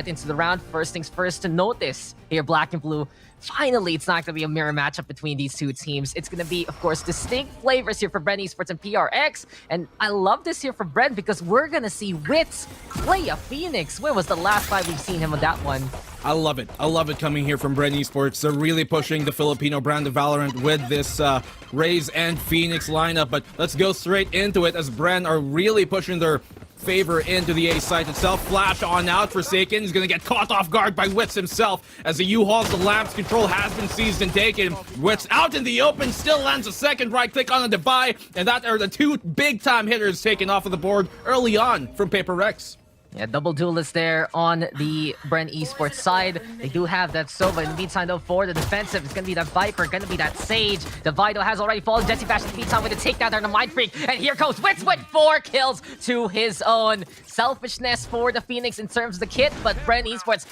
into the round. First things first to notice here, Black and Blue. Finally, it's not going to be a mirror matchup between these two teams. It's going to be, of course, distinct flavors here for BREN Esports and PRX. And I love this here for BREN because we're going to see Wits play a Phoenix. When was the last time we've seen him on that one? I love it. I love it coming here from BREN Esports. They're really pushing the Filipino brand of Valorant with this Raze and Phoenix lineup. But let's go straight into it as BREN are really pushing their favor into the A site itself. Flash on out. Forsaken is going to get caught off guard by Wits himself as the U-Hauls the lamps. Control has been seized and taken. Wits out in the open, still lands a second right click on a Divide, and that are the two big-time hitters taken off of the board early on from Paper Rex. Yeah, double duelist there on the BREN Esports side. They do have that Sova. In the meantime, though, for the defensive, it's going to be that Viper, going to be that Sage. The Vital has already fallen. Jesse Bash in the meantime with a takedown there on the Mind Freak. And here goes Wits with 4 kills to his own. Selfishness for the Phoenix in terms of the kit, but BREN Esports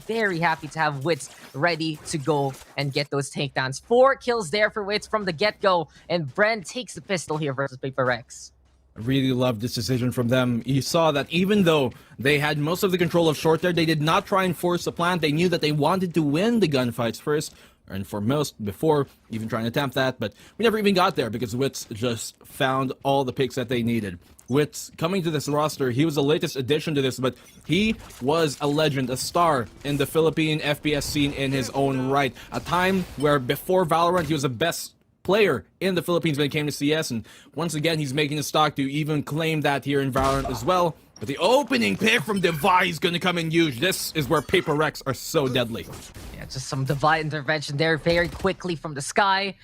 very happy to have Wits ready to go and get those takedowns. 4 kills there for Wits from the get-go, and BREN takes the pistol here versus Paper Rex. I really love this decision from them. You saw that even though they had most of the control of short there, they did not try and force the plant. They knew that they wanted to win the gunfights first and foremost before even trying to attempt that, but we never even got there because Wits just found all the picks that they needed. Wits coming to this roster, he was the latest addition to this, but he was a legend, a star in the Philippine FPS scene in his own right. A time where before Valorant, he was the best player in the Philippines when it came to CS, and once again he's making a stock to even claim that here in Valorant as well. But the opening pick from Divide is going to come in huge. This is where Paper Rex are so deadly. Yeah, just some Divide intervention there very quickly from the sky.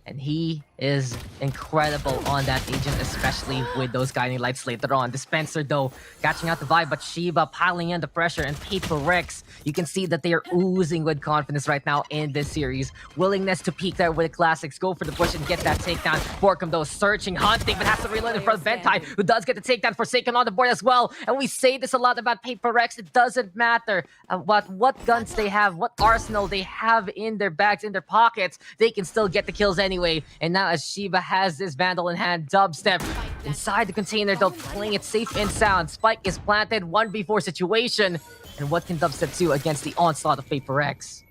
And he is incredible on that agent, especially with those guiding lights later on. Dispenser, though, catching out the vibe, but Shiba piling in the pressure, and Paper Rex, you can see that they are oozing with confidence right now in this series. Willingness to peek there with the classics, go for the push and get that takedown. Borkum, though, searching, hunting, but has to reload in front of Bentai, who does get the takedown. Forsaken on the board as well. And we say this a lot about Paper Rex. It doesn't matter about what guns they have, what arsenal they have in their bags, in their pockets. They can still get the kills anyway. And now as Shiba has this Vandal in hand, Dubstep inside the container, though, playing it safe and sound. Spike is planted, 1v4 situation. And what can Dubstep do against the onslaught of Paper Rex?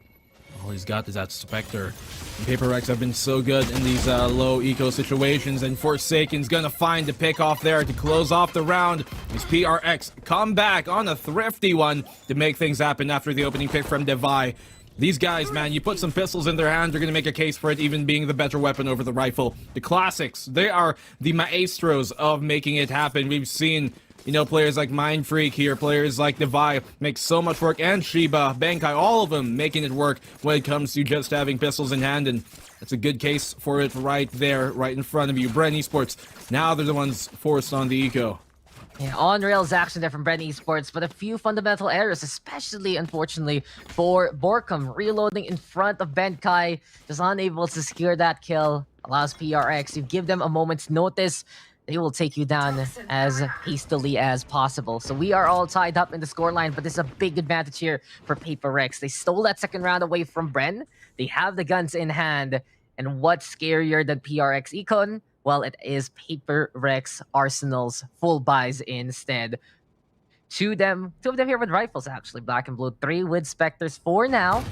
All he's got is that Spectre. And Paper Rex have been so good in these low eco situations, and Forsaken's gonna find the pick off there to close off the round. As PRX come back on a thrifty one to make things happen after the opening pick from Divide. These guys, man, you put some pistols in their hand, they're going to make a case for it even being the better weapon over the rifle. The classics, they are the maestros of making it happen. We've seen, you know, players like Mind Freak here, players like Divide make so much work, and Shiba, Benkai, all of them making it work when it comes to just having pistols in hand, and that's a good case for it right there, right in front of you. BREN Esports, now they're the ones forced on the eco. Yeah, on-rails action there from BREN Esports, but a few fundamental errors, especially, unfortunately, for Borkum. Reloading in front of Benkai, just unable to secure that kill. Allows PRX to give them a moment's notice. They will take you down as hastily as possible. So we are all tied up in the scoreline, but this is a big advantage here for Paper Rex. They stole that second round away from BREN. They have the guns in hand. And what's scarier than PRX Econ? Well, it is Paper Rex Arsenal's full buys instead. Two of them here with rifles, actually. Black and Blue. 3 with Spectres. 4 now.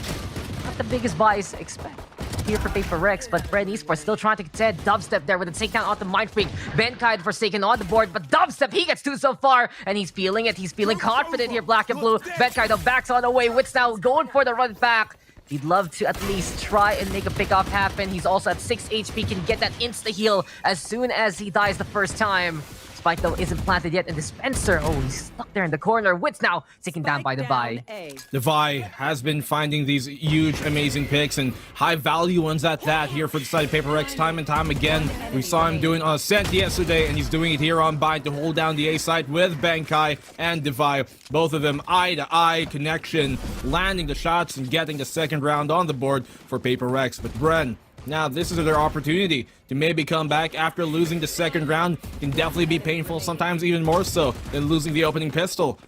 Not the biggest buys expect here for Paper Rex, but BREN Esports still trying to contend. Dubstep there with a takedown on the Mind Freak. Benkai and Forsaken on the board, but Dubstep, he gets 2 so far, and he's feeling it. He's feeling confident here, Black and Blue. Benkai, though, backs on the way. Wits now going for the run back. He'd love to at least try and make a pickoff happen. He's also at 6 HP, can get that insta-heal as soon as he dies the first time. Spike, though, isn't planted yet, and Dispenser, oh, he's stuck there in the corner. Wits now taken down by Divide. Divide has been finding these huge, amazing picks, and high-value ones at that here for the side of Paper Rex time and time again. We saw him doing on Ascent yesterday, and he's doing it here on Bind to hold down the A site with Benkai and Divide. Both of them eye-to-eye connection, landing the shots and getting the second round on the board for Paper Rex. But BREN, now this is their opportunity to maybe come back after losing the second round. Can definitely be painful, sometimes even more so than losing the opening pistol.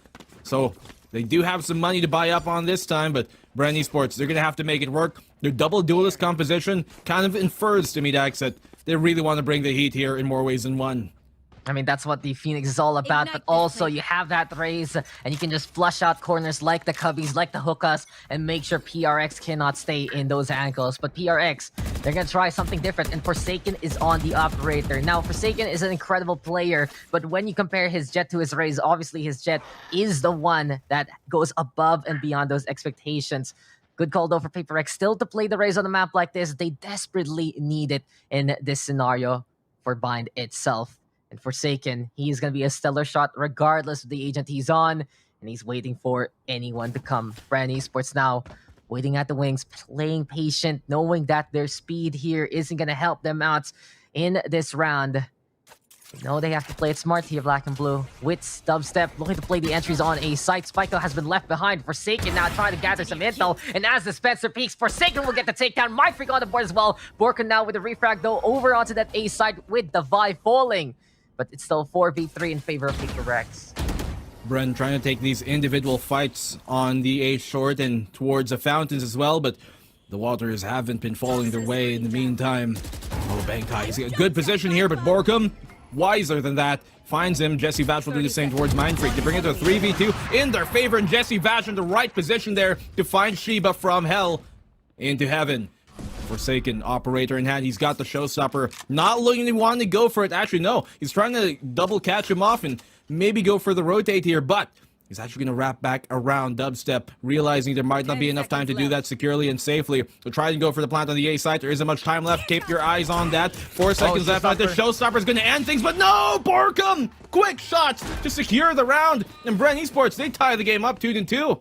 So they do have some money to buy up on this time, but BREN Esports, they're going to have to make it work. Their double duelist composition kind of infers to me, Dax, that they really want to bring the heat here in more ways than one. I mean, that's what the Phoenix is all about, but also you have that raise, and you can just flush out corners like the Cubbies, like the Hookahs, and make sure PRX cannot stay in those angles. But PRX, they're gonna try something different, and Forsaken is on the operator. Now, Forsaken is an incredible player, but when you compare his Jet to his raise, obviously his Jet is the one that goes above and beyond those expectations. Good call though for Paper X still to play the raise on a map like this. They desperately need it in this scenario for Bind itself. And Forsaken, he's going to be a stellar shot regardless of the agent he's on. And he's waiting for anyone to come. BREN Esports now waiting at the wings, playing patient, knowing that their speed here isn't going to help them out in this round. No, they have to play it smart here, Black and Blue. Wits, Dubstep, looking to play the entries on a site. Spiko has been left behind. Forsaken now trying to gather some intel. And as the Spencer peaks, Forsaken will get the takedown. Mindfreak on the board as well. Borka now with the refrag, though, over onto that A side with the Vi falling. But it's still 4v3 in favor of Paper Rex. BREN trying to take these individual fights on the A short and towards the fountains as well, but the waters haven't been falling their way in the meantime. Oh, Bankai is in a good position here, but Borkum, wiser than that, finds him. Jesse Vash will do the same towards Mindfreak. They bring it to a 3v2 in their favor, and Jesse Vash in the right position there to find Shiba from hell into heaven. Forsaken operator in hand. He's got the showstopper. Not looking to want to go for it. Actually, no. He's trying to double catch him off and maybe go for the rotate here, but he's actually going to wrap back around Dubstep, realizing there might not be enough time to do that securely and safely. So try to go for the plant on the A side. There isn't much time left. Keep your eyes on that. 4 seconds left. The showstopper is going to end things, but no! Borkum! Quick shots to secure the round. And BREN Esports, they tie the game up 2-2.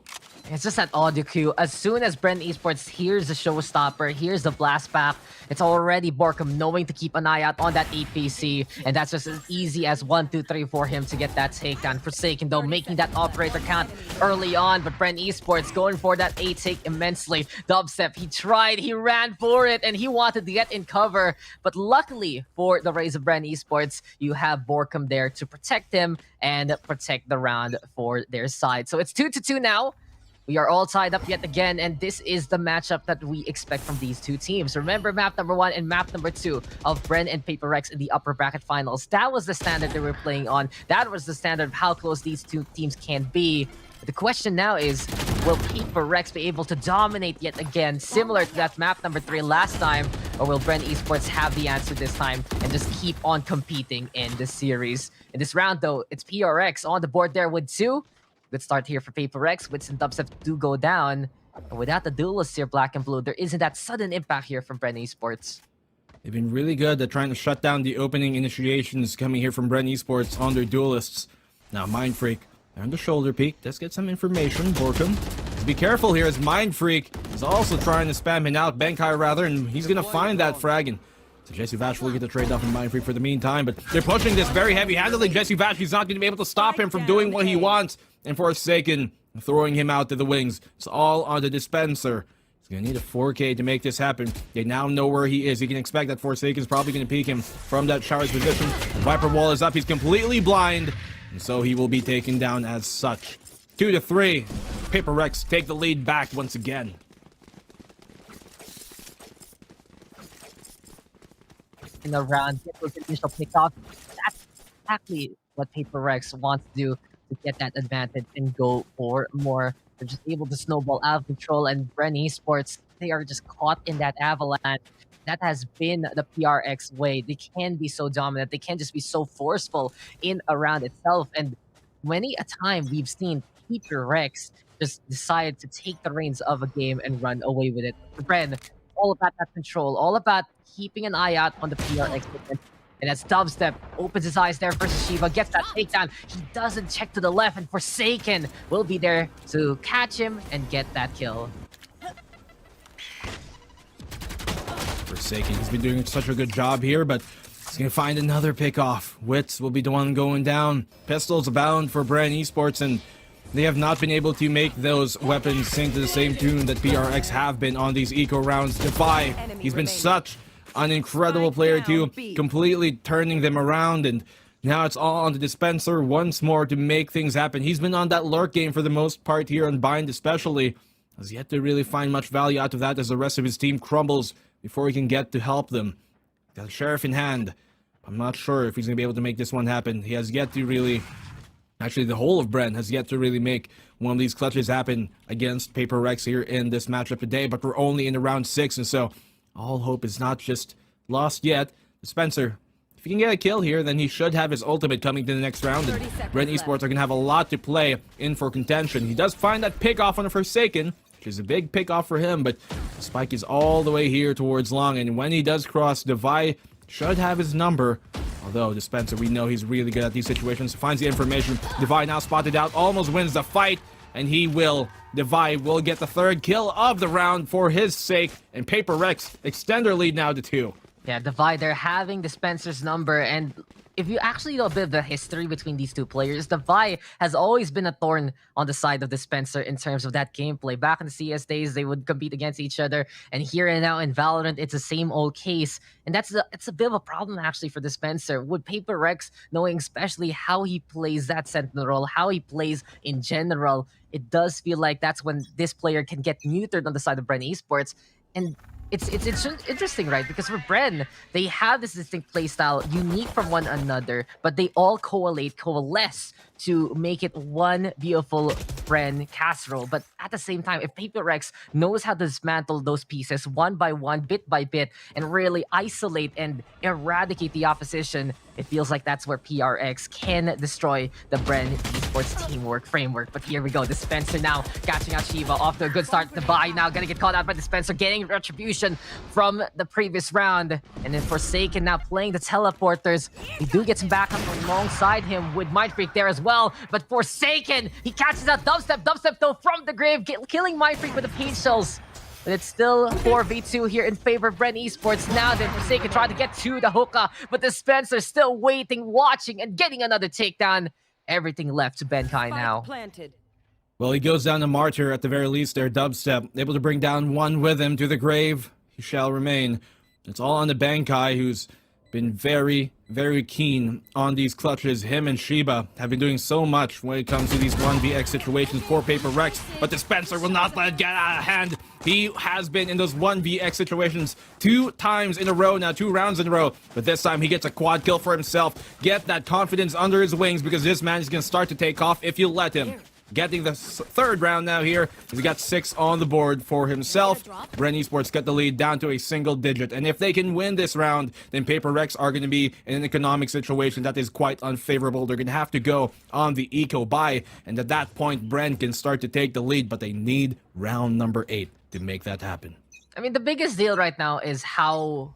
It's just that audio cue. As soon as BREN Esports hears the showstopper, hears the blast back, it's already Borkum knowing to keep an eye out on that 8PC, and that's just as easy as 1, 2, 3 for him to get that takedown. Forsaken though, making that operator count early on, but BREN Esports going for that A take immensely. Dubstep, he tried, he ran for it, and he wanted to get in cover, but luckily for the raise of BREN Esports, you have Borkum there to protect him and protect the round for their side. So it's 2-2 now. We are all tied up yet again, and this is the matchup that we expect from these two teams. Remember map number 1 and map number 2 of BREN and Paper Rex in the upper bracket finals. That was the standard they were playing on. That was the standard of how close these two teams can be. But the question now is, will Paper Rex be able to dominate yet again, similar to that map number 3 last time, or will BREN Esports have the answer this time and just keep on competing in this series? In this round, though, it's PRX on the board there with 2. Good start here for Paper X. Wits and Dubstep do go down. And without the duelists here, Black and Blue, there isn't that sudden impact here from BREN Esports. They've been really good at trying to shut down the opening initiations coming here from BREN Esports on their duelists. Now, Mindfreak, they're on the shoulder peak. Let's get some information. Borkum, be careful here as Mindfreak is also trying to spam him out. Bankai, rather, and he's going to find that frag. And so Jesse Vash will get the trade off from Mindfreak for the meantime, but they're pushing this very heavy-handedly. Jesse Vash, he's not going to be able to stop him from doing what he wants. And Forsaken throwing him out to the wings. It's all on the dispenser. He's going to need a 4K to make this happen. They now know where he is. You can expect that Forsaken's probably going to peek him from that shower's position. Viper wall is up. He's completely blind. And so he will be taken down as such. 2-3. Paper Rex take the lead back once again. In the round, get those initial pickoffs. That's exactly what Paper Rex wants to do to get that advantage and go for more. They're just able to snowball out of control, and BREN Esports, they are just caught in that avalanche. That has been the PRX way. They can be so dominant. They can just be so forceful in a round itself. And many a time we've seen Paper Rex just decide to take the reins of a game and run away with it. For BREN, all about that control, all about keeping an eye out on the PRX. And as Dubstep opens his eyes there versus Shiva, gets that takedown. He doesn't check to the left, and Forsaken will be there to catch him and get that kill. Forsaken, he's been doing such a good job here, but he's going to find another pick-off. Wits will be the one going down. Pistols abound for BREN Esports, and they have not been able to make those weapons sing to the same tune that PRX have been on these eco rounds. Defy, he's been such an incredible player too, completely turning them around, and now it's all on the dispenser once more to make things happen. He's been on that lurk game for the most part here on Bind especially. Has yet to really find much value out of that as the rest of his team crumbles before he can get to help them. Got Sheriff in hand. I'm not sure if he's going to be able to make this one happen. He has yet to really... Actually, the whole of BREN has yet to really make one of these clutches happen against Paper Rex here in this matchup today, but we're only in the round 6, and so all hope is not just lost yet. Spencer, if he can get a kill here, then he should have his ultimate coming to the next round, and BREN Esports are going to have a lot to play in for contention. He does find that pick off on the Forsaken, which is a big pick off for him, but the spike is all the way here towards long, and when he does cross, Devi should have his number. Although Dispenser, we know he's really good at these situations. Finds the information. Devi now spotted out, almost wins the fight, and Devi will get the 3rd kill of the round for his sake, and Paper Rex extend their lead now to 2. Yeah, Devi, they're having Dispenser's number, and if you actually know a bit of the history between these two players, Devi has always been a thorn on the side of Dispenser in terms of that gameplay. Back in the CS days, they would compete against each other, and here and now in Valorant, it's the same old case. And it's a bit of a problem actually for Dispenser. With Paper Rex knowing especially how he plays that Sentinel role, how he plays in general, it does feel like that's when this player can get neutered on the side of BREN Esports. And it's interesting, right? Because for BREN, they have this distinct playstyle, unique from one another, but they all coalesce to make it one beautiful BREN casserole. But at the same time, if Paper Rex knows how to dismantle those pieces one by one, bit by bit, and really isolate and eradicate the opposition, it feels like that's where PRX can destroy the BREN Esports teamwork framework. But here we go, Dispenser now catching out Shiva, off to a good start. Devi now gonna get caught out by Dispenser, getting retribution from the previous round. And then Forsaken now playing the teleporters. We do get some backup alongside him with Mindfreak there as well. But Forsaken, he catches out Dubstep though from the grave, killing Mindfreak with the pain shells. But it's still 4v2 here in favor of BREN Esports. Now then, Forsaken trying to get to the hookah, but Dispenser still waiting, watching, and getting another takedown. Everything left to Benkai now. Planted. Well, he goes down to Martyr at the very least there, Dubstep. Able to bring down one with him to the grave. He shall remain. It's all on the Benkai, who's been very, very keen on these clutches. Him and Shiba have been doing so much when it comes to these 1vx situations for Paper Rex, but Dispenser will not let it get out of hand. He has been in those 1vx situations 2 times in a row now, 2 rounds in a row, but this time he gets a quad kill for himself. Get that confidence under his wings, because this man is going to start to take off if you let him. Getting the 3rd round now here. He's got 6 on the board for himself. BREN Esports got the lead down to a single digit. And if they can win this round, then Paper Rex are going to be in an economic situation that is quite unfavorable. They're going to have to go on the eco buy. And at that point, BREN can start to take the lead. But they need round number 8 to make that happen. I mean, the biggest deal right now is how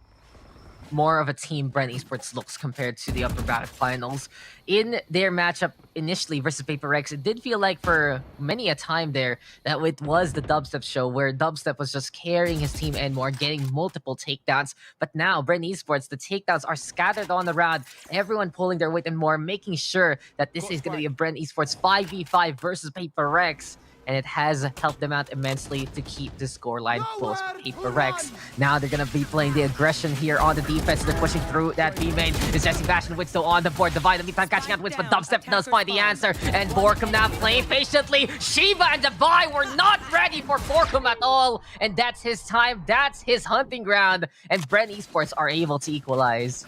more of a team BREN Esports looks compared to the upper bracket finals. In their matchup initially versus Paper Rex, it did feel like for many a time there that it was the Dubstep show, where Dubstep was just carrying his team and more, getting multiple takedowns. But now, BREN Esports, the takedowns are scattered on the round, everyone pulling their weight and more, making sure that this is going to be a BREN Esports 5v5 versus Paper Rex. And it has helped them out immensely to keep the scoreline close for Paper Rex. Now they're going to be playing the aggression here on the defense. They're pushing through that B main. Is Jesse Bastion Witz still on the board? Devi in the meantime catching out Witz, but Dubstep does find the answer. And Borkum now playing patiently. Shiva and Devi were not ready for Borkum at all. And that's his time. That's his hunting ground. And BREN Esports are able to equalize.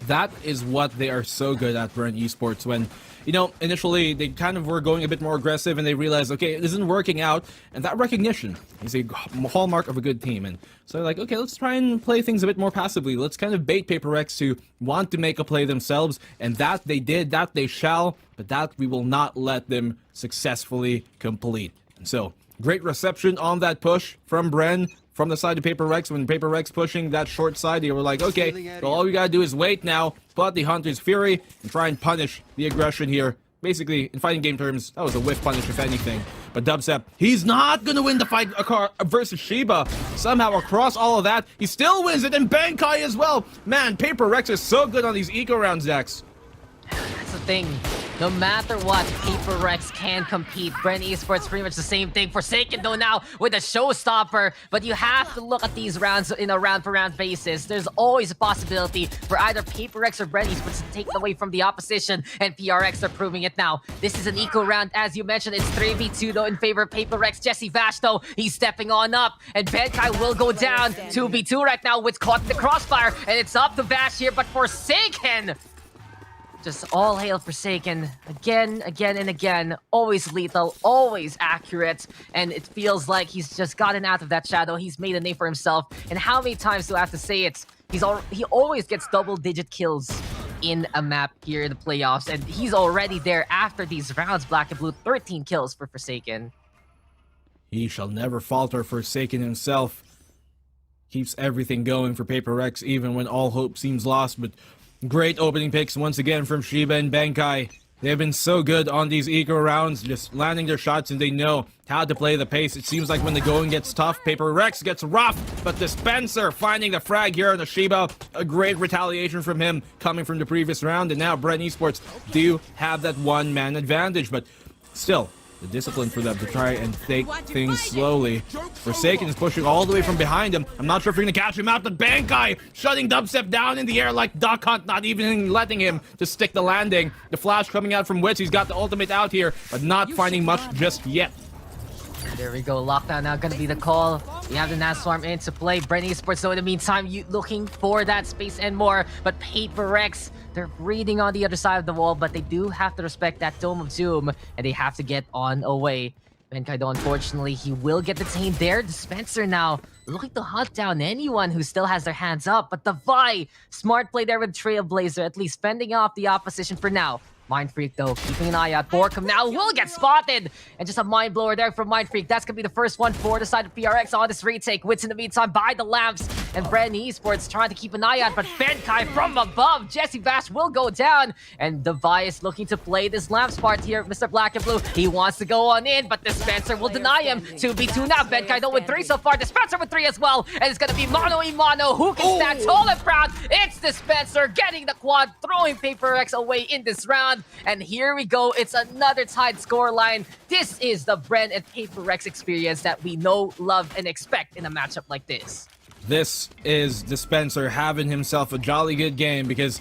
That is what they are so good at, BREN Esports, when, you know, initially they kind of were going a bit more aggressive and they realized, okay, it isn't working out, and that recognition is a hallmark of a good team. And so they're like, okay, let's try and play things a bit more passively. Let's kind of bait Paper Rex to want to make a play themselves, and that they did, that they shall, but that we will not let them successfully complete. And so, great reception on that push from BREN. From the side of Paper Rex, when Paper Rex pushing that short side, they were like, okay, so all we gotta do is wait now, pull out the Hunter's Fury, and try and punish the aggression here. Basically, in fighting game terms, that was a whiff punish, if anything. But Dubstep, he's not gonna win the fight versus Shiba. Somehow, across all of that, he still wins it, and Benkai as well. Man, Paper Rex is so good on these eco rounds, Dex. thing. No matter what, Paper Rex can compete. BREN Esports pretty much the same thing. Forsaken though now with a showstopper, but you have to look at these rounds in a round-for-round basis. There's always a possibility for either Paper Rex or BREN Esports to take it away from the opposition, and PRX are proving it now. This is an eco round, as you mentioned. It's 3v2 though in favor of Paper Rex. Jesse Vash though, he's stepping on up, and Benkai will go down. 2v2 right now with caught in the crossfire, and it's up to Vash here, but Forsaken! Just all hail Forsaken. Again, and again. Always lethal, always accurate. And it feels like he's just gotten out of that shadow. He's made a name for himself. And how many times do I have to say it? He always gets double-digit kills in a map here in the playoffs. And he's already there after these rounds. Black and Blue, 13 kills for Forsaken. He shall never falter. Forsaken himself keeps everything going for Paper Rex, even when all hope seems lost. But great opening picks once again from Shiba and Benkai. They've been so good on these eco rounds, just landing their shots, and they know how to play the pace. It seems like when the going gets tough, Paper Rex gets rough, but Dispenser finding the frag here on the Shiba. A great retaliation from him coming from the previous round, and now BREN Esports do have that one-man advantage, but still, the discipline for them to try and take things slowly. Forsaken is pushing all the way from behind him. I'm not sure if you're going to catch him out, but Benkai shutting Dubstep down in the air like Duck Hunt, not even letting him to stick the landing. The flash coming out from Witz. He's got the ultimate out here, but not finding much just yet. There we go. Lockdown now going to be the call. We have the Naz Swarm into play. BREN Esports, so in the meantime, you looking for that space and more. But Paper Rex, they're breathing on the other side of the wall, but they do have to respect that Dome of Doom, and they have to get on away. Benkai, though, unfortunately, he will get detained there. Dispenser now looking to hunt down anyone who still has their hands up. But the Vi, smart play there with Trailblazer, at least fending off the opposition for now. Mind Freak, though, keeping an eye out. Borkum now will get spotted! And just a Mind Blower there from Mind Freak. That's going to be the first one for the side of PRX on this retake. Wits in the meantime by the lamps. And BREN Esports trying to keep an eye out. But Benkai from above. Jesse Vash will go down. And Device looking to play this lamps part here. Mr. Black and Blue, he wants to go on in. But Dispenser will deny him. 2v2 now. Benkai though with 3 so far. Dispenser with 3 as well. And it's going to be mono-y-mono. Who can stand tall and proud? It's Dispenser getting the quad. Throwing Paper X away in this round. And here we go. It's another tied scoreline. This is the BREN and Paper Rex experience that we know, love, and expect in a matchup like this. This is Dispenser having himself a jolly good game, because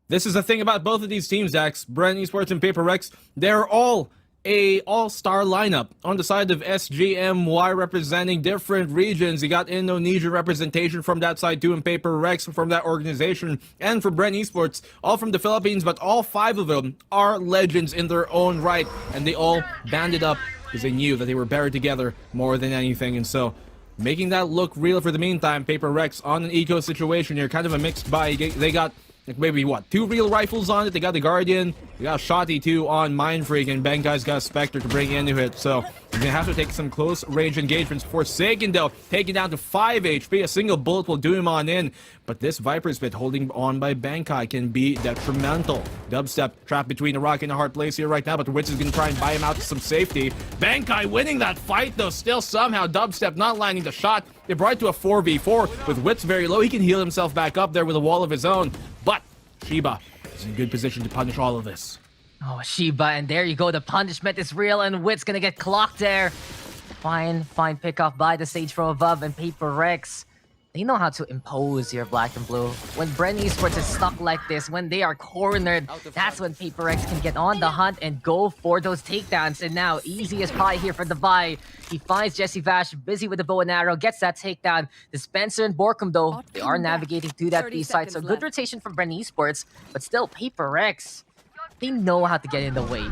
this is the thing about both of these teams, Dax. BREN Esports and Paper Rex, they're all a all-star lineup. On the side of SGMY representing different regions, you got Indonesia representation from that side too, and Paper Rex from that organization, and for BREN Esports, all from the Philippines, but all 5 of them are legends in their own right, and they all banded up because they knew that they were better together more than anything. And so making that look real for the meantime, Paper Rex on an eco situation here, kind of a mixed buy. They got like maybe what, 2 real rifles on it. They got the Guardian, they got Shotty too on Mind Freak, and Benkai's got Spectre to bring into it. So you're gonna have to take some close range engagements. Forsaken though, taken down to 5 HP. A single bullet will do him on in. But this Viper's Pit holding on by Benkai can be detrimental. Dubstep trapped between a rock and a hard place here right now, but the Witch is gonna try and buy him out to some safety. Benkai winning that fight though, still somehow Dubstep not landing the shot. They brought it to a 4v4 with Wits very low. He can heal himself back up there with a wall of his own. But Shiba is in good position to punish all of this. Oh, Shiba, and there you go. The punishment is real, and Wit's gonna get clocked there. Fine pickoff by the Sage from above, and Paper Rex. They know how to impose here, Black and Blue. When BREN Esports is stuck like this, when they are cornered, that's when Paper X can get on the hunt and go for those takedowns. And now, easy as pie here for the Vi. He finds Jesse Vash busy with the bow and arrow, gets that takedown. Dispenser and Borkum, though, they are navigating through that B side. So good rotation from BREN Esports, but still, Paper X, they know how to get in the way.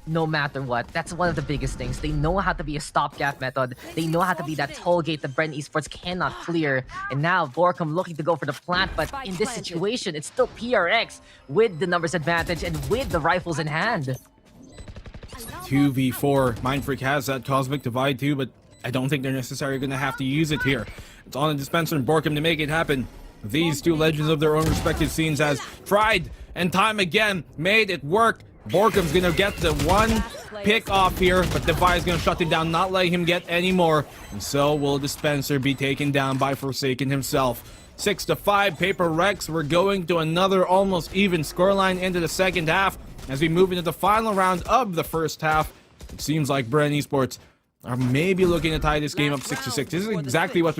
No matter what. That's one of the biggest things. They know how to be a stopgap method. They know how to be that toll gate that BREN Esports cannot clear. And now Borkum looking to go for the plant, but in this situation, it's still PRX with the numbers advantage and with the rifles in hand. 2v4. Mind Freak has that Cosmic Divide too, but I don't think they're necessarily going to have to use it here. It's on the Dispenser and Borkum to make it happen. These two legends of their own respective scenes has tried and time again made it work. Borkum's gonna get the one pick off here, but Devi's gonna shut him down, not letting him get any more. And so will Dispenser be taken down by Forsaken himself. 6-5, Paper Rex. We're going to another almost even scoreline into the second half. as we move into the final round of the first half. It seems like BREN Esports are maybe looking to tie this game up 6-6. This is exactly what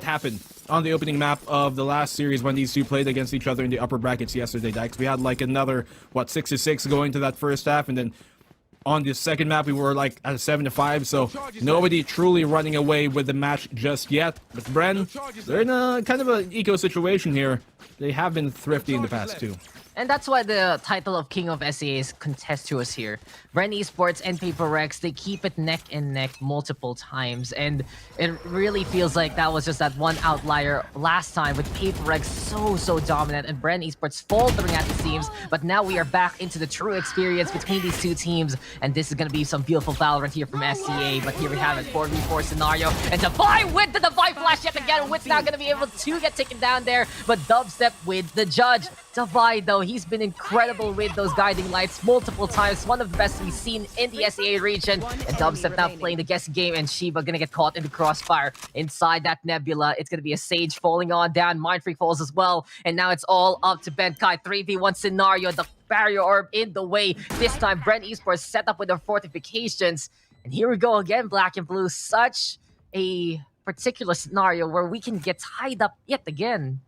happened on the opening map of the last series when these two played against each other in the upper brackets yesterday, Dykes. We had like another, 6-6 going to that first half, and then on the second map, we were like at a 7-5, so nobody truly running away with the match just yet. But BREN, they're in a kind of an eco situation here. They have been thrifty in the past too. And that's why the title of King of SEA is contestuous here. BREN Esports and Paper Rex, they keep it neck and neck multiple times. And it really feels like that was just that one outlier last time with Paper Rex so dominant and BREN Esports faltering at the seams. But now we are back into the true experience between these two teams. And this is going to be some beautiful Valorant here from SEA. But here we have it, 4v4 scenario. And Divide with the Divide flash yet again. Wit's not going to be able to get taken down there. But Dubstep with the judge. Divide, though, he's been incredible with those guiding lights multiple times. One of the best we've seen in the SEA region. And Dubstep now playing the guessing game, and Shiba gonna get caught in the crossfire inside that nebula. It's gonna be a Sage falling on down. Mindfreak falls as well. And now it's all up to Benkai. 3v1 scenario. The barrier orb in the way. This time, BREN Esports set up with their fortifications. And here we go again, Black and Blue. Such a particular scenario where we can get tied up yet again.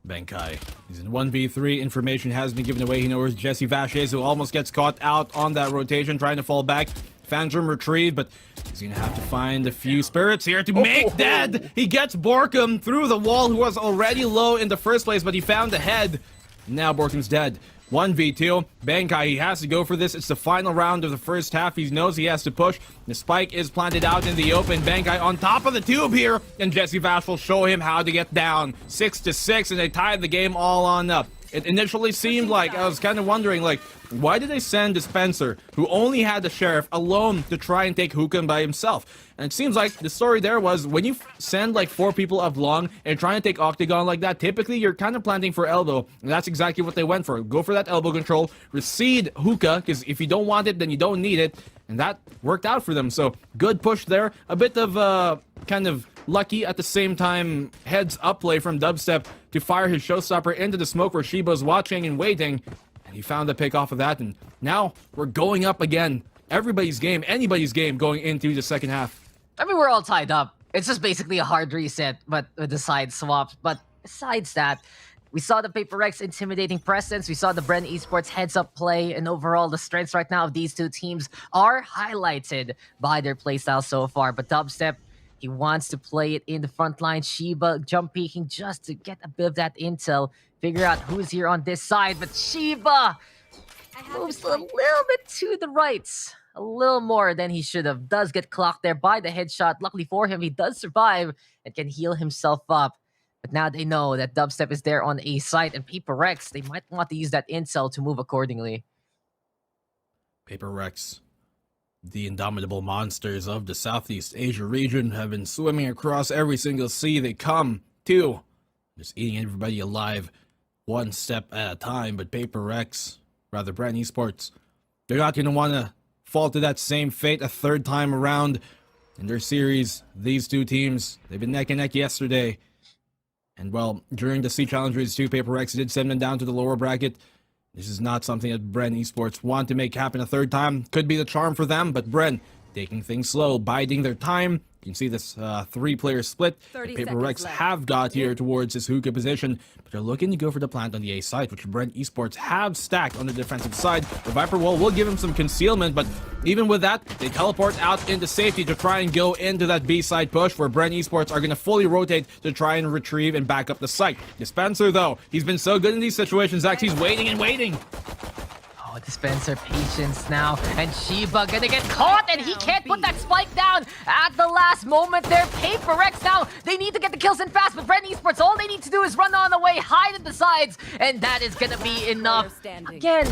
Benkai. He's in 1v3. Information has been given away. He knows Jesse Vash is, who almost gets caught out on that rotation, trying to fall back. Phantom retrieve, but he's gonna have to find a few spirits here to make dead. He gets Borkum through the wall, who was already low in the first place, but he found the head. Now Borkum's dead. 1v2. Benkai, he has to go for this. It's the final round of the first half. He knows he has to push. The spike is planted out in the open. Benkai on top of the tube here, and Jesse Vash will show him how to get down. 6-6, and they tied the game all on up. It initially seemed like, I was kind of wondering, like, why did they send Dispenser, who only had the Sheriff, alone to try and take Hukan by himself? And it seems like the story there was, when you send like 4 people up long and trying to take Octagon like that, typically you're kind of planting for elbow, and that's exactly what they went for. Go for that elbow control, recede Hookah, because if you don't want it, then you don't need it, and that worked out for them. So, good push there. A bit of, kind of lucky at the same time heads up play from Dubstep to fire his showstopper into the smoke where Shiba's watching and waiting. And he found the pick off of that, and now we're going up again. Everybody's game, anybody's game going into the second half. I mean, we're all tied up. It's just basically a hard reset, but with the side swaps. But besides that, we saw the Paper Rex intimidating presence. We saw the BREN Esports heads-up play. And overall, the strengths right now of these two teams are highlighted by their playstyle so far. But Dubstep, he wants to play it in the front line. Shiba jump peeking just to get a bit of that intel. Figure out who's here on this side. But Shiba moves a little bit to the right. A little more than he should have. Does get clocked there by the headshot. Luckily for him, he does survive and can heal himself up. But now they know that Dubstep is there on A site, and Paper Rex, they might want to use that intel to move accordingly. Paper Rex, the indomitable monsters of the Southeast Asia region, have been swimming across every single sea they come to. Just eating everybody alive, one step at a time. But Paper Rex, rather BREN Esports, they're not going to want to fall to that same fate a third time around in their series. These two teams, they've been neck and neck yesterday. And well, during the Sea Challengers too, Paper Rex did send them down to the lower bracket. This is not something that BREN Esports want to make happen a third time. Could be the charm for them, but BREN taking things slow, biding their time. You can see this 3-player split that Paper Rex have got here towards his hookah position, but they're looking to go for the plant on the A side, which BREN Esports have stacked on the defensive side. The Viper Wall will give him some concealment, but even with that, they teleport out into safety to try and go into that B side push, where BREN Esports are going to fully rotate to try and retrieve and back up the site. Dispenser, though, he's been so good in these situations, Zach. He's waiting and waiting. Oh, Dispenser patience now, and Shiba gonna get caught, and he can't put that spike down at the last moment there. Paper Rex now, they need to get the kills in fast, but BREN Esports, all they need to do is run on the way, hide at the sides, and that is gonna be enough. Again,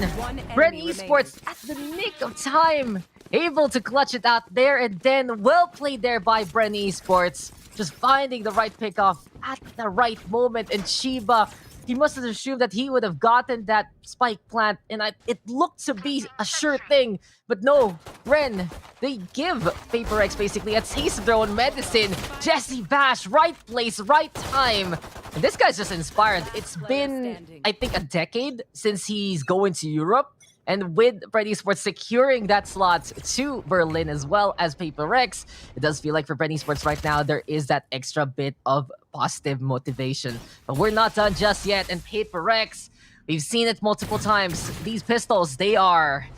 BREN Esports at the nick of time, able to clutch it out there, and then well played there by BREN Esports, just finding the right pickoff at the right moment, and Shiba, he must have assumed that he would have gotten that spike plant, and it looked to be a sure thing. But no, BREN, they give Paper X basically a taste of their own medicine. Jesse Bash, right place, right time. And this guy's just inspired. It's been, I think, a decade since he's going to Europe. And with BREN Esports securing that slot to Berlin as well as Paper Rex, it does feel like for BREN Esports right now, there is that extra bit of positive motivation. But we're not done just yet. And Paper Rex, we've seen it multiple times. These pistols, they're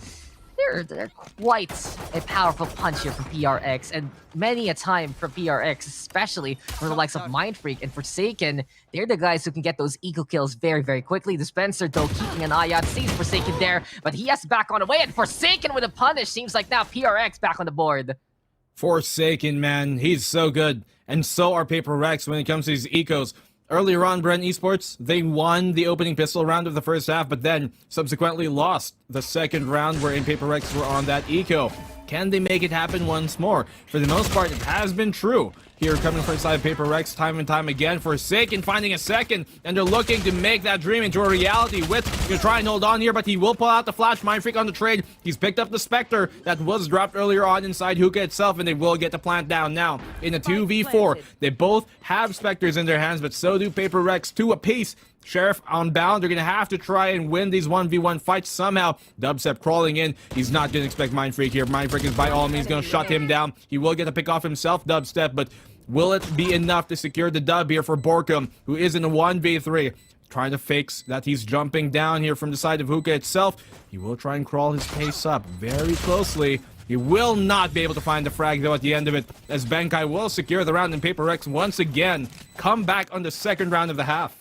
quite a powerful punch here from PRX, and many a time from PRX, especially from the likes of Mindfreak and Forsaken. They're the guys who can get those eco kills very, very quickly. Dispenser, though, keeping an eye out, sees Forsaken there, but he has back on the way, and Forsaken with a punish. Seems like now PRX back on the board. Forsaken, man, he's so good, and so are Paper Rex when it comes to these ecos. Earlier on, BREN Esports, they won the opening pistol round of the first half, but then subsequently lost the second round wherein Paper Rex were on that eco. Can they make it happen once more? For the most part, it has been true. Here coming from inside Paper Rex time and time again. Forsaken finding a second, and they're looking to make that dream into a reality. With gonna try and hold on here, but he will pull out the flash. Mindfreak on the trade. He's picked up the Spectre that was dropped earlier on inside Hookah itself, and they will get the plant down now. In a 2v4, they both have Spectres in their hands, but so do Paper Rex, 2 apiece. Sheriff on bound. They're going to have to try and win these 1v1 fights somehow. Dubstep crawling in. He's not going to expect Mindfreak here. Mindfreak is by all means going to shut him down. He will get a pick off himself, Dubstep, but will it be enough to secure the dub here for Borkum, who is in a 1v3? Trying to fix that he's jumping down here from the side of Hookah itself. He will try and crawl his pace up very closely. He will not be able to find the frag, though, at the end of it, as Benkai will secure the round, and Paper Rex once again come back on the second round of the half.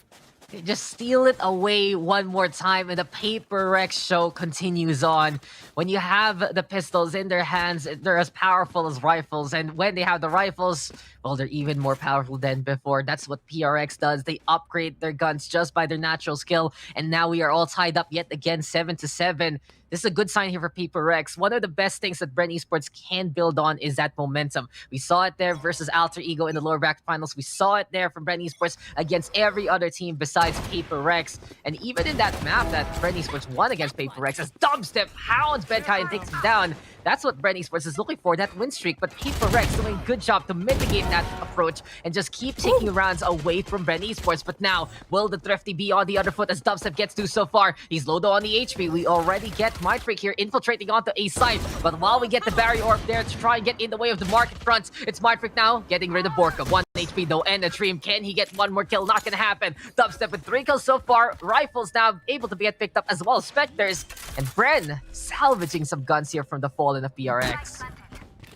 They just steal it away one more time, and the Paper Rex show continues on. When you have the pistols in their hands, they're as powerful as rifles, and when they have the rifles, well, they're even more powerful than before. That's what PRX does. They upgrade their guns just by their natural skill, and now we are all tied up yet again, 7-7. This is a good sign here for Paper Rex. One of the best things that BREN Esports can build on is that momentum. We saw it there versus Alter Ego in the lower bracket finals. We saw it there from BREN Esports against every other team besides Paper Rex. And even in that map that BREN Esports won against Paper Rex, as Dubstep hounds Benkai and takes him down, that's what BREN Esports is looking for, that win streak. But Paper Rex doing a good job to mitigate that approach and just keep taking rounds away from BREN Esports. But now, will the Thrifty be on the other foot as Dubstep gets to so far? He's low though on the HP. We already get Mindfreak here infiltrating onto a site. But while we get the barrier orb there to try and get in the way of the market fronts, it's Mindfreak now getting rid of Borka. 1 HP though, and a Dream. Can he get one more kill? Not gonna happen. Dubstep with 3 kills so far. Rifles now able to get picked up as well as Spectres. And BREN salvaging some guns here from the fallen of PRX.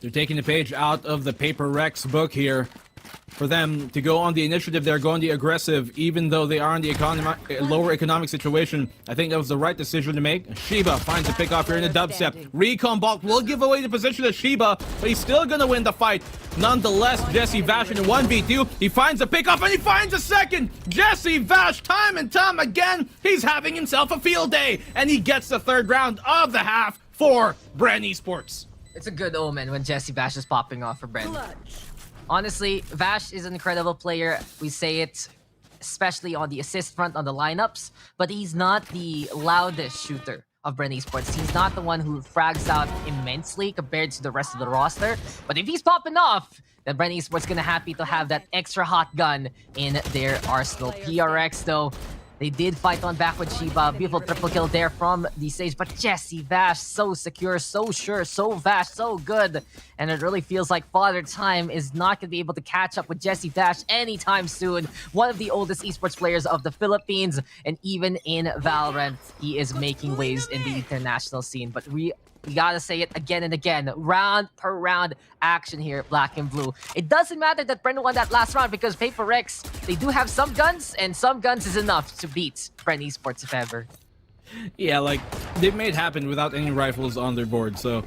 They're taking the page out of the Paper Rex book here. For them to go on the initiative, they're going the aggressive, even though they are in the lower economic situation. I think that was the right decision to make. Shiba finds a pick off here in the Dubstep. Recon Bulk will give away the position to Shiba, but he's still going to win the fight. Nonetheless, Jesse Vash in a 1v2. He finds a pick off and he finds a second. Jesse Vash, time and time again, he's having himself a field day. And he gets the third round of the half for BREN Esports. It's a good omen when Jesse Vash is popping off for BREN. Honestly, Vash is an incredible player. We say it, especially on the assist front, on the lineups. But he's not the loudest shooter of BREN Esports. He's not the one who frags out immensely compared to the rest of the roster. But if he's popping off, then BREN Esports gonna happy to have that extra hot gun in their arsenal. PRX, though, they did fight on back with Shiba. Beautiful triple kill there from the stage. But Jesse Vash, so secure, so sure, so Vash, so good. And it really feels like Father Time is not going to be able to catch up with Jesse Vash anytime soon. One of the oldest esports players of the Philippines. And even in Valorant, he is making waves in the international scene. But we gotta say it again and again. Round per round action here, Black and Blue. It doesn't matter that BREN won that last round because Paper Rex, they do have some guns, and some guns is enough to beat BREN Esports if ever. Yeah, like, they've made it happen without any rifles on their board, so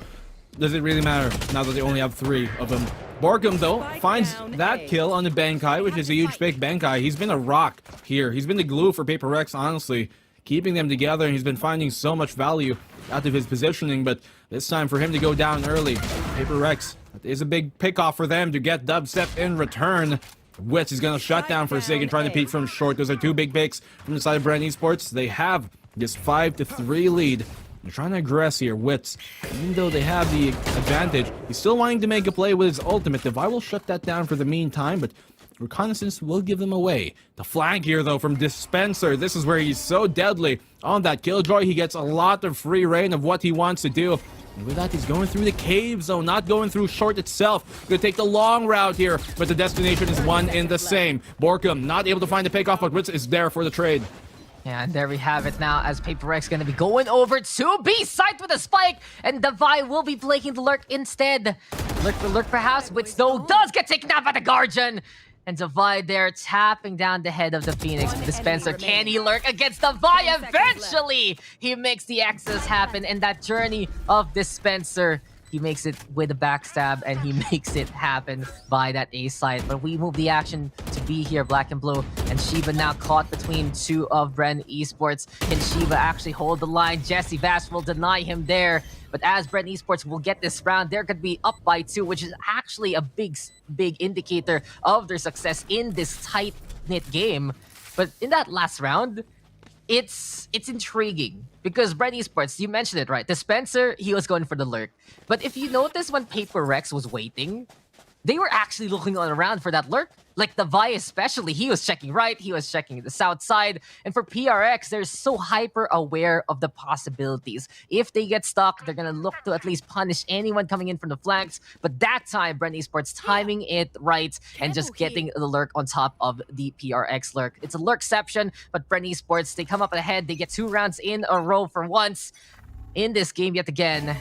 does it really matter now that they only have 3 of them? Borkum, though, finds that kill on the Benkai, which is a huge pick. Benkai, he's been a rock here. He's been the glue for Paper Rex, honestly, keeping them together, and he's been finding so much value out of his positioning, but this time for him to go down early. Paper Rex, that is a big pick-off for them to get Dubstep in return. Wits is going to shut down Forsaken, trying to peek from short. Those are 2 big picks from the side of BREN Esports. They have this 5-3 lead. They're trying to aggress here. Wits, even though they have the advantage, he's still wanting to make a play with his ultimate. Devi will shut that down for the meantime, but reconnaissance will give them away. The flank here, though, from Dispenser. This is where he's so deadly. On that Killjoy, he gets a lot of free reign of what he wants to do. And with that, he's going through the cave zone, not going through short itself. Gonna take the long route here, but the destination is one and the same. Borkum not able to find the pickoff, but Witz is there for the trade. Yeah, and there we have it now, as Paper Rex going to be going over to B side with a spike, and Devi will be flanking the Lurk instead. Lurk perhaps, which though does get taken out by the Guardian. And Devi there tapping down the head of the Phoenix. Dispenser, can he lurk against Devi? Eventually, he makes the access happen, and that journey of Dispenser, he makes it with a backstab, and he makes it happen by that A side. But we move the action to be here, Black and Blue. And Shiva now caught between two of BREN Esports. Can Shiva actually hold the line? Jesse Vash will deny him there. But as BREN Esports will get this round, they're going to be up by 2, which is actually a big indicator of their success in this tight-knit game. But in that last round, it's intriguing because BREN Esports, you mentioned it right. Dispenser, he was going for the lurk. But if you notice when Paper Rex was waiting, they were actually looking all around for that lurk. Like Devi especially, he was checking right, he was checking the south side. And for PRX, they're so hyper aware of the possibilities. If they get stuck, they're gonna look to at least punish anyone coming in from the flanks. But that time, BREN Esports timing it right and just getting the lurk on top of the PRX lurk. It's a lurkception, but BREN Esports, they come up ahead. They get 2 rounds in a row for once in this game yet again.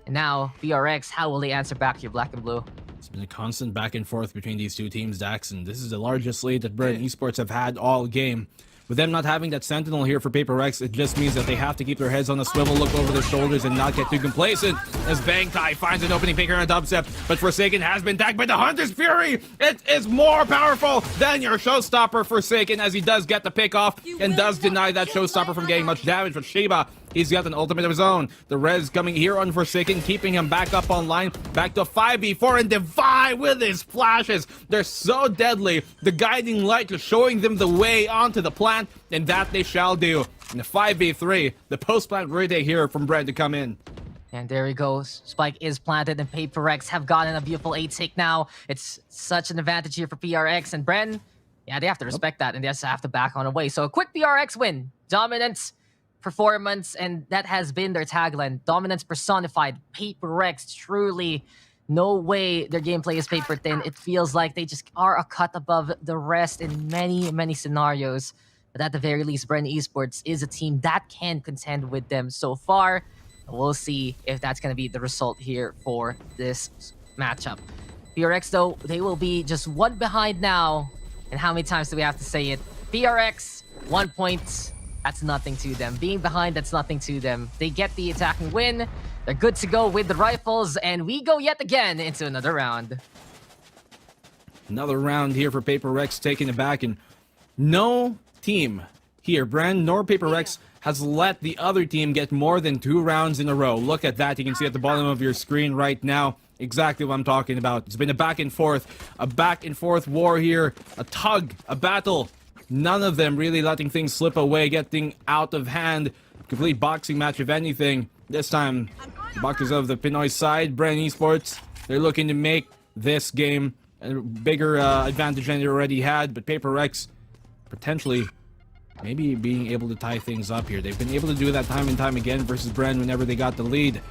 And now, PRX, how will they answer back here, Black and Blue? It's been a constant back and forth between these two teams, Dax, and this is the largest lead that BREN Esports have had all game. With them not having that Sentinel here for Paper Rex, it just means that they have to keep their heads on a swivel, look over their shoulders, and not get too complacent. As Bangtai finds an opening picker and a dubstep, but Forsaken has been tagged by the Hunter's Fury. It is more powerful than your Showstopper, Forsaken, as he does get the pick off and does deny that Showstopper from getting much damage. But Shiba, he's got an ultimate of his own. The res coming here on Forsaken, keeping him back up online. Back to 5v4, and Devi with his flashes. They're so deadly. The guiding light is showing them the way onto the plant, and that they shall do. In the 5v3, the post-plant ready here from BREN to come in. And there he goes. Spike is planted, and Paper Rex have gotten a beautiful 8-tick now. It's such an advantage here for PRX, and BREN, yeah, they have to respect that, and they just have to back on away. So a quick PRX win. Dominance, performance, and that has been their tagline. Dominance personified. Paper Rex, truly, no way their gameplay is paper thin. It feels like they just are a cut above the rest in many, many scenarios. But at the very least, BREN Esports is a team that can contend with them so far. We'll see if that's going to be the result here for this matchup. PRX, though, they will be just 1 behind now. And how many times do we have to say it? PRX, 1 point. That's nothing to them. Being behind, that's nothing to them. They get the attacking win. They're good to go with the rifles. And we go yet again into another round. Another round here for Paper Rex, taking it back. And no team here, BREN nor Paper Rex, has let the other team get more than 2 rounds in a row. Look at that. You can see at the bottom of your screen right now exactly what I'm talking about. It's been a back and forth war here, a tug, a battle. None of them really letting things slip away, getting out of hand. Complete boxing match, if anything. This time, the boxers of the Pinoy side, BREN Esports, they're looking to make this game a bigger advantage than they already had. But Paper Rex potentially maybe being able to tie things up here. They've been able to do that time and time again versus BREN whenever they got the lead.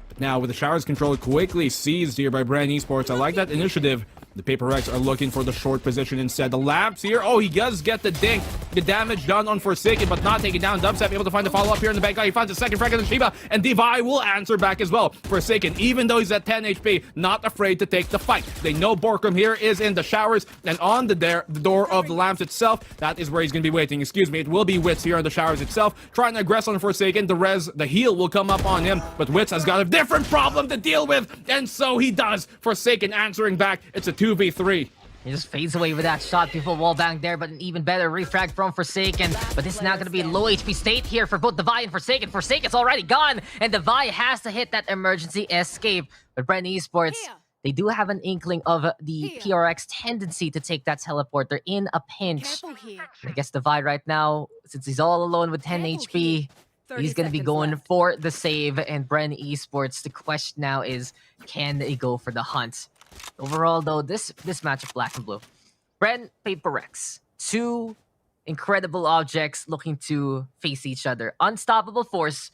But now with the showers control quickly seized here by BREN Esports, I like that initiative. The Paper Rex are looking for the short position instead. The lamps here. Oh, he does get the dink. The damage done on Forsaken, but not taken down. Dubstep able to find the follow-up here in the back. He finds a second frag on the Shiba, and Devi will answer back as well. Forsaken, even though he's at 10 HP, not afraid to take the fight. They know Borkum here is in the showers, and on the door of the lamps itself, that is where he's going to be waiting. Excuse me, it will be Witz here on the showers itself, trying to aggress on Forsaken. The heal will come up on him, but Witz has got a different problem to deal with, and so he does. Forsaken answering back. It's a 2v3. He just fades away with that shot. People wallbang there, but an even better refrag from Forsaken. But this is now going to be low HP state here for both Devi and Forsaken. Forsaken's already gone, and Devi has to hit that emergency escape. But BREN Esports, they do have an inkling of the PRX tendency to take that teleporter in a pinch. I guess Devi right now, since he's all alone with 10 HP, he's going to be going for the save. And BREN Esports, the question now is, can they go for the hunt? Overall, though, this matchup, Black and Blue, Bren, Paper Rex. Two incredible objects looking to face each other. Unstoppable force,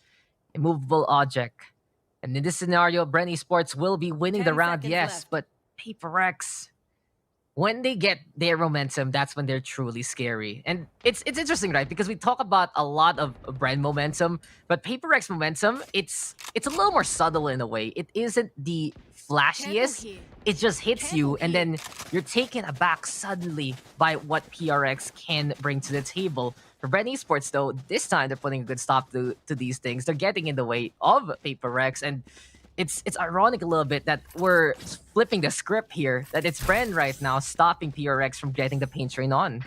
immovable object. And in this scenario, Bren Esports will be winning the 10 round, seconds yes, left. but Paper Rex, when they get their momentum, that's when they're truly scary. And it's interesting, right? Because we talk about a lot of brand momentum, but Paper Rex momentum, it's a little more subtle in a way. It isn't the flashiest. It just hits you, and then you're taken aback suddenly by what PRX can bring to the table. For Bren Esports, though, this time they're putting a good stop to these things. They're getting in the way of Paper Rex, and it's ironic a little bit that we're flipping the script here, that it's Bren right now stopping PRX from getting the paint train on.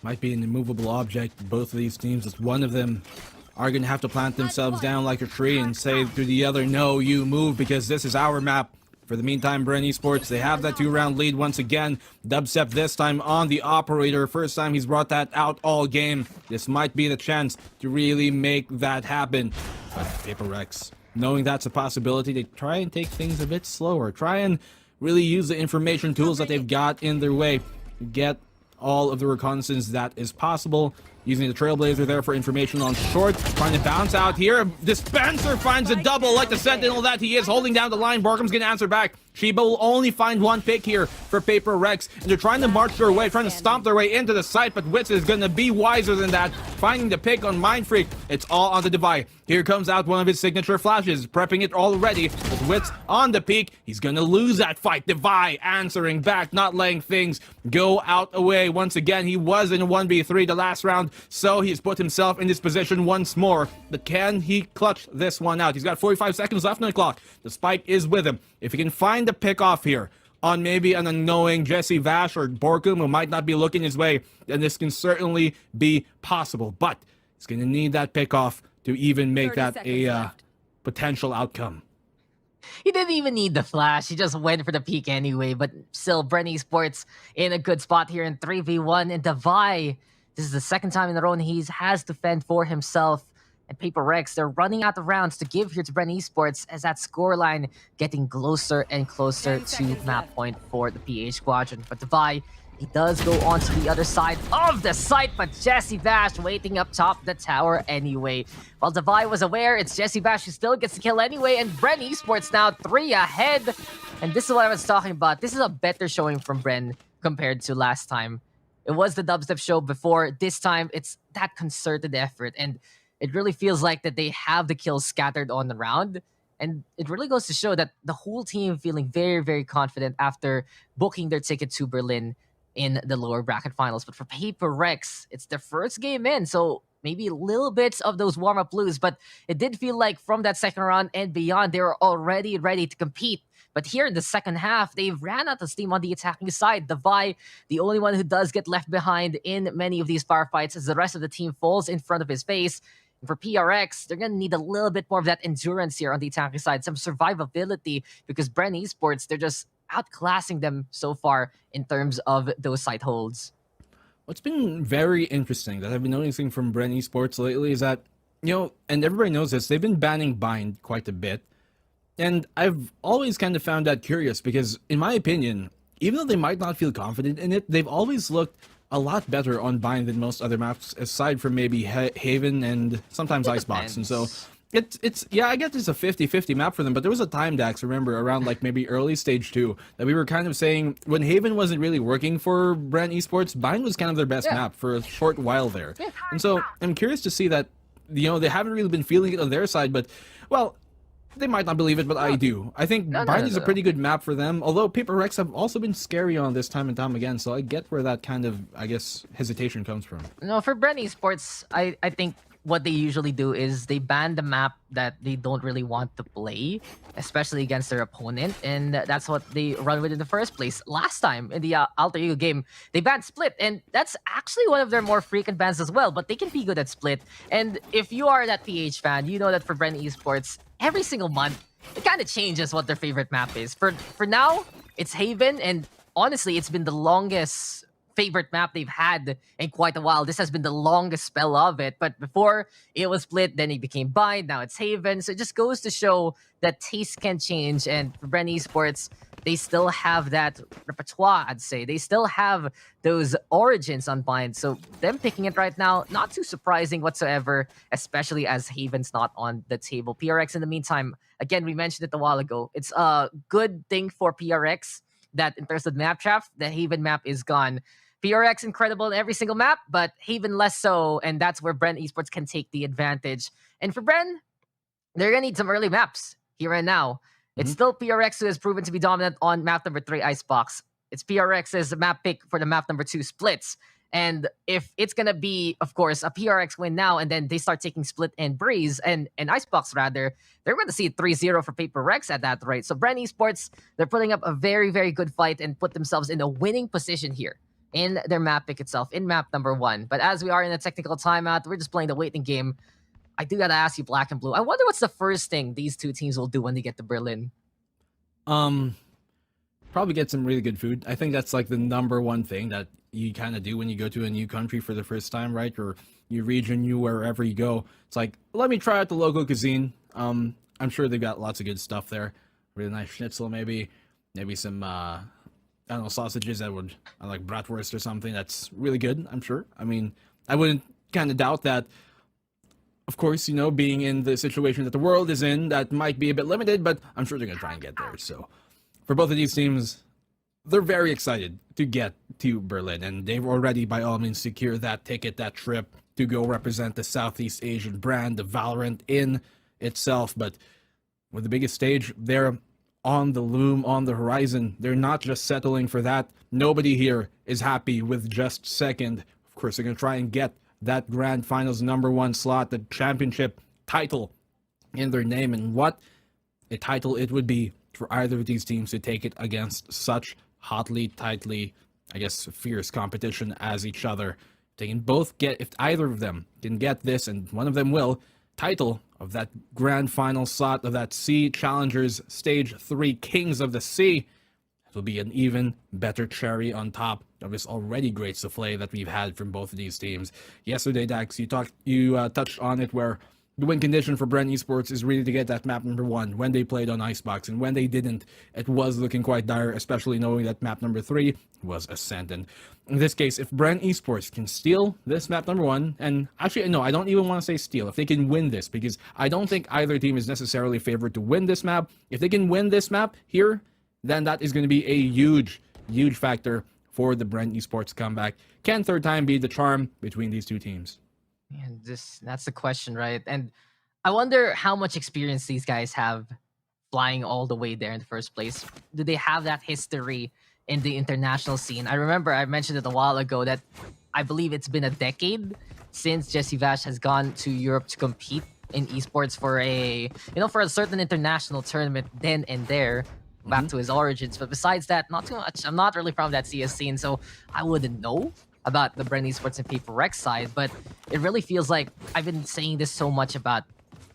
Might be an immovable object. Both of these teams, as one of them are going to have to plant themselves down like a tree and say to the other, no, you move, because this is our map. For the meantime, BREN Esports, they have that 2-round lead once again. Dubstep this time on the operator. First time he's brought that out all game. This might be the chance to really make that happen. But Paper Rex, knowing that's a possibility, they try and take things a bit slower. Try and really use the information tools that they've got in their way to get all of the reconnaissance that is possible. Using the Trailblazer there for information on short. Trying to bounce out here. Dispenser finds a double like the Sentinel that he is. Holding down the line. Borkham's going to answer back. Shiba will only find one pick here for Paper Rex. And they're trying to march their way, trying to stomp their way into the site. But Wits is going to be wiser than that. Finding the pick on Mind Freak. It's all on the Devi. Here comes out one of his signature flashes. Prepping it already. With Wits on the peak. He's going to lose that fight. Devi answering back. Not letting things go out away. Once again, he was in a 1v3 the last round. So he's put himself in this position once more. But can he clutch this one out? He's got 45 seconds left on the clock. The spike is with him. If he can find the pick off here on maybe an unknowing Jesse Vash or Borkum who might not be looking his way, then this can certainly be possible. But he's going to need that pick off to even make that a potential outcome. He didn't even need the flash. He just went for the peak anyway. But still, BREN Esports in a good spot here in 3v1. And Devi, this is the second time in a row he has to fend for himself. And Paper Rex, they're running out of rounds to give here to BREN Esports as that scoreline getting closer and closer to map point for the PH Squadron. But Devi, he does go on to the other side of the site, but Jesse Bash waiting up top the tower anyway. While Devi was aware, it's Jesse Bash who still gets the kill anyway, and BREN Esports now 3 ahead. And this is what I was talking about. This is a better showing from Bren compared to last time. It was the dubstep show before. This time, it's that concerted effort, and it really feels like that they have the kills scattered on the round. And it really goes to show that the whole team feeling very, very confident after booking their ticket to Berlin in the lower bracket finals. But for Paper Rex, it's their first game in, so maybe little bits of those warm-up blues, but it did feel like from that second round and beyond, they were already ready to compete. But here in the second half, they've ran out of steam on the attacking side. Devi, the only one who does get left behind in many of these firefights as the rest of the team falls in front of his face. And for PRX, they're going to need a little bit more of that endurance here on the attacking side, some survivability, because BREN Esports, they're just outclassing them so far in terms of those site holds. What's been very interesting that I've been noticing from BREN Esports lately is that, you know, and everybody knows this, they've been banning Bind quite a bit. And I've always kind of found that curious because, in my opinion, even though they might not feel confident in it, they've always looked a lot better on Bind than most other maps, aside from maybe Haven and sometimes Icebox. And so it's yeah, I guess it's a 50-50 map for them, but there was a time, Dax, remember, around like maybe early stage 2, that we were kind of saying when Haven wasn't really working for BREN Esports, Bind was kind of their best map for a short while there. And so I'm curious to see that, you know, they haven't really been feeling it on their side, but, well, they might not believe it, but I do. I think Bind is a pretty good map for them, although Paper Rex have also been scary on this time and time again, so I get where that kind of, I guess, hesitation comes from. No, for BREN Esports, I think what they usually do is they ban the map that they don't really want to play, especially against their opponent, and that's what they run with in the first place. Last time in the Alter Ego game, they banned Split, and that's actually one of their more frequent bans as well, but they can be good at Split. And if you are that PH fan, you know that for BREN Esports, every single month, it kind of changes what their favorite map is. For now, it's Haven, and honestly, it's been the longest favorite map they've had in quite a while. This has been the longest spell of it, but before it was Split, then it became Bind, now it's Haven. So it just goes to show that taste can change, and for BREN Esports, they still have that repertoire, I'd say. They still have those origins on bind. So them picking it right now, not too surprising whatsoever, especially as Haven's not on the table. PRX in the meantime, again, we mentioned it a while ago. It's a good thing for PRX that in terms of map draft, the Haven map is gone. PRX incredible in every single map, but Haven less so, and that's where BREN Esports can take the advantage. And for BREN, they're gonna need some early maps here and now. It's still PRX who has proven to be dominant on map number 3, Icebox. It's PRX's map pick for the map number 2, Splits. And if it's gonna be, of course, a PRX win now, and then they start taking Split and Breeze and Icebox rather, they're gonna see 3-0 for Paper Rex at that rate. So BREN Esports, they're putting up a very, very good fight and put themselves in a winning position here in their map pick itself, in map number 1. But as we are in a technical timeout, we're just playing the waiting game. I do gotta ask you, Black and Blue, I wonder what's the first thing these two teams will do when they get to Berlin? Probably get some really good food. I think that's like the number one thing that you kind of do when you go to a new country for the first time, right? Or new region, new wherever you go. It's like, let me try out the local cuisine. I'm sure they've got lots of good stuff there. Really nice schnitzel, maybe some I don't know, sausages that would, I like bratwurst or something. That's really good, I'm sure. I mean, I wouldn't kind of doubt that. Of course, you know, being in the situation that the world is in, that might be a bit limited, but I'm sure they're going to try and get there. So, for both of these teams, they're very excited to get to Berlin, and they've already, by all means, secured that ticket, that trip, to go represent the Southeast Asian brand, the Valorant in itself. But with the biggest stage, they're on the loom, on the horizon. They're not just settling for that. Nobody here is happy with just second. Of course, they're going to try and get that grand finals #1 slot, the championship title in their name, and what a title it would be for either of these teams to take it against such hotly, tightly, I guess, fierce competition as each other. They can both get, if either of them can get this, and one of them will, title of that grand final slot of that Sea Challengers Stage 3 Kings of the Sea. It will be an even better cherry on top of this already great souffle that we've had from both of these teams. Yesterday, Dax, you touched on it, where the win condition for BREN Esports is really to get that map number 1 when they played on Icebox, and when they didn't, it was looking quite dire, especially knowing that map number 3 was Ascent. And in this case, if BREN Esports can steal this map number 1, and actually, no, I don't even want to say steal, if they can win this, because I don't think either team is necessarily favored to win this map. If they can win this map here, then that is going to be a huge, huge factor for the BREN Esports comeback. Can third time be the charm between these two teams? Man, that's the question, right? And I wonder how much experience these guys have flying all the way there in the first place. Do they have that history in the international scene? I remember I mentioned it a while ago that I believe it's been a decade since Jesse Vash has gone to Europe to compete in esports for a certain international tournament then and there. Back to his origins, but besides that, not too much. I'm not really from that CS scene, so I wouldn't know about the BREN Esports and Paper Rex side, but it really feels like I've been saying this so much about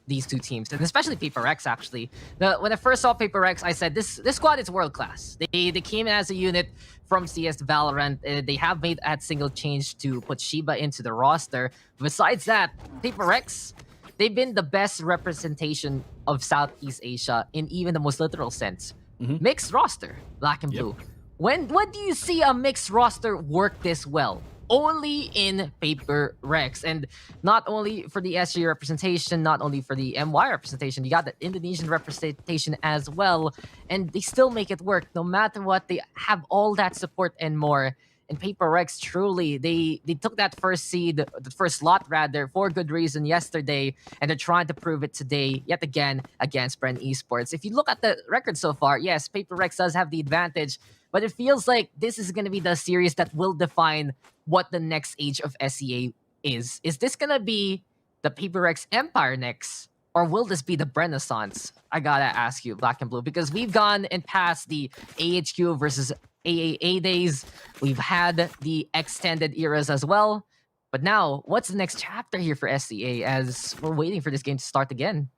these two teams, and especially Paper Rex, actually. When I first saw Paper Rex, I said, this squad is world-class. They came in as a unit from CS to Valorant. They have made that single change to put Shiba into the roster. Besides that, Paper Rex, they've been the best representation of Southeast Asia in even the most literal sense. Mixed roster, Black and Blue. When do you see a mixed roster work this well? Only in Paper Rex. And not only for the SG representation, not only for the MY representation, you got the Indonesian representation as well. And they still make it work. No matter what, they have all that support and more. And Paper Rex, truly, they took that first seed, the first slot rather, for good reason yesterday, and they're trying to prove it today, yet again, against BREN Esports. If you look at the record so far, yes, Paper Rex does have the advantage, but it feels like this is going to be the series that will define what the next age of SEA is. Is this going to be the Paper Rex Empire next, or will this be the Renaissance? I gotta ask you, Black and Blue, because we've gone and past the AHQ versus AAA days. We've had the extended eras as well. But now, what's the next chapter here for SEA as we're waiting for this game to start again?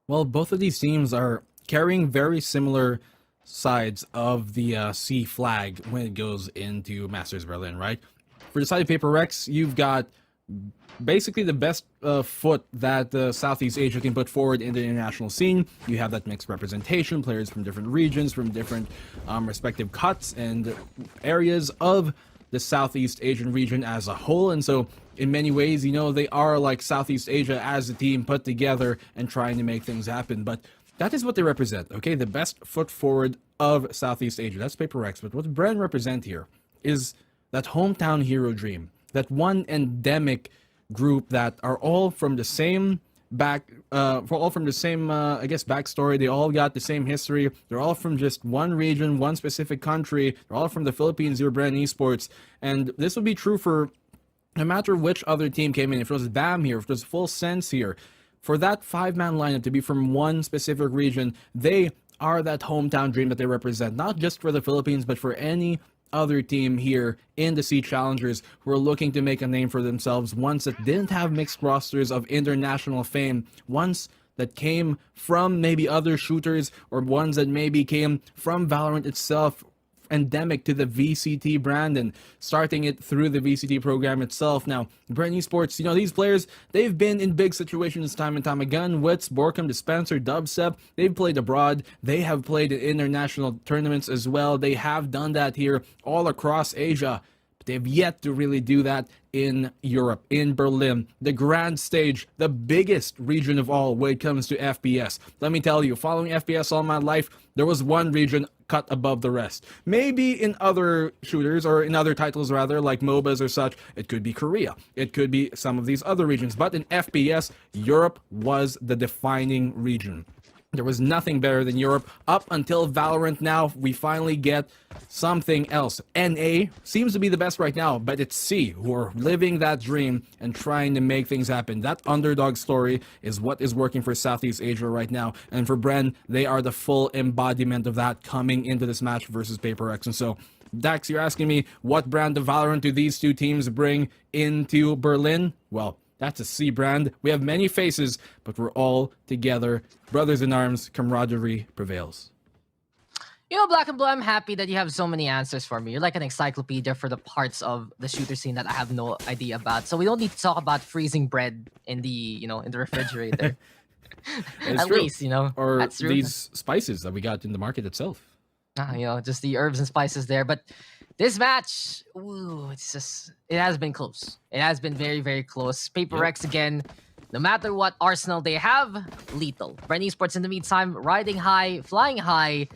Well, both of these teams are carrying very similar sides of the C flag when it goes into Masters Berlin, right? For the side of Paper Rex, you've got basically the best foot that Southeast Asia can put forward in the international scene. You have that mixed representation, players from different regions, from different respective cuts and areas of the Southeast Asian region as a whole. And so in many ways, you know, they are like Southeast Asia as a team put together and trying to make things happen. But that is what they represent, okay? The best foot forward of Southeast Asia. That's Paper Rex. But what BREN represent here is that hometown hero dream, that one endemic group that are all from the same I guess, backstory. They all got the same history. They're all from just one region, one specific country. They're all from the Philippines, your BREN Esports. And this would be true for no matter which other team came in. If it was BAM here, if it was Full Sense here, for that 5-man lineup to be from one specific region, they are that hometown dream that they represent, not just for the Philippines, but for any other team here in the Sea Challengers who are looking to make a name for themselves, ones that didn't have mixed rosters of international fame, ones that came from maybe other shooters, or ones that maybe came from Valorant itself, endemic to the VCT brand and starting it through the VCT program itself. Now, BREN Esports, you know, these players, they've been in big situations time and time again. Wits, Borkum, Dispenser, Dubstep, they've played abroad. They have played in international tournaments as well. They have done that here all across Asia. But they've yet to really do that in Europe, in Berlin, the grand stage, the biggest region of all when it comes to FPS. Let me tell you, following FPS all my life, there was one region cut above the rest. Maybe in other shooters, or in other titles rather, like MOBAs or such, it could be Korea. It could be some of these other regions. But in FPS, Europe was the defining region. There was nothing better than Europe up until Valorant. Now we finally get something else. NA seems to be the best right now, but it's C who are living that dream and trying to make things happen. That underdog story is what is working for Southeast Asia right now. And for BREN, they are the full embodiment of that coming into this match versus Paper X. And so, Dax, you're asking me what brand of Valorant do these two teams bring into Berlin? Well, that's a C brand. We have many faces, but we're all together. Brothers in arms, camaraderie prevails. You know, Black and Blue, I'm happy that you have so many answers for me. You're like an encyclopedia for the parts of the shooter scene that I have no idea about. So we don't need to talk about freezing bread in the, you know, in the refrigerator. At true. least, you know. Or that's true. These spices that we got in the market itself. You know, just the herbs and spices there. But this match, ooh, it has been close. It has been very, very close. Paper X again, no matter what arsenal they have, lethal. BREN Esports in the meantime, riding high, flying high,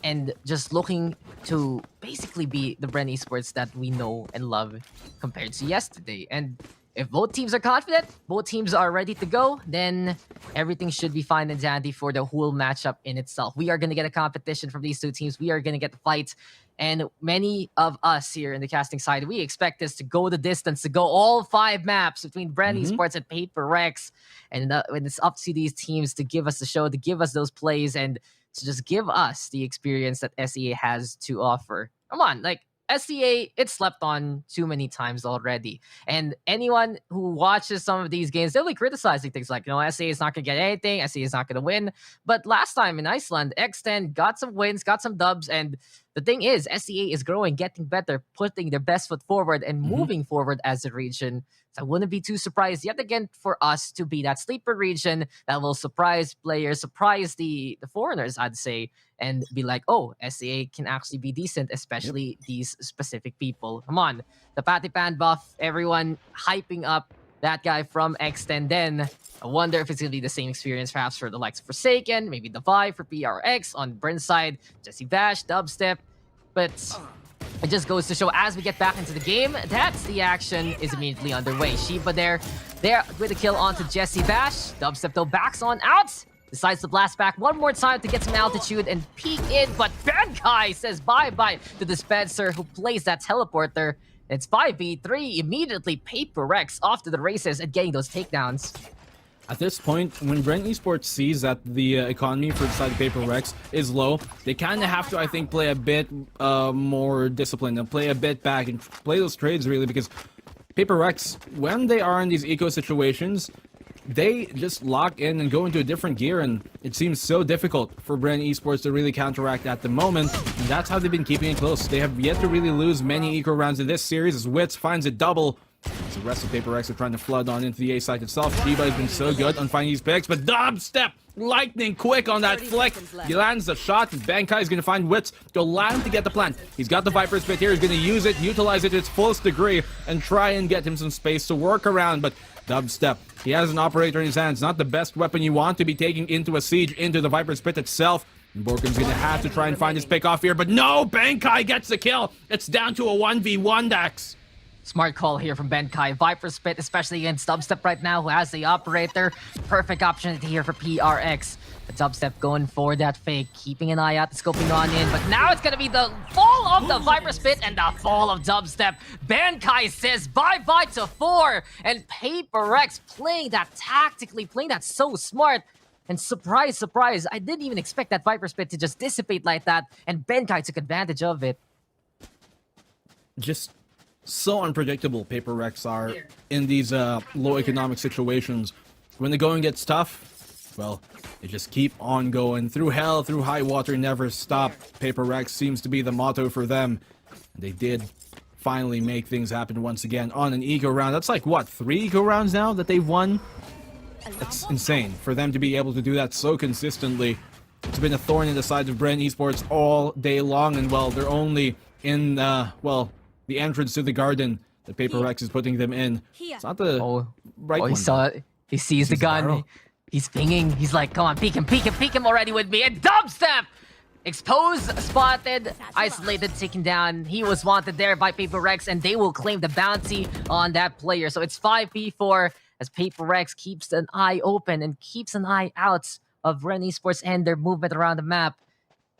and just looking to basically be the BREN Esports that we know and love compared to yesterday. And if both teams are confident, both teams are ready to go, then everything should be fine and dandy for the whole matchup in itself. We are going to get a competition from these two teams. We are going to get the fight. And many of us here in the casting side, we expect this to go the distance, to go all 5 maps between BREN Esports and Paper Rex. And when it's up to these teams to give us the show, to give us those plays, and to just give us the experience that SEA has to offer. Come on, like, SEA, it's slept on too many times already. And anyone who watches some of these games, they'll be criticizing things like, you know, SEA is not going to get anything, SEA is not going to win. But last time in Iceland, X10 got some wins, got some dubs, and the thing is, SEA is growing, getting better, putting their best foot forward and moving forward as a region. So I wouldn't be too surprised yet again for us to be that sleeper region that will surprise players, surprise the foreigners, I'd say, and be like, oh, SEA can actually be decent, especially these specific people. Come on, the Patty Pan buff, everyone hyping up that guy from X10. Then I wonder if it's going to be the same experience perhaps for the likes of Forsaken, maybe the Vibe for PRX on Bryn's side, Jesse Bash, Dubstep. But it just goes to show as we get back into the game, that's the action is immediately underway. Shiba there with a kill onto Jesse Bash. Dubstep though backs on out. Decides to blast back one more time to get some altitude and peek in, but Benkai says bye-bye to Dispenser who plays that teleporter. It's 5v3, immediately Paper Rex off to the races and getting those takedowns. At this point, when BREN Esports sees that the economy for the side of Paper Rex is low, they kind of have to, I think, play a bit more disciplined and play a bit back and play those trades, really, because Paper Rex, when they are in these eco situations, they just lock in and go into a different gear, and it seems so difficult for BREN Esports to really counteract at the moment, and that's how they've been keeping it close. They have yet to really lose many eco rounds in this series, as Wits finds a double. As the rest of Paper Rex are trying to flood on into the A site itself. Shiba has been so good on finding these picks, but Dubstep, lightning quick on that flick. He lands the shot, and Bankai is going to find Wits to land to get the plant. He's got the Viper's Pit here. He's going to use it, utilize it to its fullest degree, and try and get him some space to work around. But Dubstep, he has an operator in his hands. Not the best weapon you want to be taking into a siege into the Viper's Pit itself. And Borkum's going to have to try and find his pick off here, but no! Bankai gets the kill! It's down to a 1v1, Dax. Smart call here from Bankai. Viper's Pit, especially against Dubstep right now, who has the operator. Perfect opportunity here for PRX. But Dubstep going for that fake, keeping an eye out, scoping on in. But now it's going to be the fall of the Viper's Pit and the fall of Dubstep. Bankai says bye-bye to 4. And PaperX playing that tactically, playing that so smart. And surprise, surprise, I didn't even expect that Viper's Pit to just dissipate like that. And Bankai took advantage of it. Just so unpredictable Paper Rex are in these low economic situations. When the going gets tough, well, they just keep on going. Through hell, through high water, never stop. Paper Rex seems to be the motto for them. They did finally make things happen once again on an eco round. That's like, what, 3 eco rounds now that they've won? That's insane for them to be able to do that so consistently. It's been a thorn in the side of BREN Esports all day long, and well, they're only in, well, the entrance to the garden that Paper Rex is putting them in. It's not the right one. He saw it. He sees the gun. Barrel. He's pinging. He's like, come on, peek him already with me. And Dubstep! Exposed, spotted, isolated, taken down. He was wanted there by Paper Rex, and they will claim the bounty on that player. So it's 5v4 as Paper Rex keeps an eye open and keeps an eye out of BREN Esports and their movement around the map.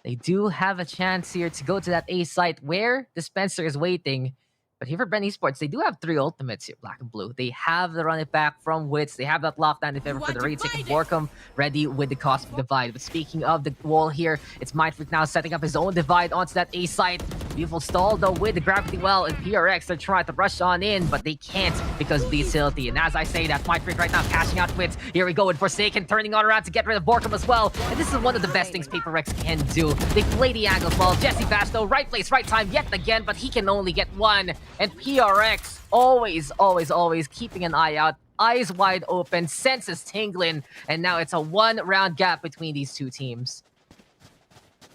They do have a chance here to go to that A site where Dispenser is waiting. But here for BREN Esports, they do have 3 ultimates here, black and blue. They have the run it back from Wits. They have that lockdown if ever for the retake of Borkum, ready with the Cosmic Divide. But speaking of the wall here, it's Mindfreak now setting up his own divide onto that A site. Beautiful stall though with the gravity well, and PRX, they're trying to rush on in, but they can't because of the utility. And as I say that, Mindfreak right now cashing out Wits. Here we go with Forsaken, turning on around to get rid of Borkum as well. And this is one of the best things Paper Rex can do. They play the angles well. Jesse Bash though, right place, right time yet again, but he can only get one. And PRX always keeping an eye out, eyes wide open, senses tingling, and now it's a 1-round gap between these two teams.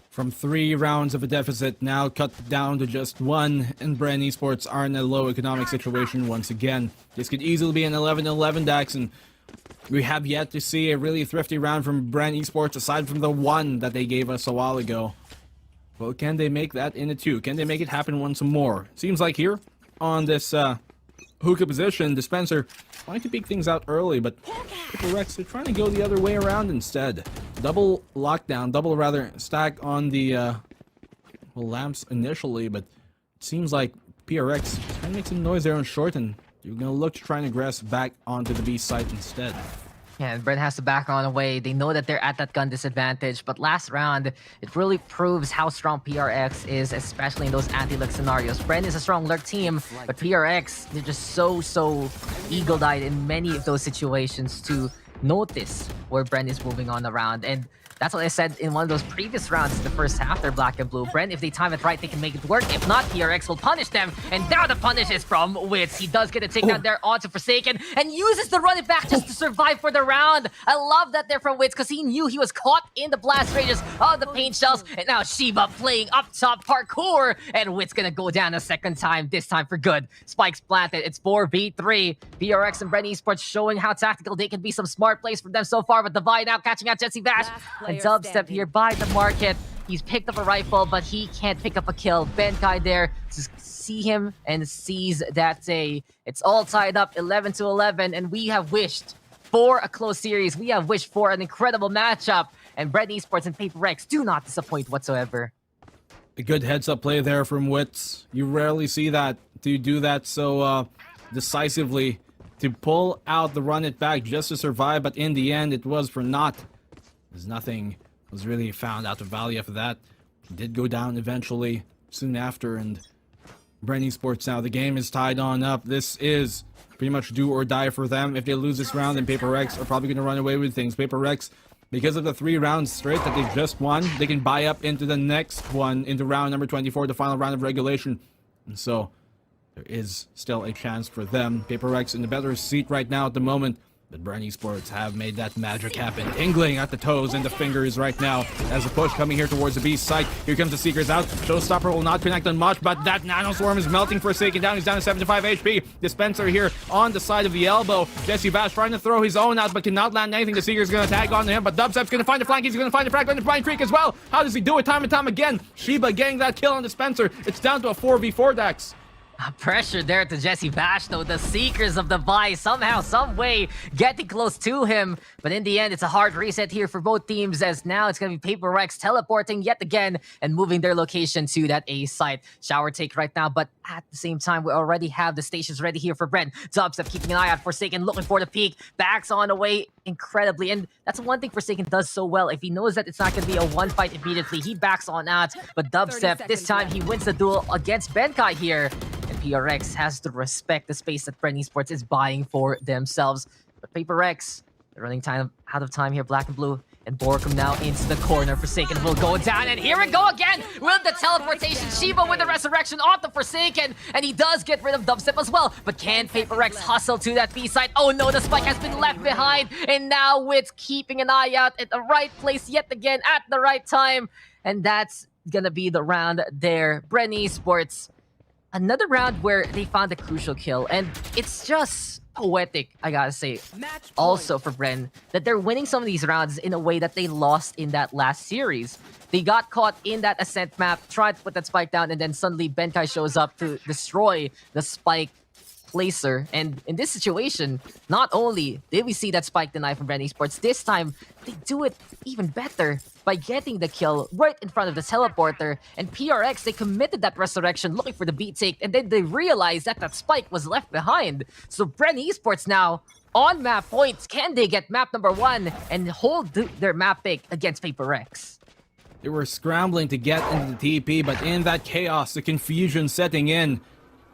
From 3 rounds of a deficit, now cut down to just 1, and BREN Esports are in a low economic situation once again. This could easily be an 11-11, Dax, and we have yet to see a really thrifty round from BREN Esports aside from the 1 that they gave us a while ago. Well, can they make that in a 2? Can they make it happen once more? Seems like here on this hookah position, Dispenser trying to peek things out early, but Paper Rex, they're trying to go the other way around instead. Double lockdown, double rather stack on the well, lamps initially, but it seems like PRX trying to make some noise there on short, and you're going to look to try and aggress back onto the B site instead. Yeah, and BREN has to back on away. They know that they're at that gun disadvantage, but last round, it really proves how strong PRX is, especially in those anti-lurk scenarios. BREN is a strong lurk team, but PRX, they're just so eagle-eyed in many of those situations to notice where BREN is moving on around. And that's what I said in one of those previous rounds in the first half. They're black and blue. BREN, if they time it right, they can make it work. If not, PRX will punish them. And now the punish is from Wits. He does get a takedown there onto Forsaken and uses the run it back just to survive for the round. I love that there from Wits because he knew he was caught in the blast ranges of the paint shells. And now Shiba playing up top parkour. And Wits gonna go down a second time, this time for good. Spikes planted. It's 4v3. PRX and BREN Esports showing how tactical they can be. Some smart plays from them so far. But Divide now catching out Jesse Bash. And Dubstep here by the market. He's picked up a rifle, but he can't pick up a kill. Bankai there to see him and sees that it's all tied up 11-11, and we have wished for a close series. We have wished for an incredible matchup, and BREN Esports and Paper Rex do not disappoint whatsoever. A good heads-up play there from Wits. You rarely see that, to do that so decisively, to pull out the run it back just to survive, but in the end, it was for naught. There's nothing was really found out of value after that. He did go down eventually, soon after, and BREN Esports now, the game is tied on up. This is pretty much do or die for them. If they lose this round, then Paper Rex are probably going to run away with things. Paper Rex, because of the 3 rounds straight that they just won, they can buy up into the next one, into round number 24, the final round of regulation. And so, there is still a chance for them. Paper Rex in the better seat right now at the moment. But BREN Esports have made that magic happen. Tingling at the toes and the fingers right now as the push coming here towards the B site. Here comes the Seekers out. Showstopper will not connect on much, but that Nano Swarm is melting Forsaken down. He's down to 75 HP. Dispenser here on the side of the elbow. Jesse Bash trying to throw his own out, but cannot land anything. The Seeker's going to tag on to him, but Dubstep's going to find the flank. He's going to find the frag on the Blind Creek as well. How does he do it time and time again? Shiba getting that kill on Dispenser. It's down to a 4v4 Dex. Pressure there to Jesse Bash, though. The Seekers of the Vi somehow, some way getting close to him. But in the end, it's a hard reset here for both teams, as now it's going to be Paper Rex teleporting yet again and moving their location to that A site. Shower take right now, but at the same time, we already have the stations ready here for BREN. Dubstep keeping an eye out. Forsaken looking for the peak. Backs on the way incredibly. And that's one thing Forsaken does so well. If he knows that it's not going to be a one fight immediately, he backs on out. But Dubstep, this time, he wins the duel against Benkai here. And PRX has to respect the space that BREN Esports is buying for themselves. But Paper Rex, they're running out of time here. Black and blue. And Borkum now into the corner. Forsaken will go down. And here we go again with the teleportation. Shiba with the resurrection off the Forsaken. And he does get rid of Dubstep as well. But can Paper Rex hustle to that B side? Oh no, the spike has been left behind. And now Wits keeping an eye out at the right place yet again at the right time. And that's gonna be the round there. BREN Esports. Another round where they found a crucial kill, and it's just poetic, I gotta say, also for BREN, that they're winning some of these rounds in a way that they lost in that last series. They got caught in that ascent map, tried to put that spike down, and then suddenly Benkai shows up to destroy the spike placer. And in this situation, not only did we see that spike deny from BREN Esports, this time they do it even better by getting the kill right in front of the teleporter. And PRX, they committed that resurrection looking for the beat take, and then they realized that that spike was left behind. So BREN Esports now on map points. Can they get map number 1 and hold their map pick against Paper Rex? They were scrambling to get into the TP, but in that chaos, the confusion setting in,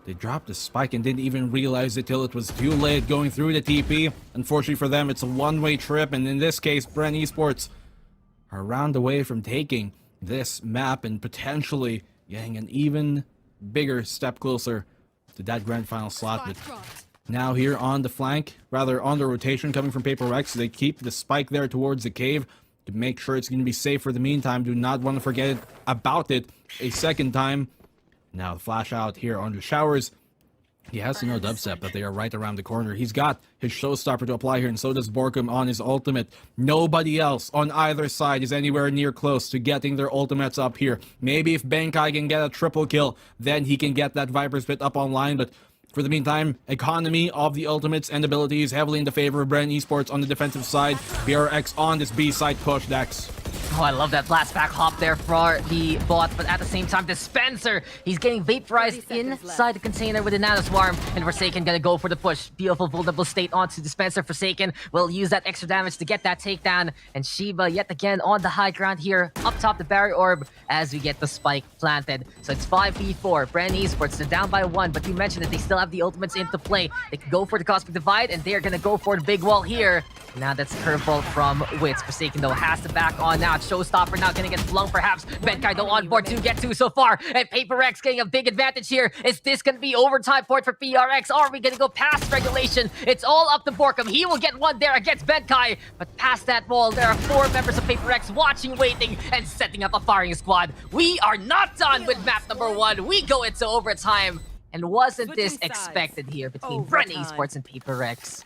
they dropped the spike and didn't even realize it till it was too late going through the TP. Unfortunately for them, it's a one-way trip, and in this case, BREN Esports are a round away from taking this map and potentially getting an even bigger step closer to that grand final slot. But now here on the flank, rather on the rotation coming from Paper Rex, they keep the spike there towards the cave to make sure it's going to be safe for the meantime. Do not want to forget about it a second time. Now, the flash out here on the showers. He has to know Dubstep that they are right around the corner. He's got his showstopper to apply here, and so does Borkum on his ultimate. Nobody else on either side is anywhere near close to getting their ultimates up here. Maybe if Benkai can get a triple kill, then he can get that Viper's Pit up online, but for the meantime, economy of the ultimates and abilities heavily in the favor of BREN Esports on the defensive side. BRX on this B side push, Dex. Oh, I love that blast back hop there for the bot, but at the same time, Dispenser, he's getting vaporized inside the container with the Nano Swarm, and Forsaken gonna go for the push. Beautiful vulnerable state onto Dispenser. Forsaken will use that extra damage to get that takedown, and Shiba yet again on the high ground here, up top the barrier orb as we get the spike planted. So it's 5v4, BREN Esports, they're down by 1, but you mentioned that they still have the ultimates into play. They can go for the Cosmic Divide, and they're gonna go for the big wall here. Now that's curveball from Wits. Forsaken though has to back on now. Showstopper now gonna get flung perhaps. Benkai though on board to get 2 so far. And Paper Rex getting a big advantage here. Is this gonna be overtime for PRX? Are we gonna go past regulation? It's all up to Borkum. He will get 1 there against Benkai. But past that wall, there are 4 members of Paper Rex watching, waiting, and setting up a firing squad. We are not done with map number 1. We go into overtime. And wasn't this expected here between BREN Esports and Paper Rex?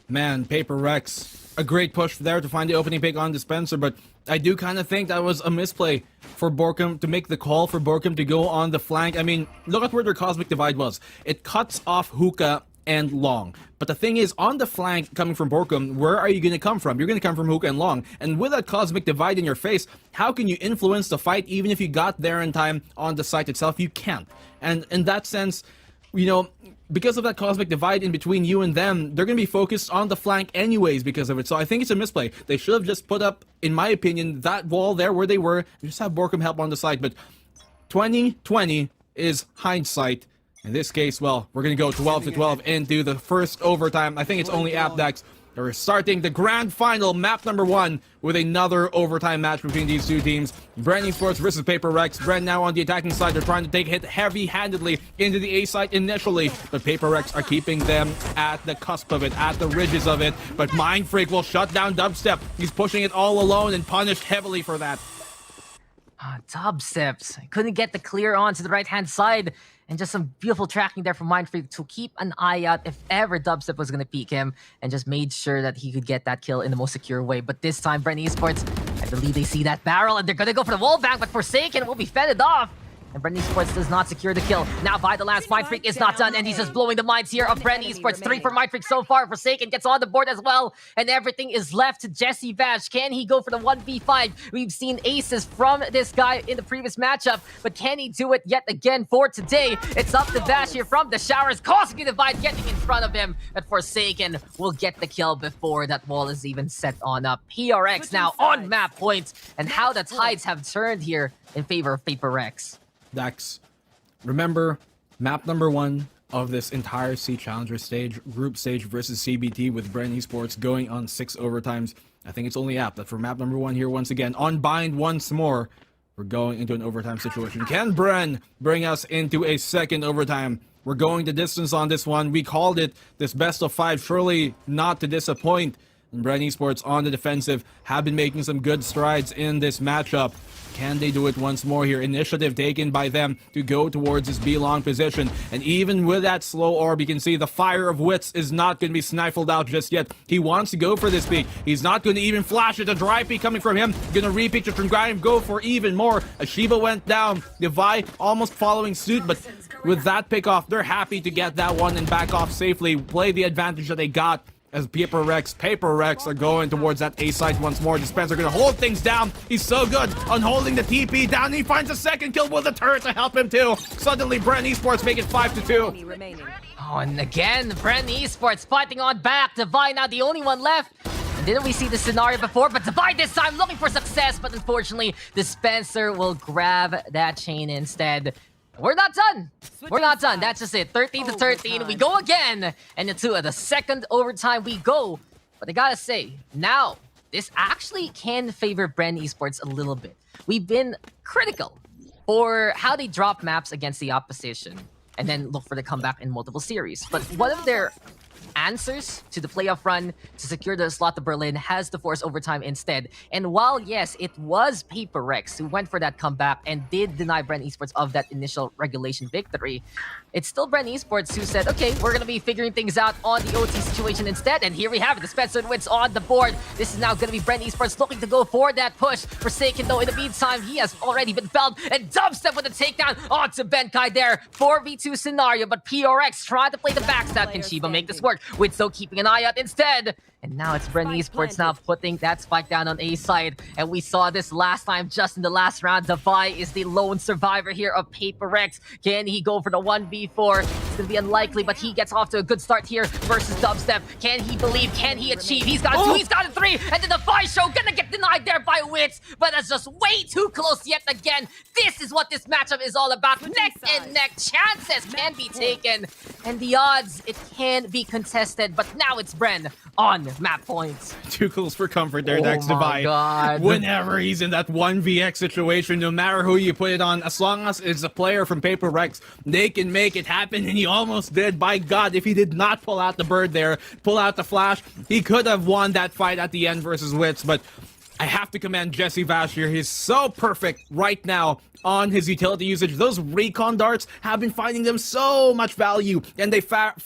Man, Paper Rex, a great push there to find the opening pick on Dispenser, but I do kind of think that was a misplay for Borkum to make the call for Borkum to go on the flank. I mean, look at where their Cosmic Divide was. It cuts off Hookah and Long. But the thing is, on the flank coming from Borkum, where are you going to come from? You're going to come from Hookah and Long. And with that Cosmic Divide in your face, how can you influence the fight even if you got there in time on the site itself? You can't. And in that sense, you know, because of that Cosmic Divide in between you and them, they're going to be focused on the flank anyways because of it. So I think it's a misplay. They should have just put up, in my opinion, that wall there where they were, and just have Borkum help on the side. But 2020 is hindsight. In this case, well, we're going to go 12-12 into the first overtime. I think it's only Apdex We're starting the grand final, map number 1, with another overtime match between these two teams. BREN esports versus Paper Rex. BREN now on the attacking side. They're trying to take a hit heavy-handedly into the A site initially, but Paper Rex are keeping them at the cusp of it, at the ridges of it. But Mindfreak will shut down Dubstep. He's pushing it all alone and punished heavily for that. Dubsteps couldn't get the clear on to the right-hand side. And just some beautiful tracking there from Mindfreak to keep an eye out if ever Dubstep was going to peek him, and just made sure that he could get that kill in the most secure way. But this time, BREN esports, I believe they see that barrel and they're going to go for the wall bang, but Forsaken will be fended off. And BREN esports does not secure the kill. Now by the last, Mindfreak is not done, and he's just blowing the minds here of BREN esports. 3 for Mindfreak so far. Forsaken gets on the board as well, and everything is left to Jesse Vash. Can he go for the 1v5? We've seen aces from this guy in the previous matchup, but can he do it yet again for today? It's up to Vash here from the showers, causing the divide, getting in front of him, but Forsaken will get the kill before that wall is even set on up. PRX now on map points, and how the tides have turned here in favor of Paper Rex. Dax, remember, map number 1 of this entire C Challenger stage, group stage versus CBT, with BREN esports going on 6 overtimes. I think it's only apt that for map number 1 here, once again, on bind once more, we're going into an overtime situation. Can BREN bring us into a second overtime? We're going the distance on this one. We called it this best of 5, surely not to disappoint. And BREN esports on the defensive have been making some good strides in this matchup. Can they do it once more here? Initiative taken by them to go towards this B-long position. And even with that slow orb, you can see the fire of wits is not going to be sniffled out just yet. He wants to go for this peek. He's not going to even flash it. A dry peek coming from him. Going to re-peek to try and go for even more. Ashiba went down. Devi almost following suit, but with that pick off, they're happy to get that one and back off safely. Play the advantage that they got. As Paper Rex are going towards that A site once more. Dispenser gonna hold things down. He's so good on holding the TP down. He finds a second kill with a turret to help him too. Suddenly, BREN esports make it 5-2. Oh, and again, BREN esports fighting on back. Devi now the only one left. And didn't we see the scenario before? But Devi this time looking for success. But unfortunately, Dispenser will grab that chain instead. We're not done. We're not done. That's just it. 13-13. We go again. And into the second overtime we go. But I gotta say, now, this actually can favor BREN esports a little bit. We've been critical for how they drop maps against the opposition and then look for the comeback in multiple series. But one of their answers to the playoff run to secure the slot to Berlin has to force overtime instead. And while, yes, it was Paper Rex who went for that comeback and did deny BREN esports of that initial regulation victory, it's still BREN esports who said, okay, we're going to be figuring things out on the OT situation instead. And here we have it. The Spencer wins on the board. This is now going to be BREN esports looking to go for that push. Forsaken, though, in the meantime, he has already been felled. And Dubstep with a takedown onto Benkai there. 4v2 scenario, but PRX trying to play the backstab. Can Shiba make this work? Witzo keeping an eye out instead. And now it's BREN esports now putting that spike down on A side. And we saw this last time, just in the last round. Devi is the lone survivor here of Paper Rex. Can he go for the 1v4? It's going to be unlikely, but he gets off to a good start here versus Dubstep. Can he believe? Can he achieve? He's got 2, he's got a 3, and then the Devi show gonna get denied there by Wits, but that's just way too close yet again. This is what this matchup is all about. Neck and neck chances can be taken, and the odds, it can be contested, but now it's BREN on map points. Too close for comfort there, Dax my Devi. God. Whenever he's in that 1vx situation, no matter who you put it on, as long as it's a player from Paper Rex, they can make it happen, and he almost did. By God, if he did not pull out the bird there, pull out the flash, he could have won that fight at the end versus Wits, but I have to commend Jesse Vash here. He's so perfect right now on his utility usage. Those recon darts have been finding them so much value, and they found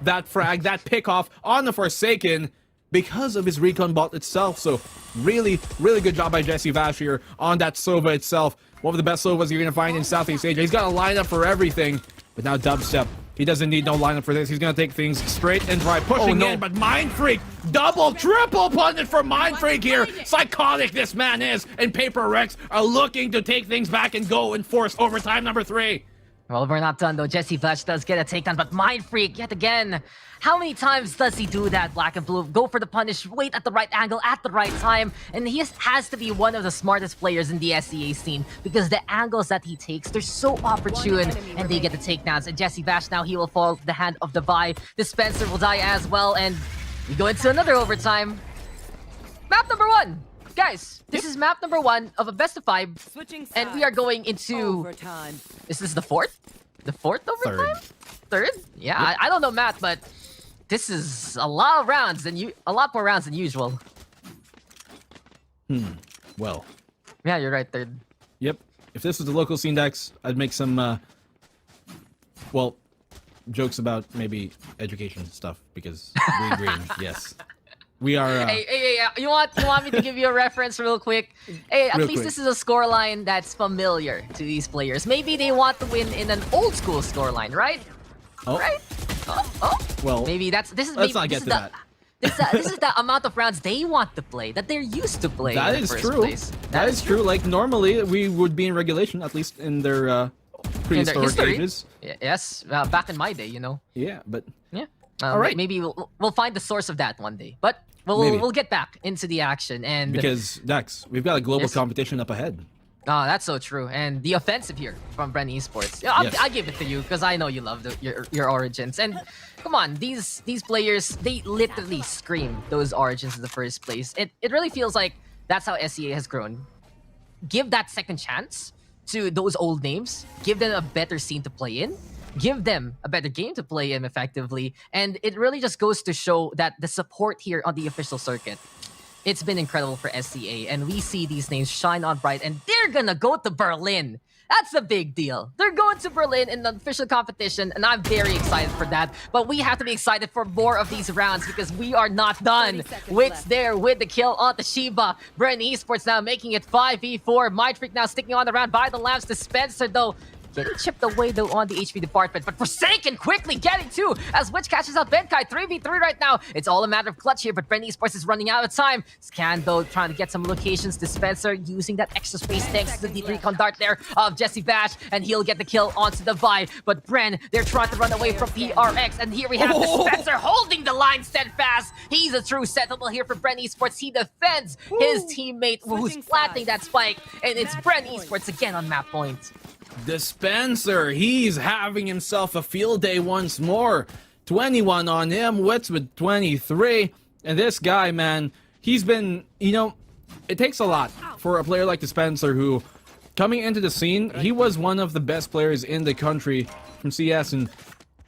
that frag, that pick off on the Forsaken because of his recon bot itself. So really, really good job by Jesse Vash here on that Sova itself. One of the best Sovas you're going to find in Southeast Asia. He's got a lineup for everything, but now Dubstep, he doesn't need no lineup for this. He's going to take things straight and dry, pushing in, but Mindfreak, double, triple punish for Mindfreak here. Psychotic this man is, and Paper Rex are looking to take things back and go and force overtime number 3. Well, we're not done though. Jesse Vash does get a takedown, but Mindfreak yet again. How many times does he do that, Black and Blue? Go for the punish, wait at the right angle, at the right time. And he has to be one of the smartest players in the SCA scene because the angles that he takes, they're so opportune and they get the takedowns. And Jesse Vash now, he will fall to the hand of Devi. Dispenser will die as well, and We go into another overtime. Map number 1. Guys, this is map number 1 of a best of 5. And we are going into... Overtime. Is this the 4th? The 4th overtime? Third? Yeah, yep. I don't know math, but this is a lot of rounds a lot more rounds than usual. Well. Yeah, you're right, third. Yep. If this was the local scene Dex, I'd make some, well, jokes about maybe education stuff because green, yes. We are. Hey, you want me to give you a reference real quick? Hey, at least this is a scoreline that's familiar to these players. Maybe they want to win in an old school scoreline, right? Oh. Right? Oh. Well, maybe let's not get to that. This is the amount of rounds they want to play, that they're used to playing. That in is the first true. Place. That is true. Like normally we would be in regulation, at least in their prehistoric ages. Yes, back in my day, you know. Yeah, but yeah. All right. Maybe we'll find the source of that one day, but we'll get back into the action and because Dex, we've got a global competition up ahead. Oh, that's so true. And the offensive here from BREN Esports. I give it to you because I know you love your origins. And come on, these players, they literally scream those origins in the first place. It really feels like that's how SEA has grown. Give that second chance to those old names. Give them a better scene to play in. Give them a better game to play in effectively. And it really just goes to show that the support here on the official circuit, it's been incredible for SCA, and we see these names shine on bright, and they're gonna go to Berlin. That's a big deal. They're going to Berlin in the official competition, and I'm very excited for that. But we have to be excited for more of these rounds because we are not done. Wits there with the kill on the Shiba. BREN Esports now making it 5v4. Mindfreak now sticking on the round by the lamps. Dispenser, though, getting chipped away though on the HP department, but Forsaken quickly getting two as Witch catches out Benkai. 3v3 right now. It's all a matter of clutch here, but BREN Esports is running out of time. Scan though trying to get some locations. Dispenser using that extra space thanks to the recon dart there of Jesse Bash, and he'll get the kill onto the Vi. But BREN, they're trying to run away from PRX, and here we have Dispenser holding the line steadfast. He's a true sentinel here for BREN Esports. He defends his teammate who's planting that spike, and it's BREN Esports again on map point. Dispenser, he's having himself a field day once more. 21 on him, Wits with 23. And this guy, man, he's been, you know, it takes a lot for a player like Dispenser who, coming into the scene, he was one of the best players in the country from CS, and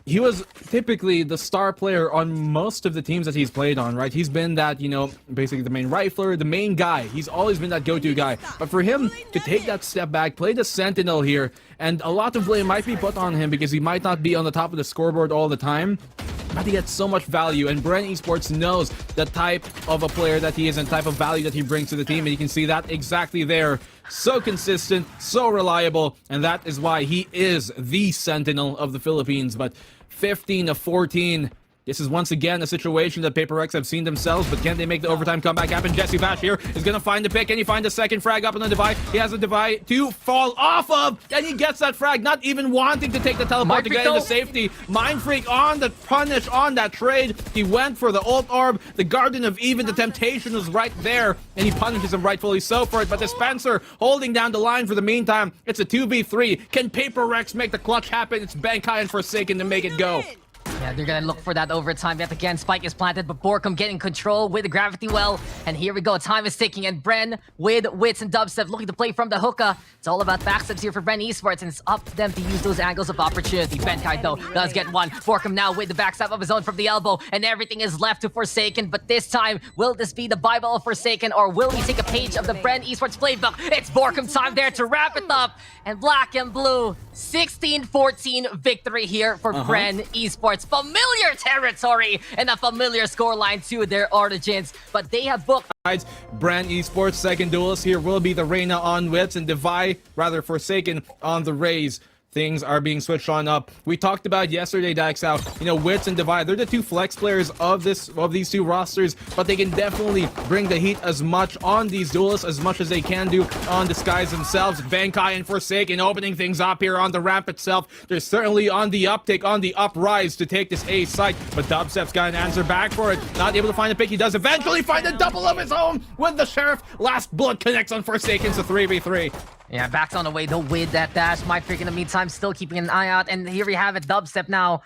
he was typically the star player on most of the teams that he's played on, right? He's been that, you know, basically the main rifler, the main guy. He's always been that go-to guy. But for him to take that step back, play the Sentinel here, and a lot of blame might be put on him because he might not be on the top of the scoreboard all the time, but he gets so much value, and BREN Esports knows the type of a player that he is and type of value that he brings to the team, and you can see that exactly there. So consistent, so reliable, and that is why he is the Sentinel of the Philippines. But 15 to 14. This is once again a situation that PaperX have seen themselves, but can they make the overtime comeback happen? Jesse Bash here is going to find the pick. Can he find the second frag up on the Divide? He has a Divide to fall off of, and he gets that frag, not even wanting to take the teleport to get into safety. Mindfreak on the punish, on that trade. He went for the ult orb, the Garden of Even, the temptation was right there, and he punishes him rightfully so for it. But Dispenser holding down the line for the meantime. It's a 2v3. Can PaperX make the clutch happen? It's Benkai and Forsaken to make it go. Yeah, they're gonna look for that overtime yet again. Spike is planted, but Borkum getting control with the gravity well. And here we go, time is ticking, and BREN with Wits and Dubstep looking to play from the hookah. It's all about backsteps here for BREN Esports, and it's up to them to use those angles of opportunity. Benkai, though, does get one. Borkum now with the backstab of his own from the elbow, and everything is left to Forsaken. But this time, will this be the Bible of Forsaken, or will we take a page of the BREN Esports playbook? It's Borkum time there to wrap it up, and Black and Blue, 16-14 victory here for BREN Esports. Familiar territory and a familiar scoreline to their origins, but they have booked. BREN Esports second duelist here will be the Reyna on Wits and Forsaken on the Rays. Things are being switched on up. We talked about yesterday, Dax, how, you know, Wits and Divide, they're the two flex players of these two rosters, but they can definitely bring the heat as much on these duelists as much as they can do on the skies themselves. Benkai and Forsaken opening things up here on the ramp itself. They're certainly on the uptick, on the uprise to take this A site, but Dubstep's got an answer back for it. Not able to find a pick. He does eventually find a double of his own with the Sheriff. Last blood connects on Forsaken, so 3v3. Yeah, back's on the way though with that dash. Mindfreak in the meantime still keeping an eye out, and here we have it. Dubstep now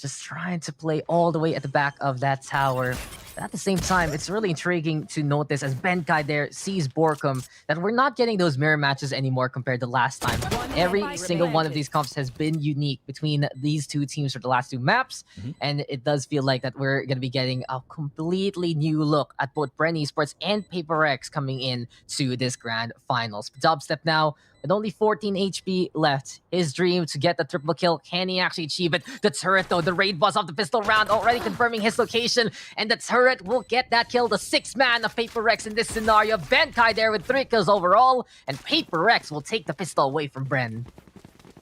just trying to play all the way at the back of that tower. But at the same time, it's really intriguing to notice as Benkai there sees Borkum that we're not getting those mirror matches anymore compared to last time. Every single one of these comps has been unique between these two teams for the last two maps, and it does feel like that we're going to be getting a completely new look at both BREN Esports and Paper X coming in to this grand finals. Dubstep now with only 14 HP left. His dream to get the triple kill. Can he actually achieve it? The turret though, the raid boss of the pistol round already confirming his location. And the turret will get that kill. The 6-man of Paper Rex in this scenario. Benkai there with 3 kills overall. And Paper Rex will take the pistol away from BREN.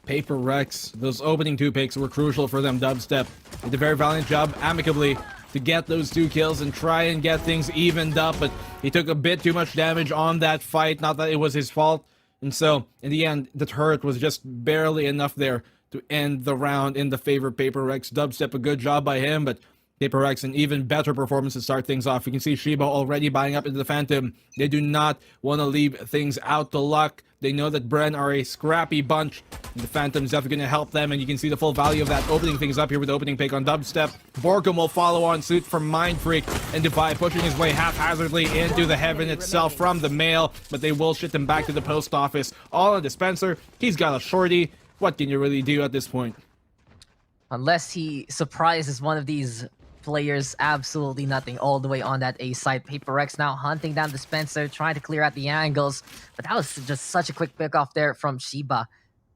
Paper Rex, those opening 2 picks were crucial for them. Dubstep did a very valiant job amicably to get those 2 kills and try and get things evened up. But he took a bit too much damage on that fight. Not that it was his fault. And so, in the end, the turret was just barely enough there to end the round in the favor of Paper Rex. Dubstep, a good job by him, but Paper Rex, an even better performance to start things off. You can see Shiba already buying up into the Phantom. They do not want to leave things out to luck. They know that BREN are a scrappy bunch. And the Phantom is definitely going to help them, and you can see the full value of that opening things up here with the opening pick on Dubstep. Borkum will follow on suit from Mind Freak, and Defy pushing his way haphazardly into the heaven itself from the mail, but they will ship him back to the post office. All on Dispenser. He's got a shorty. What can you really do at this point? Unless he surprises one of these players, absolutely nothing all the way on that A side. Paper X now hunting down Dispenser, trying to clear out the angles, but that was just such a quick pick off there from Shiba.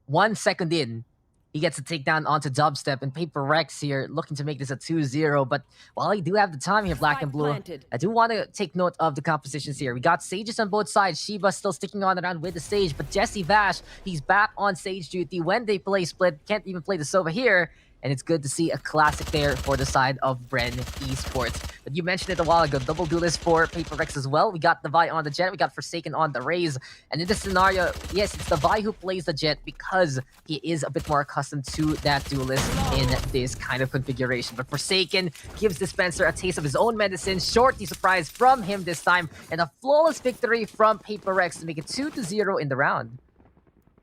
1 second in, he gets a takedown onto Dubstep, and Paper Rex here looking to make this a 2-0. But while you do have the time here, Black and Blue, I do want to take note of the compositions here. We got Sages on both sides. Shiba still sticking on around with the Sage, but Jesse Vash, he's back on Sage duty when they play split. Can't even play the Sova here. And it's good to see a classic there for the side of BREN Esports. But you mentioned it a while ago, double duelist for Paper Rex as well. We got the Vi on the Jet, we got Forsaken on the Raze. And in this scenario, yes, it's the Vi who plays the Jet because he is a bit more accustomed to that duelist in this kind of configuration. But Forsaken gives Dispenser a taste of his own medicine. Shorty surprise from him this time. And a flawless victory from Paper Rex to make it 2-0 in the round.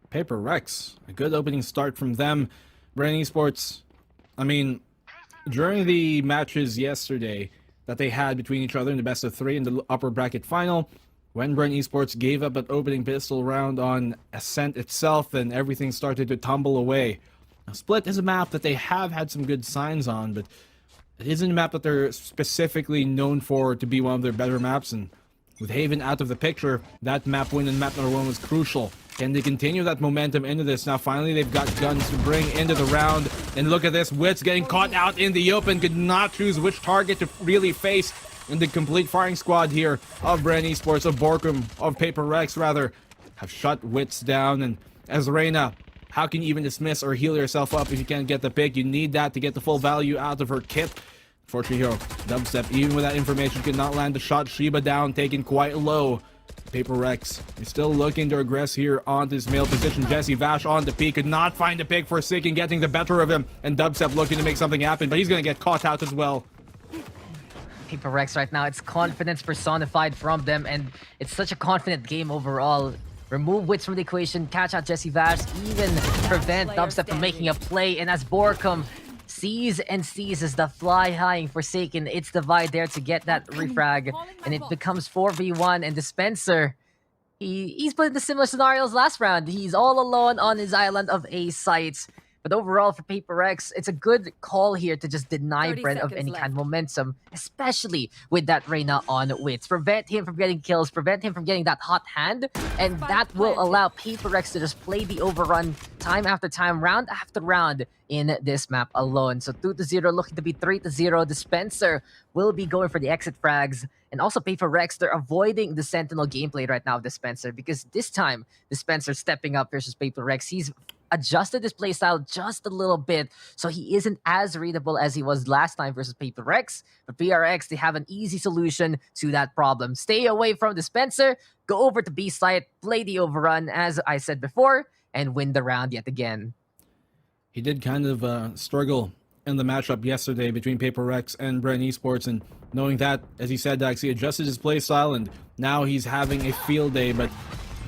Paper Rex, a good opening start from them. BREN Esports, I mean, during the matches yesterday that they had between each other in the best of 3 in the upper bracket final, when BREN Esports gave up an opening pistol round on Ascent itself, then everything started to tumble away. Now, Split is a map that they have had some good signs on, but it isn't a map that they're specifically known for to be one of their better maps, and with Haven out of the picture, that map win in map number 1 was crucial. Can they continue that momentum into this? Now, finally, they've got guns to bring into the round. And look at this. Wits getting caught out in the open. Could not choose which target to really face. And the complete firing squad here of BREN Esports, of Borkum, of Paper Rex, rather, have shut Wits down. And as Reina, how can you even dismiss or heal yourself up if you can't get the pick? You need that to get the full value out of her kit. Fortunately, here, Dubstep, even with that information, could not land the shot. Shiba down, taken quite low. Paper Rex is still looking to aggress here on this male position. Jesse Vash on the peak, could not find the pick. Forsaken getting the better of him, and Dubstep looking to make something happen, but he's going to get caught out as well. Paper Rex right now, it's confidence personified from them, and it's such a confident game overall. Remove Wits from the equation, catch out Jesse Vash, even prevent Dubstep from making a play, and as Borkum sees and seizes the fly-high Forsaken, it's the Vi there to get that refrag, and it becomes 4v1, and Dispenser, he's put in the similar scenarios last round. He's all alone on his island of A sites. But overall, for Paper X, it's a good call here to just deny BREN of any kind of momentum, especially with that Reina on Wits. Prevent him from getting kills, prevent him from getting that hot hand, and that will allow Paper X to just play the overrun time after time, round after round in this map alone. So 2-0, looking to be 3-0. Dispenser will be going for the exit frags. And also Paper Rex, they're avoiding the Sentinel gameplay right now of Dispenser, because this time, Dispenser stepping up versus Paper Rex. He's adjusted his playstyle just a little bit, so he isn't as readable as he was last time versus Paper Rex. But PRX, they have an easy solution to that problem. Stay away from Dispenser, go over to B site, play the overrun, as I said before, and win the round yet again. He did kind of struggle in the matchup yesterday between Paper Rex and BREN Esports, and knowing that, as he said, Dax, he adjusted his playstyle, and now he's having a field day, but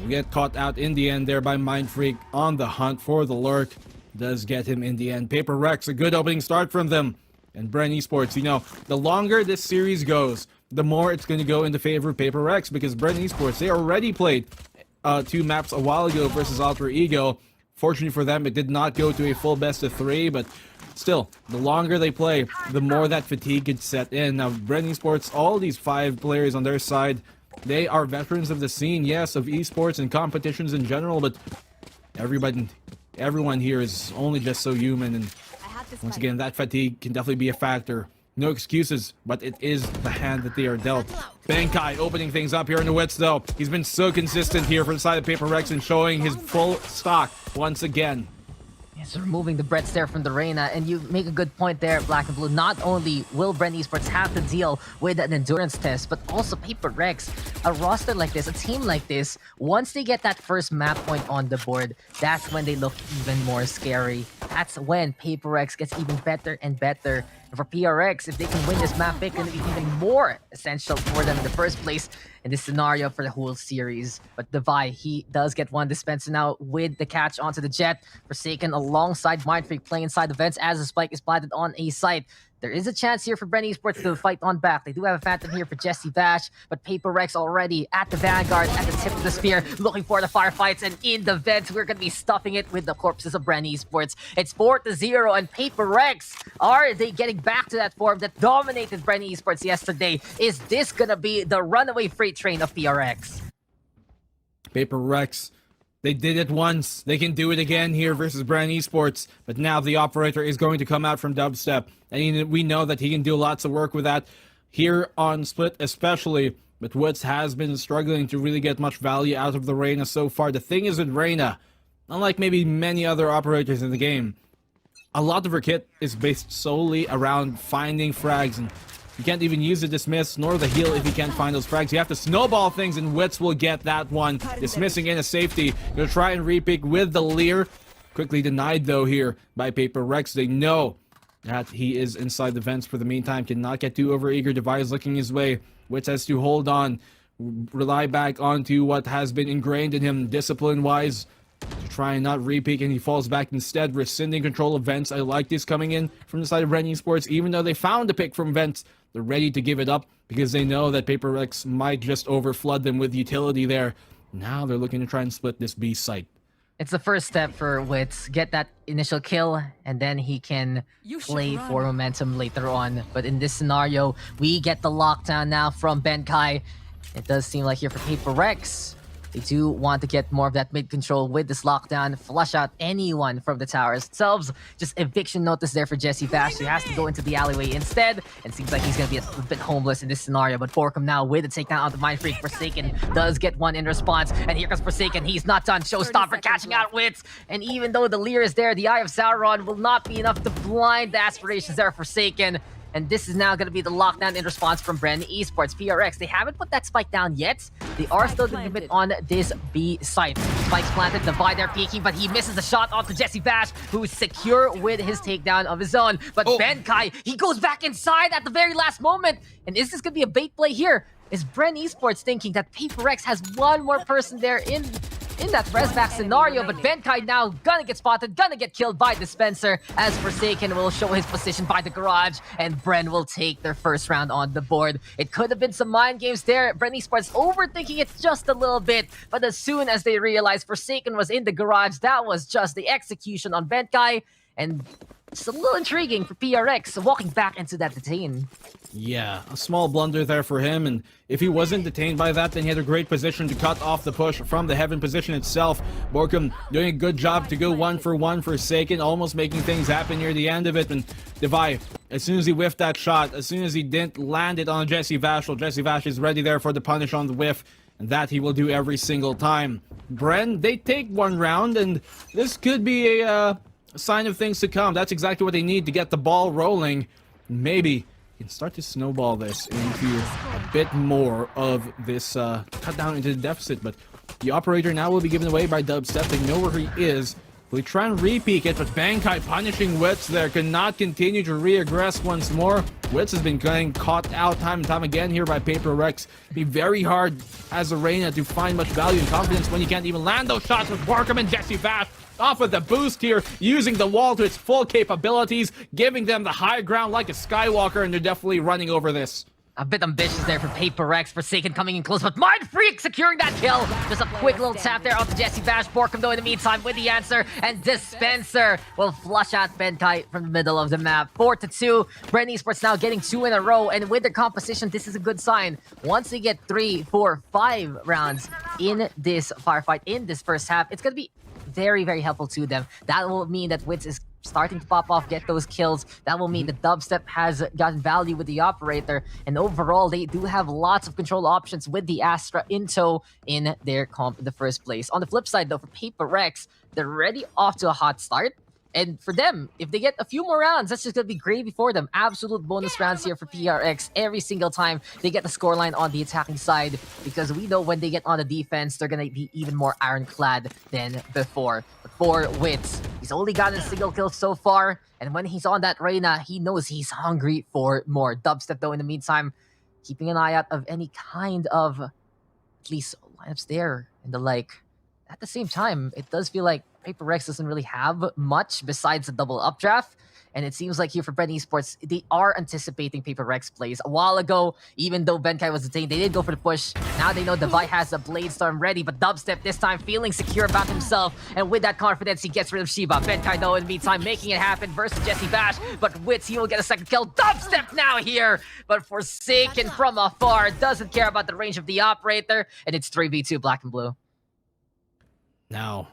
we get caught out in the end there by Mind Freak on the hunt for the lurk. does get him in the end. Paper Rex, a good opening start from them. And BREN Esports, you know, the longer this series goes, the more it's going to go in the favor of Paper Rex, because BREN Esports, they already played 2 maps a while ago versus Alter Ego. Fortunately for them, it did not go to a full best of 3, but still, the longer they play, the more that fatigue could set in. Now, BREN Esports, all these 5 players on their side, they are veterans of the scene, yes, of esports and competitions in general, but everyone here is only just so human, and once again, that fatigue can definitely be a factor. No excuses, but it is the hand that they are dealt. Benkai opening things up here in the Wits, though. He's been so consistent here from the side of Paper Rex and showing his full stock once again. Yes, removing the Brett's there from the Reyna, and you make a good point there, Black and Blue. Not only will BREN Esports have to deal with an endurance test, but also Paper Rex. A roster like this, a team like this, once they get that first map point on the board, that's when they look even more scary. That's when Paper Rex gets even better and better. And for PRX, if they can win this map, it's going to be even more essential for them in the first place in this scenario for the whole series. But Devi, he does get one dispenser now with the catch onto the Jet. Forsaken alongside Mind Freak playing inside the vents as the spike is planted on a site. There is a chance here for BREN Esports to fight on back. They do have a Phantom here for Jesse Bash, but Paper Rex already at the Vanguard, at the tip of the spear, looking for the firefights, and in the vents, we're going to be stuffing it with the corpses of BREN Esports. It's 4-0, and Paper Rex, are they getting back to that form that dominated BREN Esports yesterday? Is this going to be the runaway freight train of PRX? Paper Rex, they did it once. They can do it again here versus BREN Esports. But now the operator is going to come out from Dubstep. And we know that he can do lots of work with that here on Split especially. But Woods has been struggling to really get much value out of the Reyna so far. The thing is with Reyna, unlike maybe many other operators in the game, a lot of her kit is based solely around finding frags. And you can't even use the dismiss nor the heal if you can't find those frags. You have to snowball things, and Wits will get that one. Dismissing in a safety. Gonna try and repick with the Leer. Quickly denied though here by Paper Rex. They know that he is inside the vents for the meantime. Cannot get too overeager. Device looking his way. Wits has to hold on. Rely back onto what has been ingrained in him discipline-wise. To try and not repeak, and he falls back instead, rescinding control of vents. I like this coming in from the side of BREN Esports. Even though they found a pick from vents, they're ready to give it up because they know that Paper Rex might just overflood them with utility there. Now they're looking to try and split this B site. It's the first step for Wits. Get that initial kill, and then he can play for momentum later on. But in this scenario, we get the lockdown now from Benkai. It does seem like here for Paper Rex, they do want to get more of that mid control with this lockdown, flush out anyone from the towers themselves. Just eviction notice there for Jesse Bash. He has to go into the alleyway instead, and seems like he's going to be a bit homeless in this scenario. But Borkum now with a takedown on the Mind Freak. Forsaken does get one in response, and here comes Forsaken. He's not done. Showstopper catching out Wits, and even though the Leer is there, the Eye of Sauron will not be enough to blind the aspirations there of Forsaken. And this is now going to be the lockdown in response from BREN Esports. PRX, they haven't put that spike down yet. They are still going to commit on this B site. Spike's planted, Devi there peeking, but he misses the shot onto Jesse Bash, who's secure with his takedown of his own. But Benkai, he goes back inside at the very last moment. And is this going to be a bait play here? Is BREN Esports thinking that Paper Rex has one more person there in that resback scenario, but Benkai now gonna get spotted, gonna get killed by Dispenser, as Forsaken will show his position by the garage, and BREN will take their first round on the board. It could have been some mind games there. BREN Esports overthinking it just a little bit, but as soon as they realized Forsaken was in the garage, that was just the execution on Benkai, and it's a little intriguing for PRX walking back into that detain. Yeah, a small blunder there for him, and if he wasn't detained by that, then he had a great position to cut off the push from the heaven position itself. Borkum doing a good job to go 1-for-1 Forsaken, almost making things happen near the end of it. And Devi, as soon as he whiffed that shot, as soon as he didn't land it on Jesse Vashel, Jesse Vash is ready there for the punish on the whiff, and that he will do every single time. BREN, they take one round, and this could be a sign of things to come. That's exactly what they need to get the ball rolling. Maybe can start to snowball this into a bit more of this cut down into the deficit. But the operator now will be given away by Dubstep. They know where he is. We try and re-peek it, but Bankai punishing Wits there. Cannot continue to re-aggress once more. Wits has been getting caught out time and time again here by Paper Rex. It'd be very hard as Arena to find much value and confidence when you can't even land those shots with Borkham and Jesse Vash. Off with the boost here, using the wall to its full capabilities, giving them the high ground like a Skywalker, and they're definitely running over this. A bit ambitious there for Paper Rex. Forsaken coming in close, but Mind Freak securing that kill. Just a quick little tap there onto Jesse Bash. Borkham though in the meantime with the answer, and Dispenser will flush out Benkai from the middle of the map. 4-2. BREN Esports now getting 2 in a row, and with their composition, this is a good sign. Once they get 3, 4, 5 rounds in this firefight, in this first half, it's gonna be very, very helpful to them. That will mean that Wits is starting to pop off, get those kills. That will mean the Dubstep has gotten value with the Operator, and overall they do have lots of control options with the Astra in tow in their comp in the first place. On the flip side though, for Paper Rex, they're already off to a hot start. And for them, if they get a few more rounds, that's just going to be gravy for them. Absolute bonus rounds here for PRX every single time they get the scoreline on the attacking side. Because we know when they get on the defense, they're going to be even more ironclad than before. But for Wits, he's only gotten a single kill so far. And when he's on that Reyna, he knows he's hungry for more. Dubstep, though, in the meantime, keeping an eye out of any kind of, at least, lineups there. And the like. At the same time, it does feel like Paper Rex doesn't really have much besides a double updraft. And it seems like here for BREN Esports, they are anticipating Paper Rex plays. A while ago, even though Benkai was detained, they did go for the push. Now they know Devi has a Blade Storm ready, but Dubstep this time feeling secure about himself. And with that confidence, he gets rid of Shiba. Benkai, though, in the meantime, making it happen versus Jesse Bash. But Wits, he will get a second kill. Dubstep now here, but Forsaken from afar. Doesn't care about the range of the Operator. And it's 3v2 Black and Blue. Now,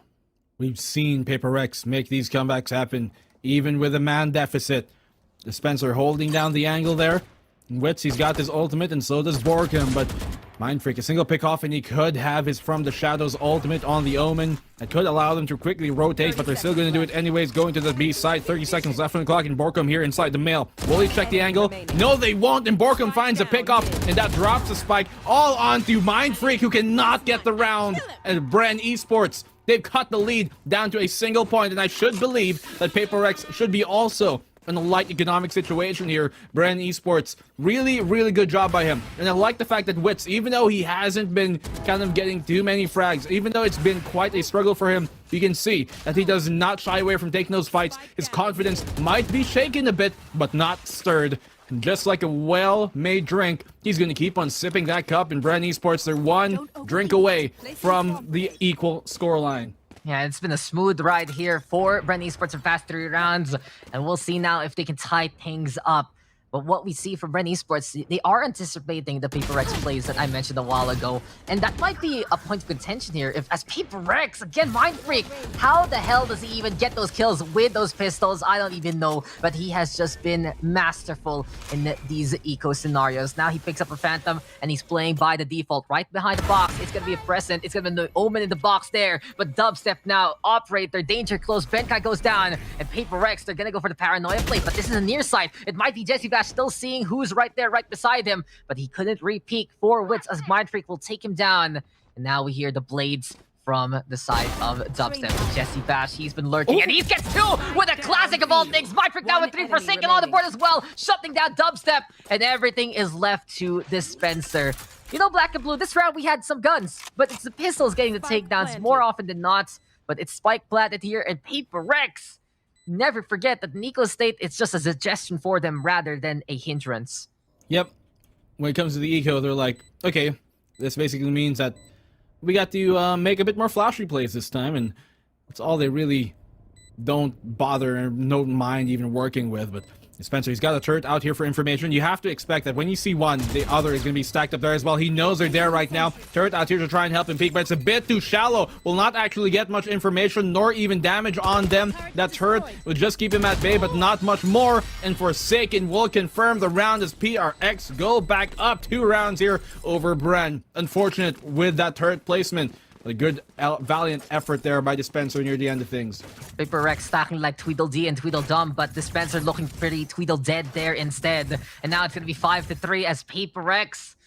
we've seen Paper Rex make these comebacks happen, even with a man deficit. Dispenser holding down the angle there. Wits, he's got his ultimate, and so does Borkham, but Mind Freak, a single pick off, and he could have his From the Shadows ultimate on the Omen. That could allow them to quickly rotate, but they're still going to do it anyways, going to the B side. 30 seconds left on the clock, and Borkham here inside the mail. Will he check the angle? No, they won't, and Borkham finds a pick off, and that drops the spike all onto Mind Freak, who cannot get the round. And BREN Esports, they've cut the lead down to a single point, and I should believe that Paper Rex should be also in a light economic situation here. BREN Esports, really, really good job by him. And I like the fact that Wits, even though he hasn't been kind of getting too many frags, even though it's been quite a struggle for him, you can see that he does not shy away from taking those fights. His confidence might be shaken a bit, but not stirred. And just like a well-made drink, he's going to keep on sipping that cup. And BREN Esports, they're one drink away from the equal scoreline. Yeah, it's been a smooth ride here for BREN Esports for past 3 rounds, and we'll see now if they can tie things up. But what we see from BREN Esports, they are anticipating the Paper Rex plays that I mentioned a while ago. And that might be a point of contention here. If as Paper Rex, again, Mind Freak, how the hell does he even get those kills with those pistols? I don't even know. But he has just been masterful in these eco scenarios. Now he picks up a Phantom, and he's playing by the default. Right behind the box, it's going to be a Present. It's going to be the Omen in the box there. But Dubstep now, Operator, danger close. Benkai goes down. And Paper Rex, they're going to go for the Paranoia play. But this is a near side. It might be Jesse Bash still seeing who's right there, right beside him, but he couldn't re-peek for Wits as Mind Freak will take him down. And now we hear the blades from the side of Dubstep. Jesse Bash, he's been lurking, and he gets 2 with a classic of all things. Mind Freak now with 3 Forsaken on the board as well, shutting down Dubstep, and everything is left to Dispenser. You know, Black and Blue, this round we had some guns, but it's the pistols getting the takedowns more often than not. But it's Spike planted here, and Paper Rex, never forget that Nico State, it's just a suggestion for them rather than a hindrance. Yep. When it comes to the eco, they're like, okay, this basically means that we got to make a bit more flashy plays this time, and that's all they really don't bother and don't mind even working with. But Spencer, he's got a turret out here for information. You have to expect that when you see one, the other is going to be stacked up there as well. He knows they're there right now. Turret out here to try and help him peek, but it's a bit too shallow. Will not actually get much information nor even damage on them. That turret will just keep him at bay, but not much more. And Forsaken will confirm the round as PRX go back up 2 rounds here over BREN. Unfortunate with that turret placement. A good, valiant effort there by Dispenser near the end of things. Paper Rex stacking like Tweedledee and Tweedledum, but Dispenser looking pretty Tweedledead there instead. And now it's going to be 5-3 as Paper Rex.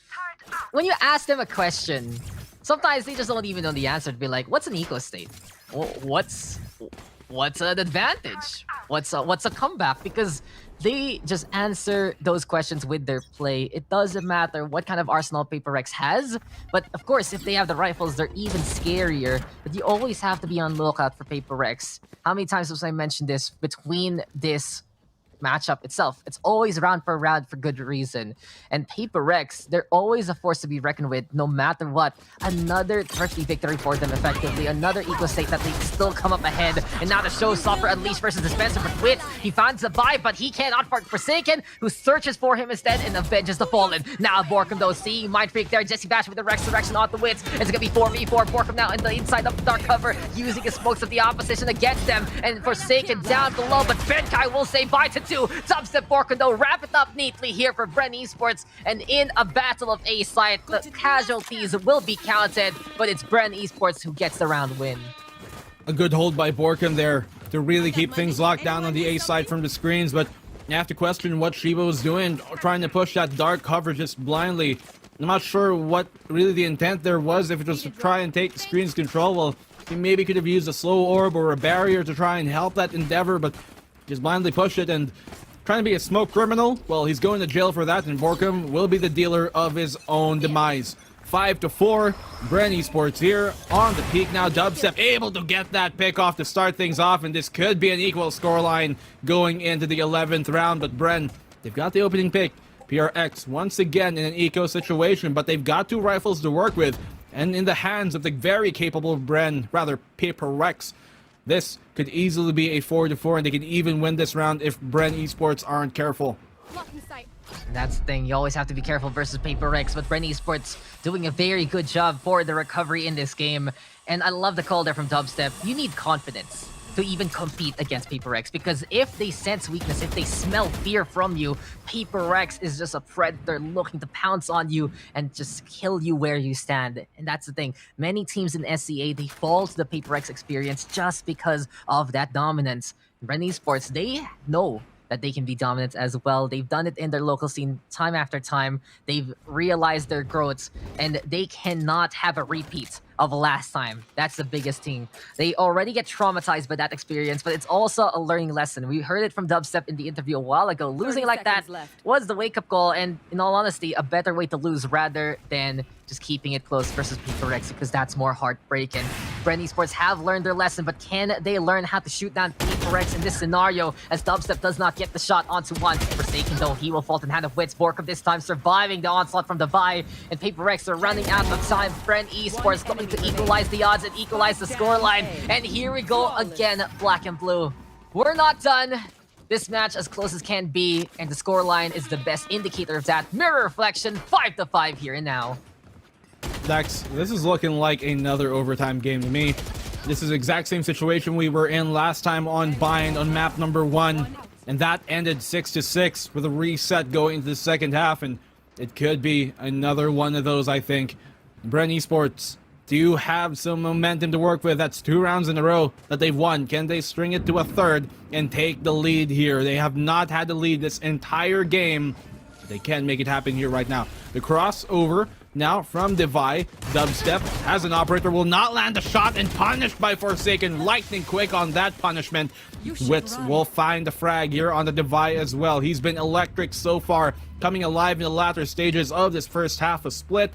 When you ask them a question, sometimes they just don't even know the answer to be like, what's an eco state? What's what's an advantage? What's a comeback? Because they just answer those questions with their play. It doesn't matter what kind of arsenal Paper Rex has, but of course, if they have the rifles, they're even scarier. But you always have to be on lookout for Paper Rex. How many times have I mentioned this between this matchup itself? It's always round for round for good reason. And Paper Rex, they're always a force to be reckoned with no matter what. Another turkey victory for them effectively. Another eco state that they still come up ahead. And now the showstopper Unleash versus Dispenser for Twit. He finds the buy, but he cannot for Forsaken, who searches for him instead and avenges the Fallen. Now Borkum though, see Mind Freak there. Jesse Bash with the Resurrection on the Wits. It's gonna be 4v4. Borkum now in the inside of the dark cover, using his smokes of the opposition against them. And Forsaken down below, but Benkai will say bye to two. Dubstep Borkum though, wrap it up neatly here for BREN Esports. And in a battle of A site, the casualties will be counted, but it's BREN Esports who gets the round win. A good hold by Borkum there to really keep things locked down on the A side from the screens, but you have to question what Shiba was doing, trying to push that dark cover just blindly. I'm not sure what really the intent there was, if it was to try and take the screen's control. Well, he maybe could have used a slow orb or a barrier to try and help that endeavor, but just blindly push it and trying to be a smoke criminal. Well, he's going to jail for that, and Borkum will be the dealer of his own demise. 5-4, BREN Esports here on the peak now. Dubstep able to get that pick off to start things off, and this could be an equal scoreline going into the 11th round. But BREN, they've got the opening pick. PRX once again in an eco situation, but they've got two rifles to work with, and in the hands of the very capable Paper Rex. This could easily be a 4-4, and they can even win this round if BREN Esports aren't careful. That's the thing, you always have to be careful versus Paper Rex, but BREN Esports doing a very good job for the recovery in this game. And I love the call there from Dubstep. You need confidence to even compete against Paper Rex, because if they sense weakness, if they smell fear from you, Paper Rex is just a predator looking to pounce on you and just kill you where you stand. And that's the thing, many teams in SCA, they fall to the Paper Rex experience just because of that dominance. BREN Esports, they know that they can be dominant as well. They've done it in their local scene time after time. They've realized their growths, and they cannot have a repeat of last time. That's the biggest thing. They already get traumatized by that experience, but it's also a learning lesson. We heard it from Dubstep in the interview a while ago. Losing like that was the wake-up call, and in all honesty, a better way to lose rather than just keeping it close versus Paper Rex, because that's more heartbreaking. BREN Esports have learned their lesson, but can they learn how to shoot down Paper Rex in this scenario, as Dubstep does not get the shot onto one. Forsaken though, he will fall in hand of Wits. Borkum this time surviving the onslaught from the Vi, and Paper Rex are running out of time. BREN Esports going to equalize the odds and equalize the scoreline. And here we go again, black and blue. We're not done. This match as close as can be, and the scoreline is the best indicator of that. Mirror reflection, 5-5 here and now. Dex, this is looking like another overtime game to me. This is the exact same situation we were in last time on Bind on map number 1, and that ended 6-6 with a reset going into the second half, and it could be another one of those, I think. BREN Esports, do you have some momentum to work with? That's 2 rounds in a row that they've won. Can they string it to a third and take the lead here? They have not had the lead this entire game. They can make it happen here right now. The crossover now from Devi. Dubstep has an operator, will not land a shot, and punished by Forsaken. Lightning quick on that punishment. Wits will find the frag here on the Devi as well. He's been electric so far, coming alive in the latter stages of this first half of split.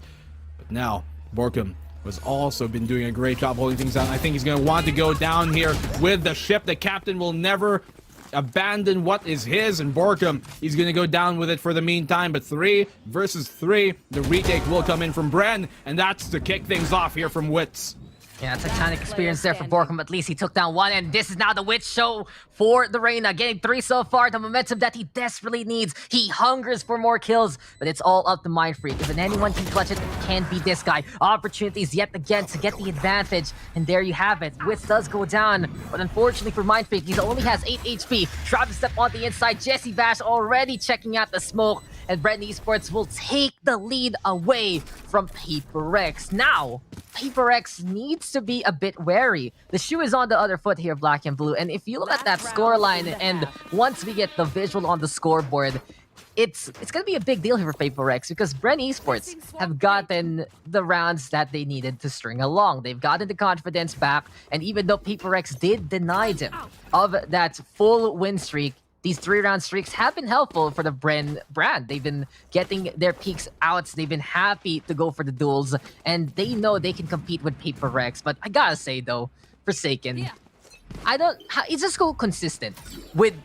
But now, Borkum has also been doing a great job holding things down. I think he's going to want to go down here with the ship. The captain will never abandon what is his, and Borkum, he's gonna go down with it for the meantime. But 3 versus 3, the retake will come in from BREN, and that's to kick things off here from Wits. Yeah, Titanic experience there for Borkum. At least he took down one, and this is now the Witch show for the Reina. Getting 3 so far, the momentum that he desperately needs. He hungers for more kills, but it's all up to Mind Freak. If anyone can clutch it, it can't be this guy. Opportunities yet again to get the advantage, and there you have it. Witch does go down, but unfortunately for Mind Freak, he only has 8 HP. Travis step on the inside. Jesse Bash already checking out the smoke, and BREN Esports will take the lead away from Paper Rex. Now, Paper Rex needs to be a bit wary. The shoe is on the other foot here, black and blue. And if you look at that scoreline, and once we get the visual on the scoreboard, it's gonna be a big deal here for Paper Rex because BREN Esports have gotten the rounds that they needed to string along. They've gotten the confidence back, and even though Paper Rex did deny them of that full win streak, these 3-round streaks have been helpful for the BREN brand. They've been getting their peaks out. They've been happy to go for the duels, and they know they can compete with Paper Rex. But I gotta say though, Forsaken, it's just so consistent with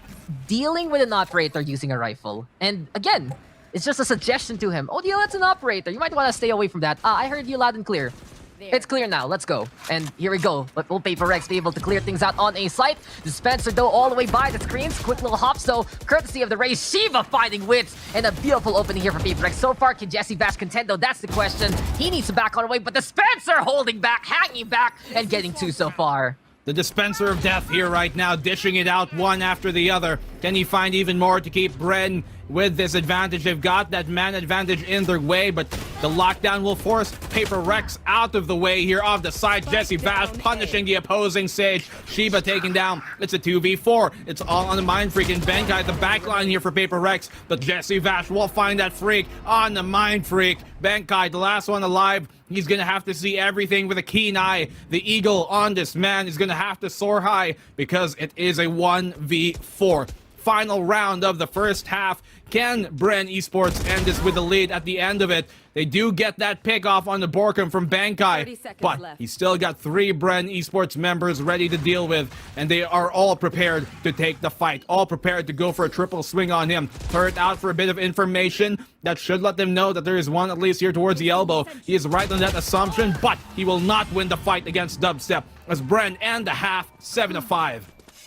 dealing with an operator using a rifle. And again, it's just a suggestion to him. Oh, that's an operator. You might want to stay away from that. I heard you loud and clear. It's clear now. Let's go. And here we go. But will Paper Rex be able to clear things out on a site? Dispenser, though, all the way by the screens. Quick little hops, though, courtesy of the race. Shiva finding wits. And a beautiful opening here for Paper Rex. So far, can Jesse Vash contend, though? That's the question. He needs to back on the way, but Dispenser holding back, hanging back, and getting 2 so far. The dispenser of death here right now, dishing it out one after the other. Can he find even more to keep BREN with this advantage? They've got that man advantage in their way, but the lockdown will force Paper Rex out of the way here off the side. Jesse Vash punishing the opposing Sage. Shiba taken down. It's a 2v4. It's all on the Mind Freak, and Benkai the backline here for Paper Rex, but Jesse Vash will find that freak on the Mind Freak. Benkai, the last one alive. He's going to have to see everything with a keen eye. The eagle on this man is going to have to soar high because it is a 1v4. Final round of the first half. Can BREN Esports end this with the lead at the end of it? They do get that pick off on the Borkum from Benkai, but he's still got 3 BREN Esports members ready to deal with, and they are all prepared to take the fight, all prepared to go for a triple swing on him. Turret out for a bit of information that should let them know that there is one at least here towards the elbow. He is right on that assumption, but he will not win the fight against Dubstep as BREN end the half 7-5.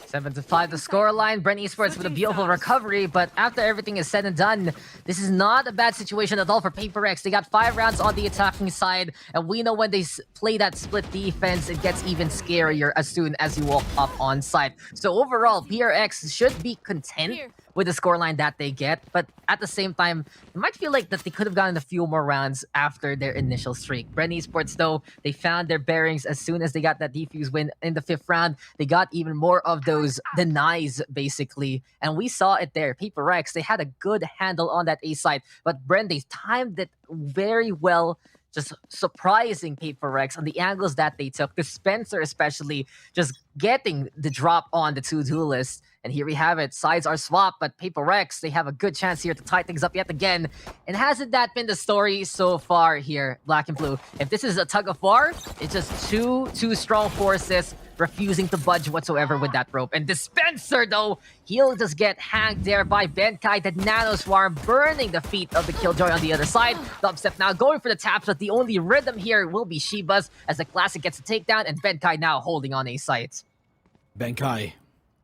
7-5 the scoreline. BREN Esports with a beautiful recovery, but after everything is said and done, this is not a bad situation at all for Paper Rex. They got 5 rounds on the attacking side, and we know when they play that split defense, it gets even scarier as soon as you walk up on site. So overall, PRX should be content with the scoreline that they get, but at the same time, it might feel like that they could have gotten a few more rounds after their initial streak. BREN Esports, though, they found their bearings as soon as they got that defuse win in the 5th round. They got even more of those denies, basically, and we saw it there. Paper Rex, they had a good handle on that A side, but BREN, they timed it very well, just surprising Paper Rex on the angles that they took. Dispenser especially just getting the drop on the 2 duelists. And here we have it. Sides are swapped, but Paper Rex, they have a good chance here to tie things up yet again. And hasn't that been the story so far here, Black and Blue? If this is a tug of war, it's just two strong forces refusing to budge whatsoever with that rope. And Dispenser, though, he'll just get hanged there by Benkai, that Nano Swarm burning the feet of the Killjoy on the other side. Dubstep now going for the taps, but the only rhythm here will be Shiba's as the Classic gets a takedown, and Benkai now holding on a site. Benkai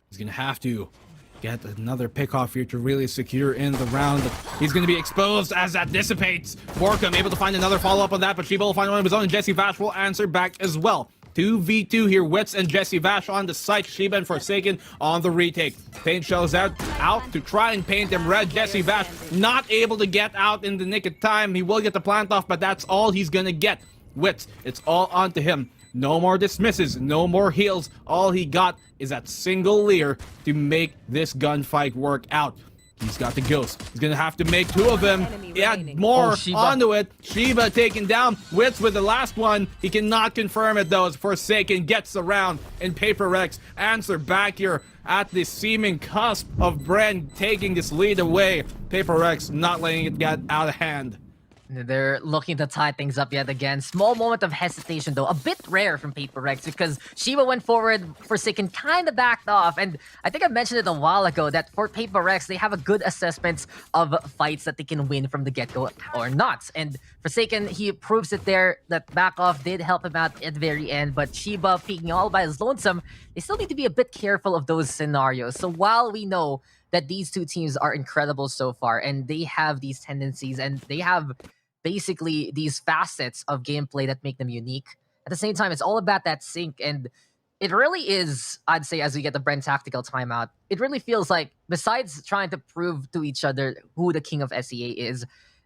is going to have to get another pick off here to really secure in the round. He's going to be exposed as that dissipates. Borkum able to find another follow-up on that, but Shiba will find one of his own, and Jesse Vash will answer back as well. 2v2 here, Wits and Jesse Vash on the site, Shiba and Forsaken on the retake. Paint shells out to try and paint him red. Jesse Vash not able to get out in the nick of time. He will get the plant off, but that's all he's gonna get. Wits, it's all onto him. No more dismisses, no more heals. All he got is that single leer to make this gunfight work out. He's got the ghost. He's gonna have to make 2 of them. Add more onto it. Shiba taken down. Wits with the last one. He cannot confirm it though as Forsaken gets around. And Paper Rex answer back here at the seeming cusp of BREN taking this lead away. Paper Rex not letting it get out of hand. They're looking to tie things up yet again. Small moment of hesitation, though. A bit rare from Paper Rex because Shiba went forward, Forsaken kind of backed off. And I think I mentioned it a while ago that for Paper Rex, they have a good assessment of fights that they can win from the get-go or not. And Forsaken, he proves it there. That back off did help him out at the very end. But Shiba peeking all by his lonesome, they still need to be a bit careful of those scenarios. So while we know that these 2 teams are incredible so far, and they have these tendencies, and they have basically these facets of gameplay that make them unique. At the same time, it's all about that sync, and it really is, I'd say, as we get the BREN tactical timeout, it really feels like, besides trying to prove to each other who the king of SEA is,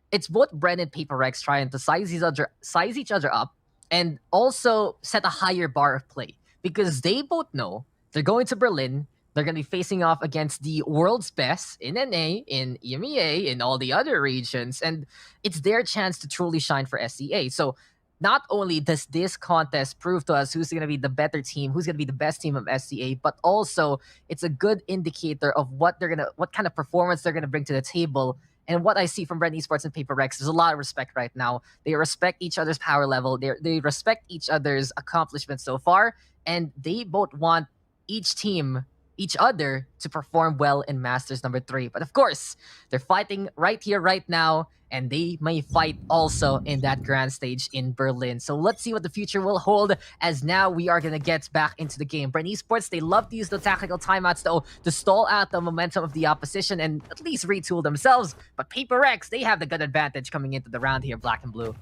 it's both BREN and Paper Rex trying to size each other up and also set a higher bar of play. Because they both know they're going to Berlin, They're going to be facing off against the world's best in NA, in EMEA, in all the other regions, and it's their chance to truly shine for SEA. So not only does this contest prove to us who's going to be the better team, who's going to be the best team of SEA, but also it's a good indicator of what kind of performance they're going to bring to the table. And what I see from BREN Esports and Paper Rex, there's a lot of respect right now. They respect each other's power level. They respect each other's accomplishments so far, and they both want each other to perform well in Masters number 3. But of course, they're fighting right here, right now, and they may fight also in that grand stage in Berlin. So let's see what the future will hold, as now we are going to get back into the game. BREN Esports, they love to use the tactical timeouts though to stall out the momentum of the opposition and at least retool themselves. But Paper X, they have the good advantage coming into the round here, black and blue.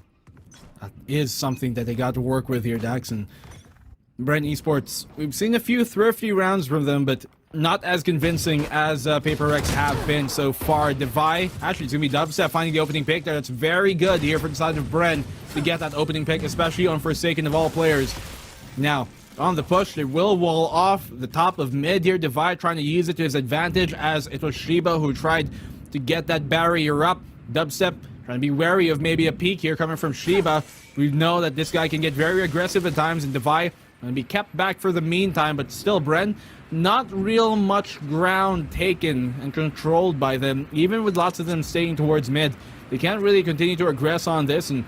That is something that they got to work with here, Dax. And BREN Esports, we've seen a few thrifty rounds from them, but not as convincing as Paper Rex have been so far. Devi, actually, it's going to be Dubstep finding the opening pick there. That's very good here for the side of BREN to get that opening pick, especially on Forsaken of all players. Now, on the push, they will wall off the top of mid here. Devi trying to use it to his advantage, as it was Shiba who tried to get that barrier up. Dubstep trying to be wary of maybe a peek here coming from Shiba. We know that this guy can get very aggressive at times, and Devi going to be kept back for the meantime, but still BREN, not real much ground taken and controlled by them, even with lots of them staying towards mid. They can't really continue to aggress on this and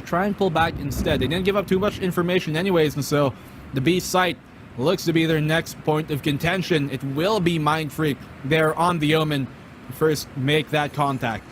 try and pull back instead. They didn't give up too much information anyways, and so the B site looks to be their next point of contention. It will be Mindfreak there on the Omen to first make that contact.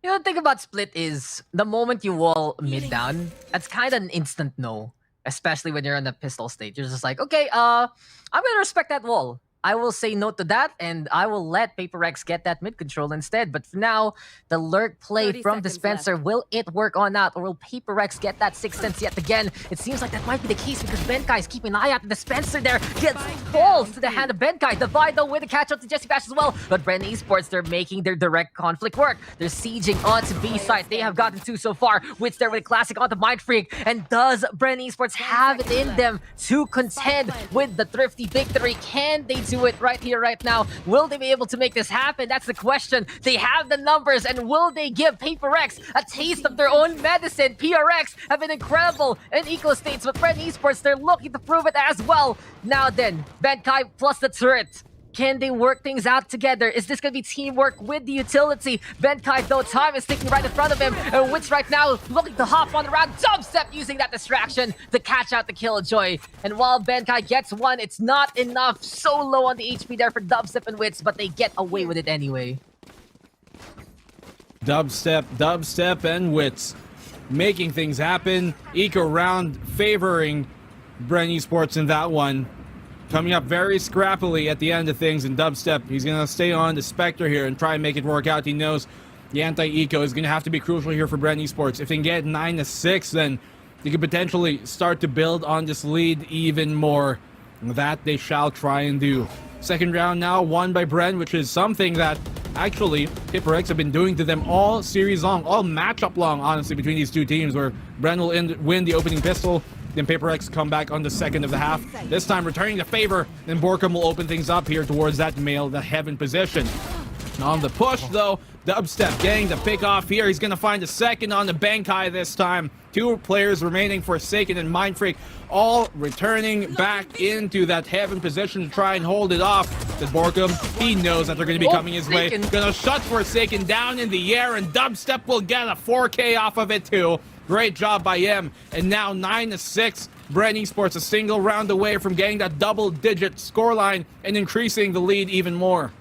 The thing about Split is the moment you wall mid down, that's kind of an instant no. Especially when you're in the pistol state. You're just like, okay, I'm gonna respect that wall. I will say no to that, and I will let Paper X get that mid control instead. But for now, the lurk play from Dispenser, left. Will it work on that, or will Paper X get that Sixth Sense yet again? It seems like that might be the case, because Benkai is keeping an eye out. The Dispenser there falls to the hand of Benkai. Divide though with a catch up to Jesse Bash as well. But BREN Esports, they're making their direct conflict work. They're sieging onto B side. They have gotten 2 so far. Wits there with a classic onto Mindfreak. And does BREN Esports have it in them to contend with the thrifty victory? Can they do it right here, right now? Will they be able to make this happen? That's the question. They have the numbers, and will they give Paper X a taste of their own medicine? PRX have been incredible in eco states, but BREN Esports, they're looking to prove it as well. Now then, Benkai plus the turret. Can they work things out together? Is this going to be teamwork with the utility? Benkai, though, time is ticking right in front of him. And Witch right now looking to hop on the round. Dubstep using that distraction to catch out the Killjoy. And while Benkai gets one, it's not enough. So low on the HP there for Dubstep and Wits, but they get away with it anyway. Dubstep, and Wits making things happen. Eco round favoring BREN Esports in that one. Coming up very scrappily at the end of things, and Dubstep, he's going to stay on the Spectre here and try and make it work out. He knows the anti-eco is going to have to be crucial here for BREN Esports. If they can get 9-6, then they could potentially start to build on this lead even more. That they shall try and do. Second round now won by BREN, which is something that actually Paper X have been doing to them all series long, all matchup long, honestly, between these two teams, where BREN will win the opening pistol, then Paper X come back on the second of the half. This time returning the favor, then Borkum will open things up here towards that the heaven position. On the push though, Dubstep getting the pick off here. He's gonna find a second on the Benkai this time. 2 players remaining, Forsaken and Mindfreak, all returning back into that heaven position to try and hold it off. The Borkum, he knows that they're gonna be coming his way. Gonna shut Forsaken down in the air, and Dubstep will get a 4K off of it too. Great job by him. And now 9-6. BREN Esports a single round away from getting that double-digit scoreline and increasing the lead even more.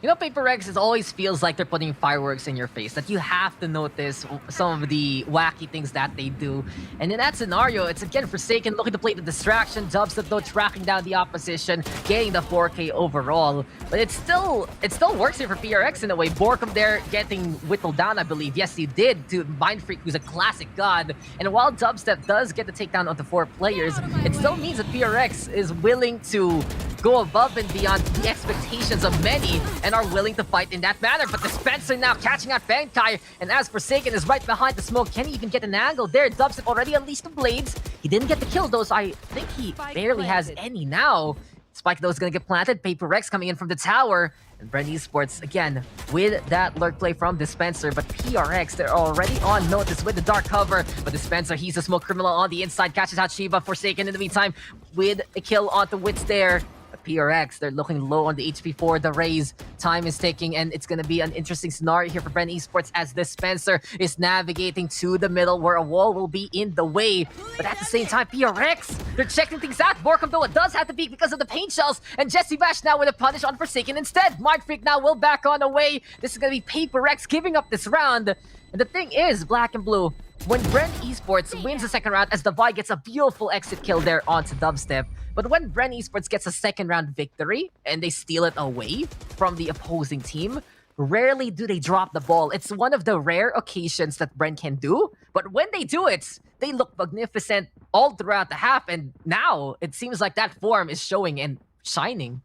You know, Paper X always feels like they're putting fireworks in your face, that you have to notice some of the wacky things that they do. And in that scenario, it's again Forsaken looking to play the distraction, Dubstep though tracking down the opposition, getting the 4K overall. But it still works here for PRX in a way. Borkum there getting whittled down, I believe. Yes, he did, to Mindfreak, who's a classic god. And while Dubstep does get the takedown onto 4 players, it still means that PRX is willing to go above and beyond the expectations of many and are willing to fight in that manner. But Dispenser now catching out Benkai, and as Forsaken is right behind the smoke, can he even get an angle there? Dubstep already unleashed the blades. He didn't get the kill though, so I think he barely has any now. Spike though is gonna get planted. Paper Rex coming in from the tower. And BREN Esports, again, with that lurk play from Dispenser. But PRX, they're already on notice with the dark cover. But Dispenser, he's a smoke criminal on the inside. Catches out Shiva. Forsaken in the meantime with a kill onto Wits there. But PRX, they're looking low on the HP for the Raze. Time is ticking, and it's going to be an interesting scenario here for BREN Esports as Dispenser is navigating to the middle where a wall will be in the way. But at the same time, PRX, they're checking things out. Borkum, though, it does have to peek because of the paint shells. And Jesse Bash now with a punish on Forsaken instead. Mind Freak now will back on away. This is going to be Paper X giving up this round. And the thing is, Black and Blue, when BREN Esports wins the second round as the Vi gets a beautiful exit kill there onto Dubstep, but when BREN Esports gets a second round victory and they steal it away from the opposing team, rarely do they drop the ball. It's one of the rare occasions that BREN can do, but when they do it, they look magnificent all throughout the half, and now it seems like that form is showing and shining.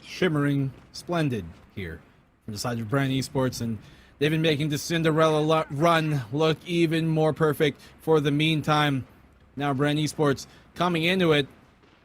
Shimmering splendid here from the side of BREN Esports, and they've been making the Cinderella run look even more perfect for the meantime. Now BREN Esports coming into it,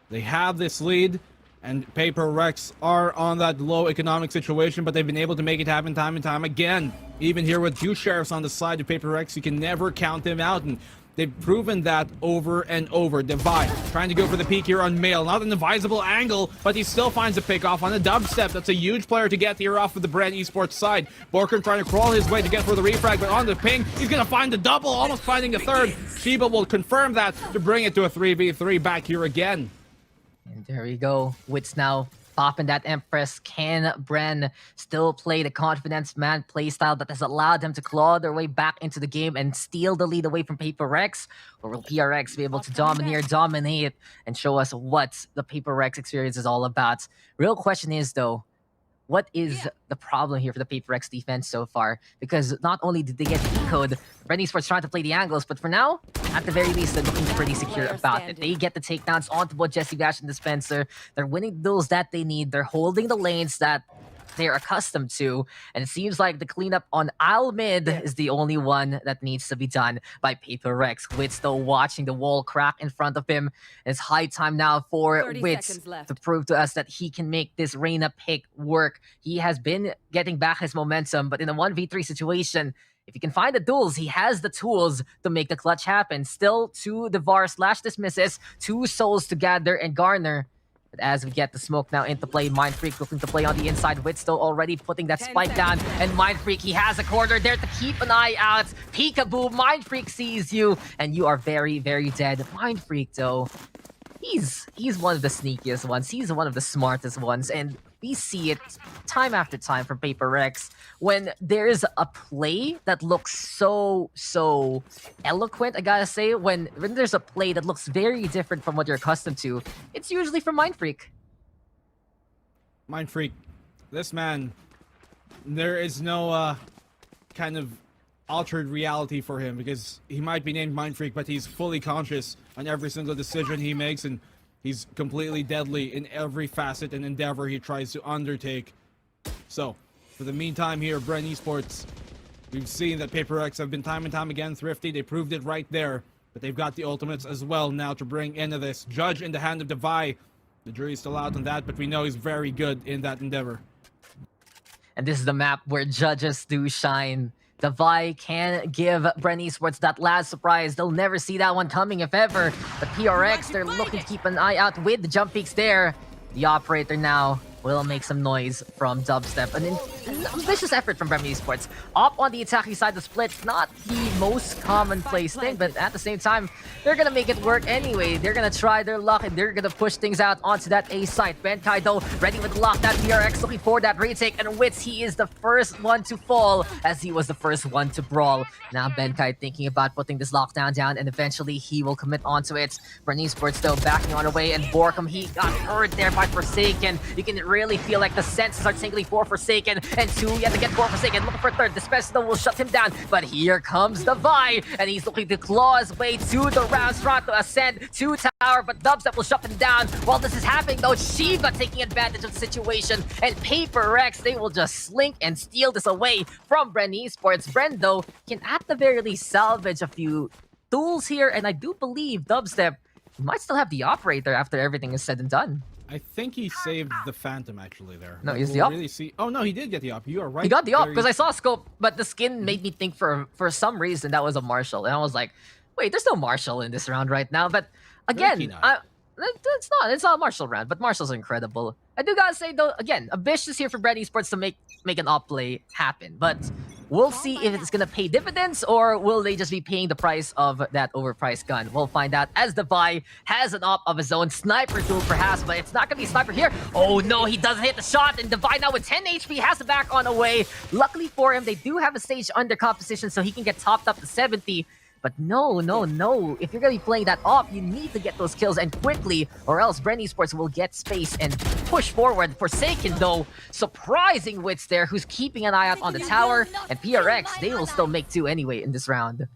they have this lead, and Paper Rex are on that low economic situation, but they've been able to make it happen time and time again. Even here with two sheriffs on the side of Paper Rex, you can never count them out, and they've proven that over and over. Devi trying to go for the peak here on Mail. Not an advisable angle, but he still finds a pick off on a Dubstep. That's a huge player to get here off of the BREN Esports side. Borkum trying to crawl his way to get for the refrag, but on the ping, he's going to find the double, almost finding a third. Shiba will confirm that to bring it to a 3v3 back here again. And there we go. Wits now popping that Empress. Can BREN still play the confidence man playstyle that has allowed them to claw their way back into the game and steal the lead away from Paper Rex? Or will PRX be able to dominate, and show us what the Paper Rex experience is all about? Real question is, though, what is the problem here for the Paper Rex defense so far? Because not only did they get ecoed, BREN Esports trying to play the angles, but for now, at the very least, they're looking pretty secure about it. They get the takedowns onto both Jesse Bash and Dispenser. They're winning those that they need. They're holding the lanes that they're accustomed to, and it seems like the cleanup on aisle mid is the only one that needs to be done by Paper Rex. Wits though watching the wall crack in front of him. It's high time now for Wits to prove to us that he can make this Reyna pick work. He has been getting back his momentum, but in a 1v3 situation, if he can find the duels, he has the tools to make the clutch happen. Still 2 Devar / dismisses, 2 souls to gather and garner. But as we get the smoke now into play, Mind Freak looking to play on the inside. Wits though already putting that spike down. And Mind Freak, he has a corner there to keep an eye out. Peekaboo, Mind Freak sees you, and you are very, very dead. Mind Freak though, he's one of the sneakiest ones. He's one of the smartest ones, and we see it time after time from Paper Rex. When there's a play that looks so eloquent, I gotta say, when there's a play that looks very different from what you're accustomed to, it's usually from Mind Freak. Mind Freak, this man, there is no kind of altered reality for him, because he might be named Mind Freak, but he's fully conscious on every single decision he makes, and he's completely deadly in every facet and endeavor he tries to undertake. So, for the meantime here, BREN Esports, we've seen that Paper X have been time and time again thrifty. They proved it right there, but they've got the ultimates as well now to bring into this. Judge in the hand of Devi. The jury's still out on that, but we know he's very good in that endeavor. And this is the map where judges do shine. Devi can give BREN Esports that last surprise. They'll never see that one coming, if ever. But PRX, they're looking to keep an eye out with the jump peaks there. The operator now will make some noise from Dubstep. An ambitious effort from BREN Esports. Up on the attacking side, the split, not the most commonplace thing, but at the same time, they're gonna make it work anyway. They're gonna try their luck, and they're gonna push things out onto that A site. Benkai though, ready with the lockdown. PRX looking for that retake, and Wits, he is the first one to fall, as he was the first one to brawl. Now Benkai thinking about putting this lockdown down, and eventually he will commit onto it. BREN Esports though backing on away, and Borkum, he got hurt there by Forsaken. You can really feel like the senses are tingling for Forsaken, and 2 yet to get for Forsaken, looking for 3rd. Dispenser will shut him down, but here comes Devi, and he's looking to claw his way to the rounds, trying to ascend to tower, but Dubstep will shut him down. While this is happening though, Shiva taking advantage of the situation, and Paper Rex, they will just slink and steal this away from BREN Esports. BREN though can at the very least salvage a few tools here, and I do believe Dubstep he might still have the operator after everything is said and done. I think he saved the Phantom actually there. No, Like, he's we'll the op. really see. Oh no, he did get the op. You are right. He got the op There because I saw a scope, but the skin made me think for some reason that was a Marshall, and I was like, wait, there's no Marshall in this round right now. But again, it's not a Marshall round, but Marshall's incredible. I do gotta say though, again, a Bish is here for BREN Esports to make an op play happen, but we'll see if it's gonna pay dividends or will they just be paying the price of that overpriced gun. We'll find out as Devi has an op of his own, sniper tool perhaps, but it's not gonna be sniper here. Oh no, he doesn't hit the shot, and Devi now with 10 HP has the back on away. Luckily for him, they do have a stage under composition, so he can get topped up to 70. But no. If you're going to be playing that op, you need to get those kills and quickly, or else BREN Esports will get space and push forward. Forsaken, though, surprising Wits there, who's keeping an eye out on the tower. And PRX, they will still make 2 anyway in this round.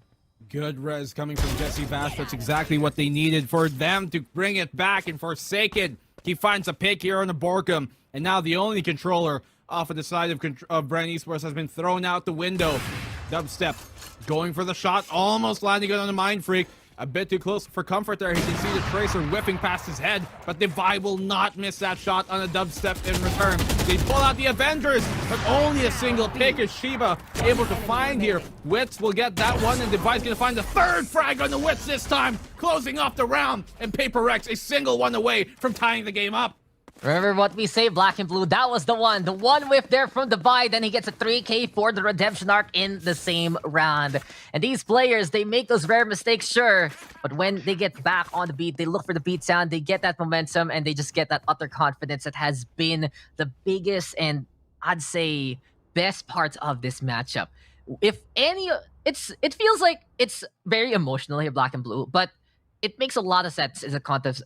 Good res coming from Jesse Bash. That's exactly what they needed for them to bring it back. And Forsaken, he finds a pick here on the Borkum. And now the only controller off of the side of BREN Esports has been thrown out the window. Dubstep going for the shot, almost landing it on the Mind Freak. A bit too close for comfort there. He can see the Tracer whipping past his head, but Devi will not miss that shot on a Dubstep in return. They pull out the Avengers, but only a single pick is Shiba able to find here. Wits will get that one, and Devi's going to find the 3rd frag on the Wits this time, closing off the round, and Paper X a single one away from tying the game up. Remember what we say, Black and Blue, that was the one whiff there from Devi, then he gets a 3k for the redemption arc in the same round. And these players, they make those rare mistakes, sure, but when they get back on the beat, they look for the beat sound, they get that momentum, and they just get that utter confidence that has been the biggest and I'd say best part of this matchup. If any, it feels like it's very emotional here, Black and Blue, but it makes a lot of sense as a context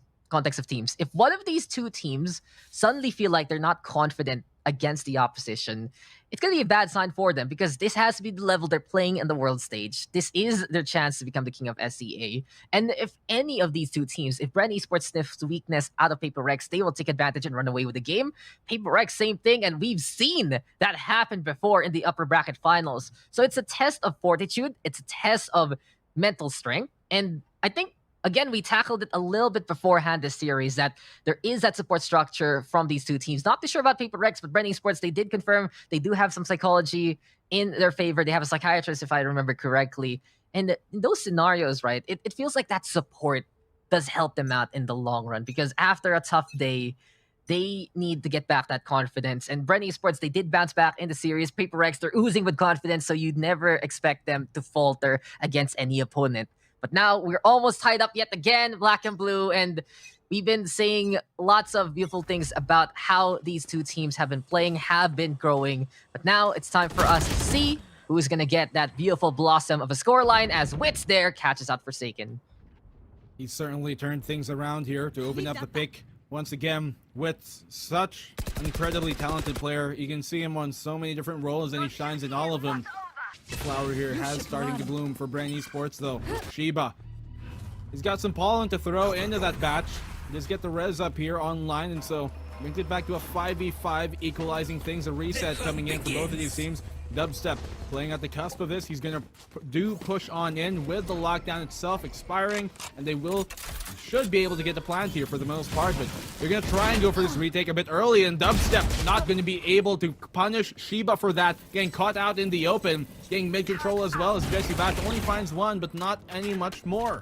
of teams. If one of these two teams suddenly feel like they're not confident against the opposition, it's going to be a bad sign for them because this has to be the level they're playing in the world stage. This is their chance to become the king of SCA. And if any of these two teams, if BREN Esports sniffs weakness out of Paper Rex, they will take advantage and run away with the game. Paper Rex, same thing, and we've seen that happen before in the upper bracket finals. So it's a test of fortitude, it's a test of mental strength, and I think again, we tackled it a little bit beforehand this series that there is that support structure from these two teams. Not too sure about Paper Rex, but BREN Esports, they did confirm they do have some psychology in their favor. They have a psychiatrist, if I remember correctly. And in those scenarios, right, it feels like that support does help them out in the long run because after a tough day, they need to get back that confidence. And BREN Esports, they did bounce back in the series. Paper Rex, they're oozing with confidence, so you'd never expect them to falter against any opponent. But now we're almost tied up yet again, Black and Blue, and we've been saying lots of beautiful things about how these two teams have been playing, have been growing. But now it's time for us to see who's going to get that beautiful blossom of a scoreline as Wits there catches out Forsaken. He certainly turned things around here to open up the pick. Once again, Wits, such an incredibly talented player. You can see him on so many different roles and he shines in all of them. The flower here has starting to bloom for BREN Esports though. Shiba, he's got some pollen to throw into that batch. Just get the res up here online, and so brings it back to a 5v5, equalizing things. A reset coming in for both of these teams. Dubstep playing at the cusp of this. He's gonna push on in with the lockdown itself expiring, and they should be able to get the plant here for the most part, but they're gonna try and go for this retake a bit early, and Dubstep not gonna be able to punish Shiba for that, getting caught out in the open, getting mid control as well as Jesse Bash only finds one, but not any much more.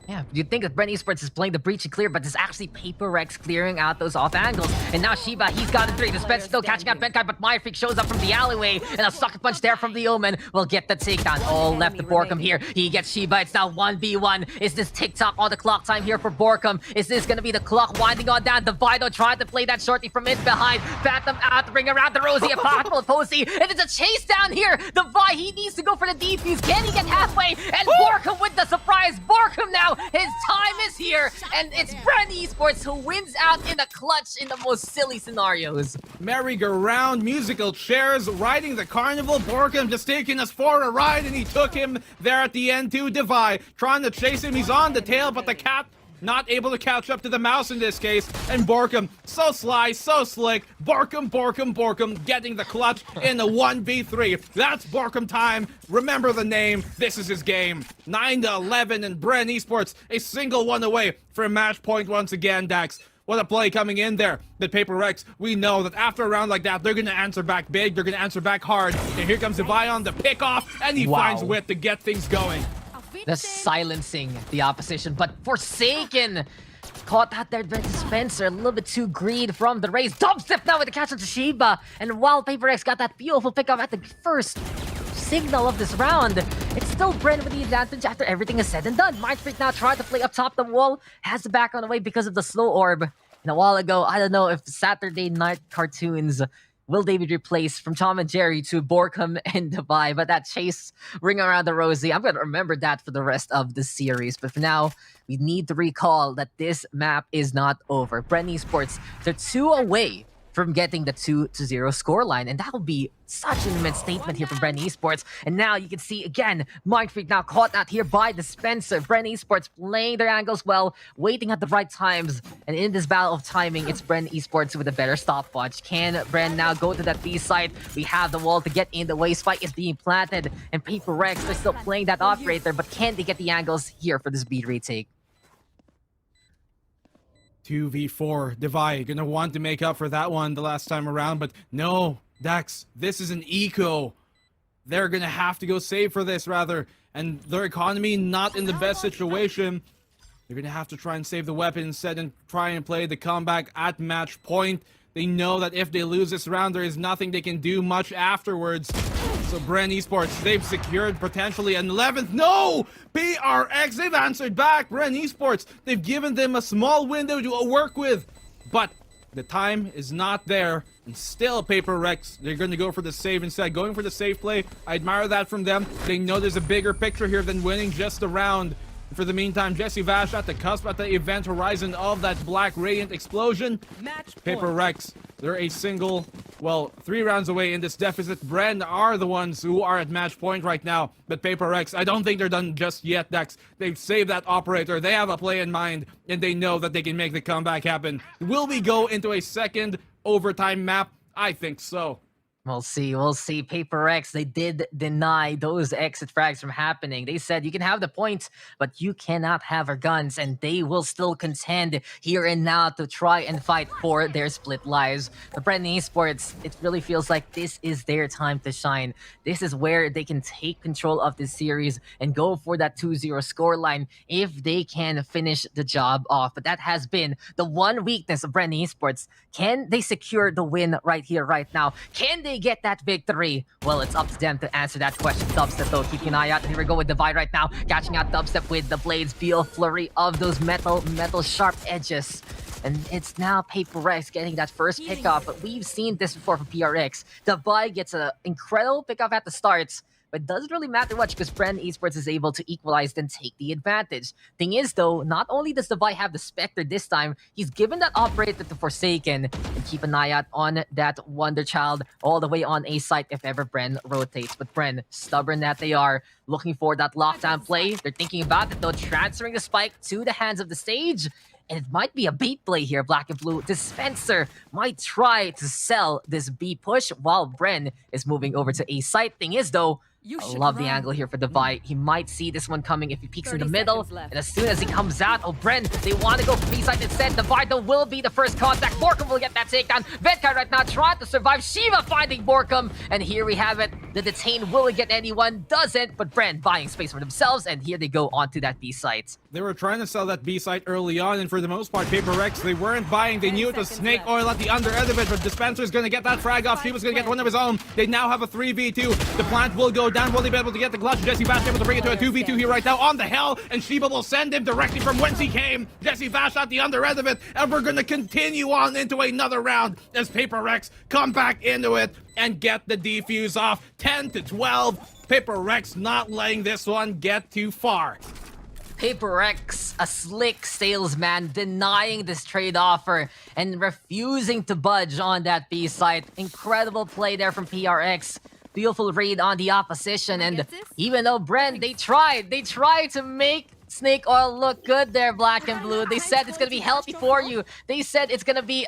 Yeah, you'd think that BREN Esports is playing the breach and clear, but it's actually Paper Rex clearing out those off angles. And now Shiba, he's got it 3. The Spence still catching out Benkai, but Freak shows up from the alleyway, and a sucker punch there from the Omen will get the takedown. All left to Borkum here. He gets Shiba. It's now 1v1. Is this TikTok on the clock time here for Borkum? Is this going to be the clock winding on down? Divido trying to play that shorty from in behind. Phantom out to bring around the Rosie. A possible Posey. And it's a chase down here. Divi, he needs to go for the defuse. Can he get halfway? And Borkum with the surprise. Borkum now, his time is here, and it's BREN Esports who wins out in the clutch in the most silly scenarios. Merry-go-round, musical chairs, riding the carnival. Borkum just taking us for a ride, and he took him there at the end too. Devi trying to chase him. He's on the tail, but the cat not able to catch up to the mouse in this case. And Borkum, so sly, so slick. Borkum, getting the clutch in the 1v3. That's Borkum time. Remember the name. This is his game. 9-11 and BREN Esports, a single one away from match point once again, Dax. What a play coming in there. The Paper Rex, we know that after a round like that, they're going to answer back big. They're going to answer back hard. And here comes Devion, the pick off, and he finds wit to get things going. The silencing the opposition, but Forsaken caught that there by Dispenser. A little bit too greed from the Rays. Dubstep now with the catch on Toshiba. And while Paper Rex got that beautiful pick off at the first signal of this round, it's still BREN with the advantage after everything is said and done. Mindfreak now tried to play up top the wall, has the back on the way because of the slow orb. And a while ago, I don't know if Saturday night cartoons will they be replaced from Tom and Jerry to Borkum and Dubai, but that chase ring around the rosy, I'm going to remember that for the rest of the series. But for now, we need to recall that this map is not over. BREN Esports, they're 2 away from getting the 2-0 scoreline, and that will be such an immense statement here for BREN Esports. And now you can see again, Mindfreak now caught out here by Dispenser. BREN Esports playing their angles well, waiting at the right times, and in this battle of timing, it's BREN Esports with a better stopwatch. Can BREN now go to that B side? We have the wall to get in. The way spike is being planted, and Paper Rex, they're still playing that operator, but can they get the angles here for this B retake? 2v4. Devi gonna want to make up for that one the last time around, but no, Dax, this is an eco. They're gonna have to go save for this rather, and their economy not in the best situation. They're gonna have to try and save the weapon instead and try and play the comeback at match point. They know that if they lose this round, there is nothing they can do much afterwards. So BREN Esports, they've secured potentially an 11th. No! BRX, they've answered back. BREN Esports, they've given them a small window to work with. But the time is not there. And still, Paper Rex, they're going to go for the save instead. Going for the save play. I admire that from them. They know there's a bigger picture here than winning just a round. For the meantime, Jesse Vash at the cusp at the event horizon of that Black Radiant explosion. Paper Rex, they're a single, well, 3 rounds away in this deficit. BREN are the ones who are at match point right now. But Paper Rex, I don't think they're done just yet, Dex. They've saved that operator. They have a play in mind, and they know that they can make the comeback happen. Will we go into a second overtime map? I think so. We'll see. Paper X, they did deny those exit frags from happening. They said you can have the points, but you cannot have our guns, and they will still contend here and now to try and fight for their split lives. But BREN Esports, it really feels like this is their time to shine. This is where they can take control of this series and go for that 2-0 scoreline if they can finish the job off. But that has been the one weakness of BREN Esports. Can they secure the win right here, right now? Can they get that victory? Well, it's up to them to answer that question. Dubstep though, keeping an eye out. Here we go with Divide right now. Catching out Dubstep with the blades. Feel flurry of those metal sharp edges. And it's now Paper Rex getting that first pickoff. But we've seen this before from PRX. Divide gets an incredible pickoff at the start. But it doesn't really matter much because BREN Esports is able to equalize and take the advantage. Thing is though, not only does Devi have the Spectre this time, he's given that operator to Forsaken. And keep an eye out on that Wonder Child all the way on A site if ever BREN rotates. But BREN, stubborn that they are, looking for that lockdown play. They're thinking about it though, transferring the spike to the hands of the stage. And it might be a bait play here, Black and Blue. Dispenser might try to sell this B push while BREN is moving over to A site. Thing is though, I love the angle here for Devi. He might see this one coming if he peeks in the middle. And as soon as he comes out, oh, BREN, they want to go for B-side instead. Devi, though, will be the first contact. Borkum will get that takedown. Venkai right now trying to survive. Shiva finding Borkum. And here we have it. The detain will it get anyone? Doesn't. But BREN buying space for themselves. And here they go onto that B-site. They were trying to sell that B-site early on, and for the most part, Paper Rex, they weren't buying. They knew it was snake oil at the under end of it, but Dispenser's gonna get that frag off. Shiva's gonna get one of his own. They now have a 3v2. The plant will go down. Will they be able to get the clutch? Jesse Vash able to bring it to a 2v2 here right now on the hell, and Shiva will send him directly from whence he came. Jesse Vash at the under end of it, and we're gonna continue on into another round as Paper Rex come back into it and get the defuse off. 10-12. Paper Rex not letting this one get too far. Paper Rex, a slick salesman, denying this trade offer and refusing to budge on that B site. Incredible play there from PRX. Beautiful read on the opposition, and even though BREN, they tried to make snake oil look good there, Black and Blue. They said it's gonna be healthy for you. They said it's gonna be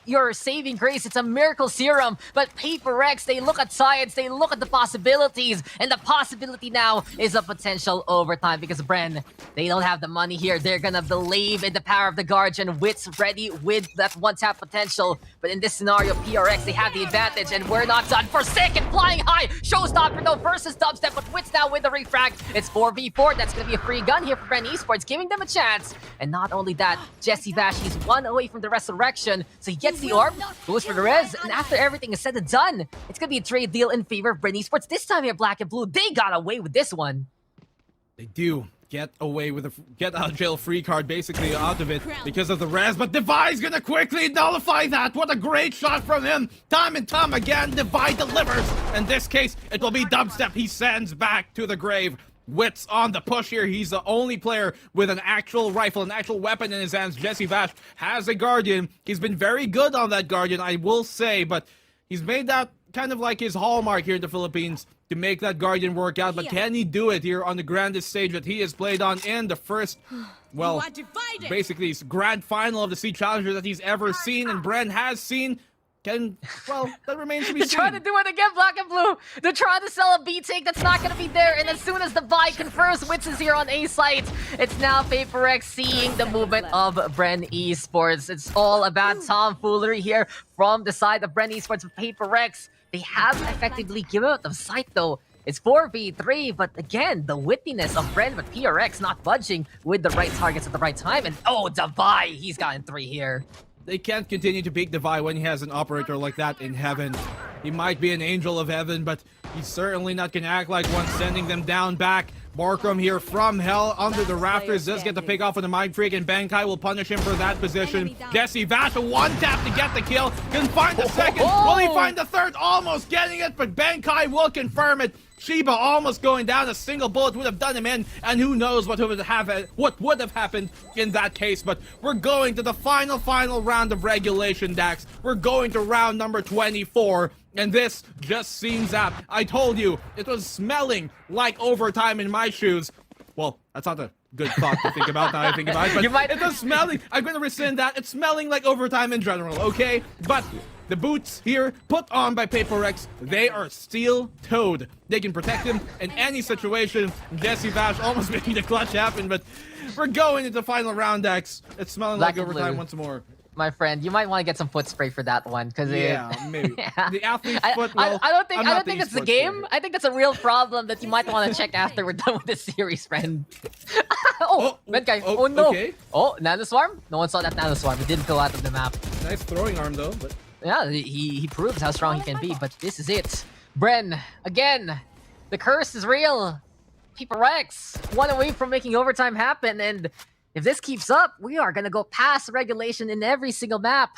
your saving grace. It's a miracle serum. But Paper Rex, they look at science, they look at the possibilities, and the possibility now is a potential overtime because BREN, they don't have the money here. They're gonna believe in the power of the Guardian. Wits ready with that one-tap potential. But in this scenario, PRX, they have the advantage, and we're not done. Forsaken flying high. Showstopper though versus Dubstep, but Wits now with the refrag. It's 4v4. That's gonna be a free gun here for BREN Esports, giving them a chance. And not only that, Jesse Bash, he's one away from the resurrection. So he gets the orb, goes for the res, and after everything is said and done, it's gonna be a trade deal in favor of BREN Esports. This time here, Black and Blue, they got away with this one. They do get away with a get out of jail free card basically out of it because of the res, but Devi's gonna quickly nullify that. What a great shot from him. Time and time again, Devi delivers. In this case, it will be Dubstep. He sends back to the grave. Wits on the push here. He's the only player with an actual rifle, an actual weapon in his hands. Jesse Bash has a Guardian. He's been very good on that Guardian, I will say, but he's made that kind of like his hallmark here in the Philippines to make that Guardian work out. But can he do it here on the grandest stage that he has played on in the first, well, basically grand final of the Sea Challenger that he's ever seen and BREN has seen? Well, that remains to be They're seen. trying to do it again, Black and Blue. They're trying to sell a B take that's not going to be there. And as soon as the buy confirms Wits is here on A site, it's now Paper X seeing the movement of BREN Esports. It's all about tomfoolery here from the side of BREN Esports with Paper X. They have effectively given out the site though. It's 4v3, but again, the wittiness of BREN with PRX not budging with the right targets at the right time. And oh, Devi, he's gotten 3 here. They can't continue to beat Devi when he has an operator like that in heaven. He might be an angel of heaven, but he's certainly not going to act like one, sending them down back. Borkum here from hell under the rafters does get the pick off on the Mind Freak, and Bankai will punish him for that position. Jesse Vash, a one tap to get the kill. Can find the second. Will he find the third? Almost getting it, but Bankai will confirm it. Shiba almost going down. A single bullet would have done him in, and who knows what would have happened in that case. But we're going to the final round of regulation, Dax. We're going to round number 24. And this just seems apt. I told you, it was smelling like overtime in my shoes. Well, that's not a good thought to think about now I think about it, but it was smelling. I'm going to rescind that. It's smelling like overtime in general, okay? But the boots here, put on by Paper X, they are steel-toed. They can protect him in any situation. Jesse Bash almost making the clutch happen, but we're going into the final round, Dax. It's smelling like overtime once more. My friend, you might want to get some foot spray for that one, because maybe. Yeah. The athete's foot. Well, I don't think that's the game. I think that's a real problem that you might want to check after we're done with this series, friend. Bad guy. Oh no. Okay. Oh, Nanoswarm. No one saw that Nanoswarm. It didn't go out of the map. Nice throwing arm though. But yeah, he proves how strong he can be. But this is it. BREN again. The curse is real. Paper X, one away from making overtime happen, and if this keeps up, we are going to go past regulation in every single map.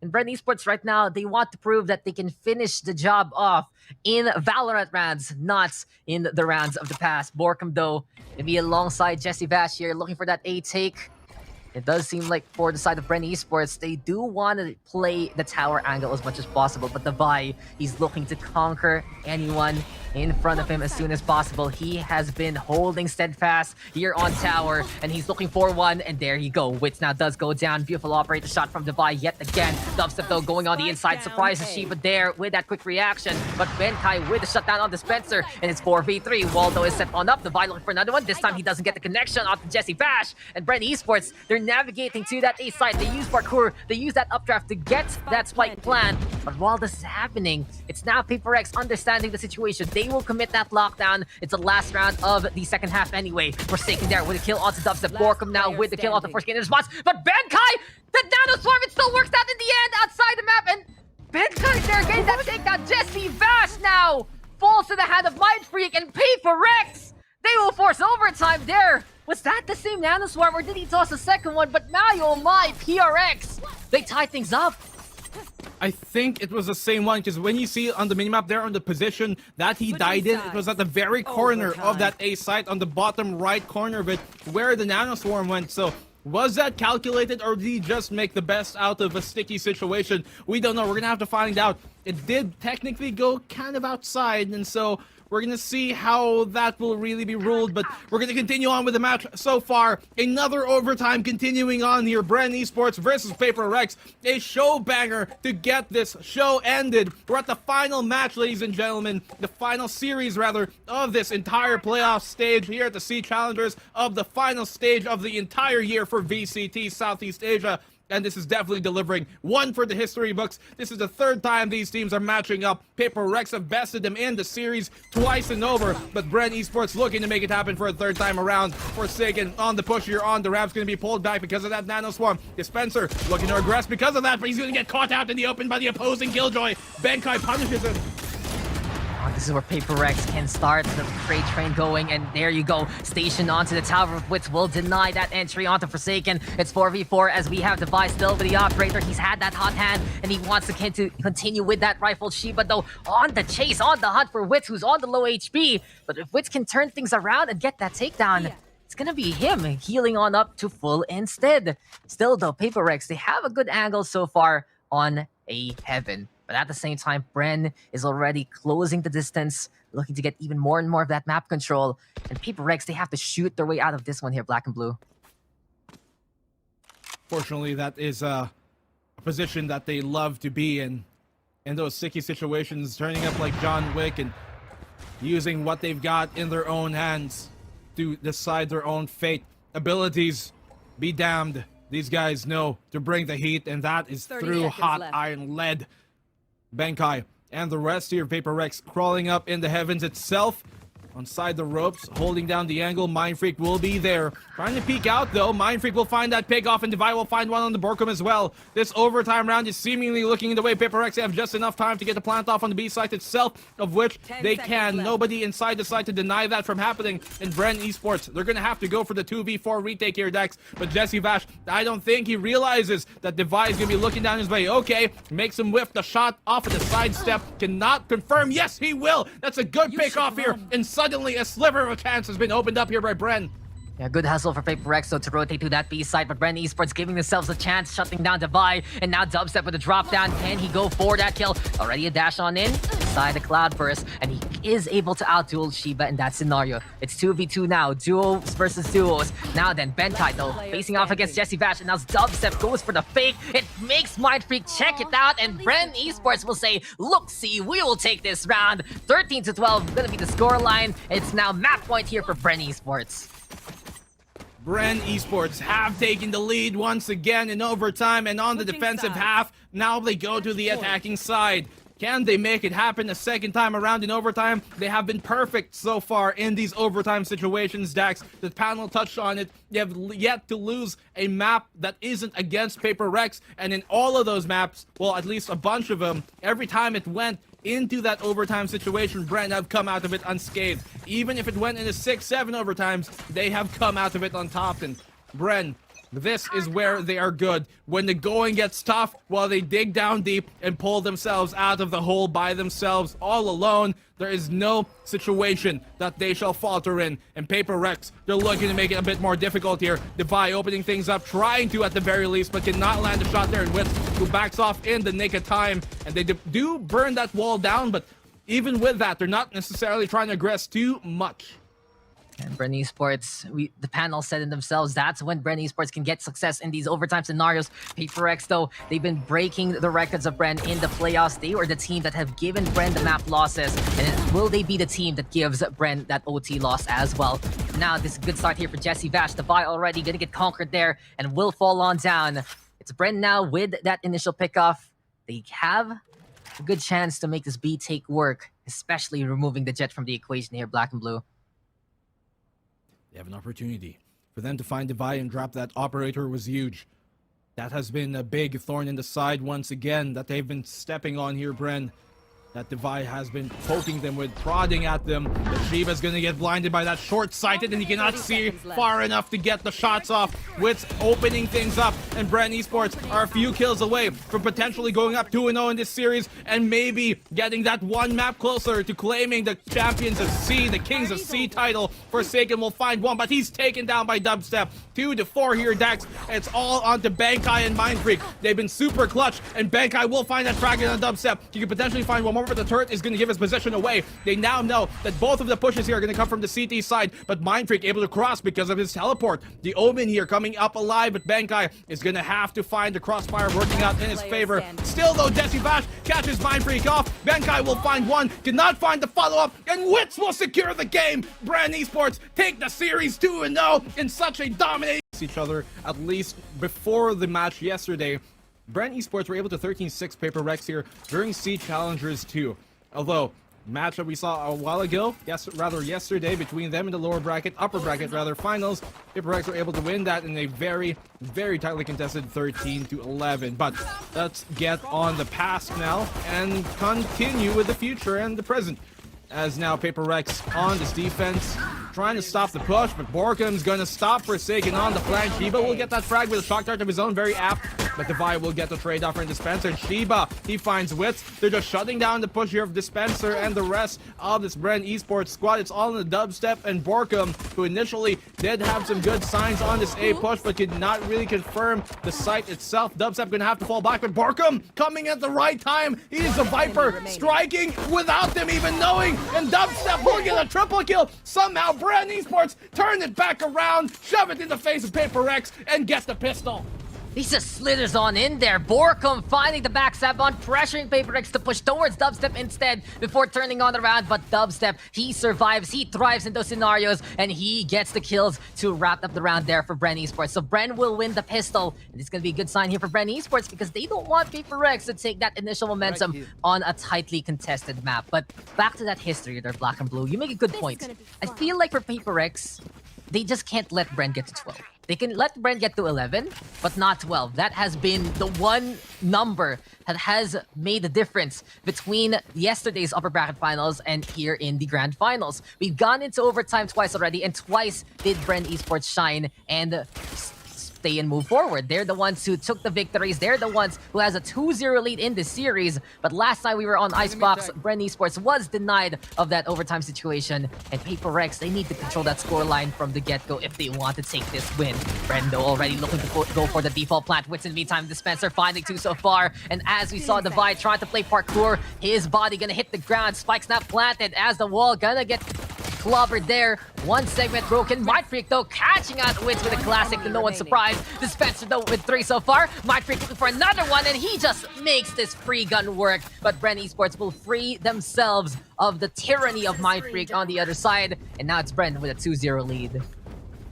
And BREN Esports right now, they want to prove that they can finish the job off in Valorant rounds, not in the rounds of the past. Borkum, though, to be alongside Jesse Bash here, looking for that A take. It does seem like for the side of BREN Esports, they do want to play the tower angle as much as possible. But Devi, he's looking to conquer anyone in front of him as soon as possible. He has been holding steadfast here on tower, and he's looking for one, and there you go. Wits now does go down. Beautiful operator shot from Devi yet again. Dubstep though going on the inside. Surprises Shiva there with that quick reaction, but Bankai with the shutdown on Dispenser, and it's 4v3. Waldo is set on up. Devi looking for another one. This time he doesn't get the connection off to Jesse Bash, and BREN Esports, they're navigating to that A side. They use parkour, they use that updraft to get that spike plan. But while this is happening, it's now Paper X understanding the situation. They will commit that lockdown. It's the last round of the second half anyway. Forsaken there with a kill onto Dubstep. Borkum now with the kill off the first game in response. But Bankai, the Nanoswarm, it still works out in the end outside the map. And Bankai there getting that takedown. Jesse Bash now falls to the hand of Mind Freak and Paper X. They will force overtime there. Was that the same Nanoswarm, or did he toss a second one? But my oh my, PRX, they tie things up. I think it was the same one, because when you see on the minimap there on the position that he died in, it was at the very corner of that A site, on the bottom right corner of it, where the Nanoswarm went. So was that calculated, or did he just make the best out of a sticky situation? We don't know. We're gonna have to find out it did technically go kind of outside, and so we're going to see how that will really be ruled, but we're going to continue on with the match so far. Another overtime continuing on here. BREN Esports versus Paper Rex. A show banger to get this show ended. We're at the final match, ladies and gentlemen. The final series, rather, of this entire playoff stage here at the Sea Challengers, of the final stage of the entire year for VCT Southeast Asia. And this is definitely delivering one for the history books. This is the third time these teams are matching up. Paper Rex have bested them in the series twice and over, but BREN Esports looking to make it happen for a third time around. Forsaken on the push here on the ramps, going to be pulled back because of that Nano Swarm. Dispenser looking to regress because of that, but he's going to get caught out in the open by the opposing Killjoy. Benkai punishes him. This is where Paper Rex can start the freight train going, and there you go. Station onto the Tower of Wits will deny that entry onto Forsaken. It's 4v4 as we have Device still with the operator. He's had that hot hand, and he wants to continue with that rifle. Shiba, though, on the chase, on the hunt for Wits, who's on the low HP. But if Wits can turn things around and get that takedown, it's gonna be him healing on up to full instead. Still, though, Paper Rex, they have a good angle so far on a Heaven. But at the same time, BREN is already closing the distance, looking to get even more and more of that map control. And Paper Rex, they have to shoot their way out of this one here, Black and Blue. Fortunately, that is a position that they love to be in those sticky situations, turning up like John Wick and using what they've got in their own hands to decide their own fate. Abilities, be damned. These guys know to bring the heat, and that is through hot iron lead. Benkai and the rest here, Paper Rex crawling up in the Heavens itself. On side the ropes, holding down the angle. Mind Freak will be there. Trying to peek out, though. Mind Freak will find that pick off, and Devi will find one on the Borkum as well. This overtime round is seemingly looking the way Paper Rex have just enough time to get the plant off on the B site itself, of which they can. Left. Nobody inside the site to deny that from happening in BREN Esports. They're going to have to go for the 2v4 retake here, Dex. But Jesse Vash, I don't think he realizes that Devi is going to be looking down his way. Okay, makes him whiff the shot off of the sidestep. Cannot confirm. Yes, he will. That's a good pick off here. And suddenly a sliver of a chance has been opened up here by BREN. Yeah, good hustle for Paper Rex to rotate to that B side, but BREN Esports giving themselves a chance, shutting down Devi, and now Dubstep with a drop down. Can he go for that kill? Already a dash on in, inside the Cloudburst, and he is able to outduel Shiba in that scenario. It's 2v2 now, duos versus duos. Now then, Benkai though, facing off against Jesse Vash, and now Dubstep goes for the fake. It makes Mind Freak check it out, and BREN Esports will say, look, see, we will take this round. 13-12, gonna be the scoreline. It's now map point here for BREN Esports. BREN Esports have taken the lead once again in overtime, and on the defensive half, now they go to the attacking side. Can they make it happen a second time around in overtime? They have been perfect so far in these overtime situations, Dax. The panel touched on it. They have yet to lose a map that isn't against Paper Rex, and in all of those maps, well, at least a bunch of them, every time it went into that overtime situation, BREN have come out of it unscathed. Even if it went into 6-7 overtimes, they have come out of it on top. And BREN, this is where they are good. When the going gets tough, well, they dig down deep and pull themselves out of the hole by themselves, all alone. There is no situation that they shall falter in. And Paper Rex, they're looking to make it a bit more difficult here. Devi opening things up, trying to at the very least, but cannot land a shot there. And Wits, who backs off in the nick of time. And they do burn that wall down, but even with that, they're not necessarily trying to aggress too much. And BREN Esports, the panel said in themselves, that's when BREN Esports can get success in these overtime scenarios. Paper Rex, though, they've been breaking the records of BREN in the playoffs. They were the team that have given BREN the map losses. And will they be the team that gives BREN that OT loss as well? Now, this is a good start here for Jesse Vash. Devi already going to get conquered there and will fall on down. It's BREN now with that initial pickoff. They have a good chance to make this B take work, especially removing the Jet from the equation here, Black and Blue. They have an opportunity. For them to find Devi and drop that operator was huge. That has been a big thorn in the side once again that they've been stepping on here, BREN. that Divide has been poking them with, prodding at them. But Shiba's gonna get blinded by that short-sighted, and he cannot see far enough to get the shots off. Wits opening things up, and BREN Esports are a few kills away from potentially going up 2-0 in this series, and maybe getting that one map closer to claiming the Champions of C, the Kings of C title. Forsaken will find one, but he's taken down by Dubstep. 2-4 here, Dax. It's all onto Bankai and Mindfreak. They've been super clutch, and Bankai will find that fragment on Dubstep. He can potentially find one more, but the turret is going to give his position away. They now know that both of the pushes here are going to come from the CT side, but Mindfreak able to cross because of his teleport. The Omen here coming up alive, but Bankai is going to have to find the crossfire working out in his favor. Still though, Desi Bash catches Mindfreak off. Bankai will find one, cannot find the follow-up, and Wits will secure the game. BREN Esports take the series 2-0 in such a dominating each other, at least before the match yesterday. BREN Esports were able to 13-6 Paper Rex here during C Challengers 2. Although, match that we saw a while ago, yesterday, between them in the upper bracket finals, Paper Rex were able to win that in a very, very tightly contested 13-11. But let's get on the past now and continue with the future and the present. As now Paper Rex on this defense, trying to stop the push, but Borkum's gonna stop Forsaken on the flank. Shiba will get that frag with a shock dart of his own, very apt, but Divide will get the trade offer in Dispenser. Shiba, he finds Wits. They're just shutting down the push here of Dispenser and the rest of this BREN Esports squad. It's all in the Dubstep and Borkum, who initially did have some good signs on this A push, but could not really confirm the site itself. Dubstep gonna have to fall back, but Borkum coming at the right time. He's a Viper, striking without them even knowing, and Dubstep will get a triple kill. Somehow BREN Esports turn it back around, shove it in the face of Paper Rex, and get the pistol. He just slithers on in there. Borkum finding the backstab on, pressuring Paper X to push towards Dubstep instead before turning on the round. But Dubstep, he survives, he thrives in those scenarios, and he gets the kills to wrap up the round there for BREN Esports. So BREN will win the pistol, and it's going to be a good sign here for BREN Esports because they don't want Paper X to take that initial momentum on a tightly contested map. But back to that history, they're black and blue. You make a good point. I feel like for Paper X, they just can't let BREN get to 12. They can let BREN get to 11, but not 12. That has been the one number that has made the difference between yesterday's upper bracket finals and here in the grand finals. We've gone into overtime twice already, and twice did BREN Esports shine and stay and move forward. They're the ones who took the victories. They're the ones who has a 2-0 lead in this series. But last time we were on Icebox, BREN Esports was denied of that overtime situation. And Paper Rex, they need to control that scoreline from the get-go if they want to take this win. BREN, though, already looking to go for the default plant. Wits in the meantime, Dispenser finding two so far. And as we saw Divide trying to play parkour, his body gonna hit the ground. Spike's not planted as the wall gonna get clobbered there. One segment broken. Mindfreak, though, catching out Wits with a classic to no one's surprise. Dispenser, though, with 3 so far. Mindfreak looking for another one, and he just makes this free gun work. But BREN Esports will free themselves of the tyranny of Mindfreak on the other side. And now it's BREN with a 2-0 lead.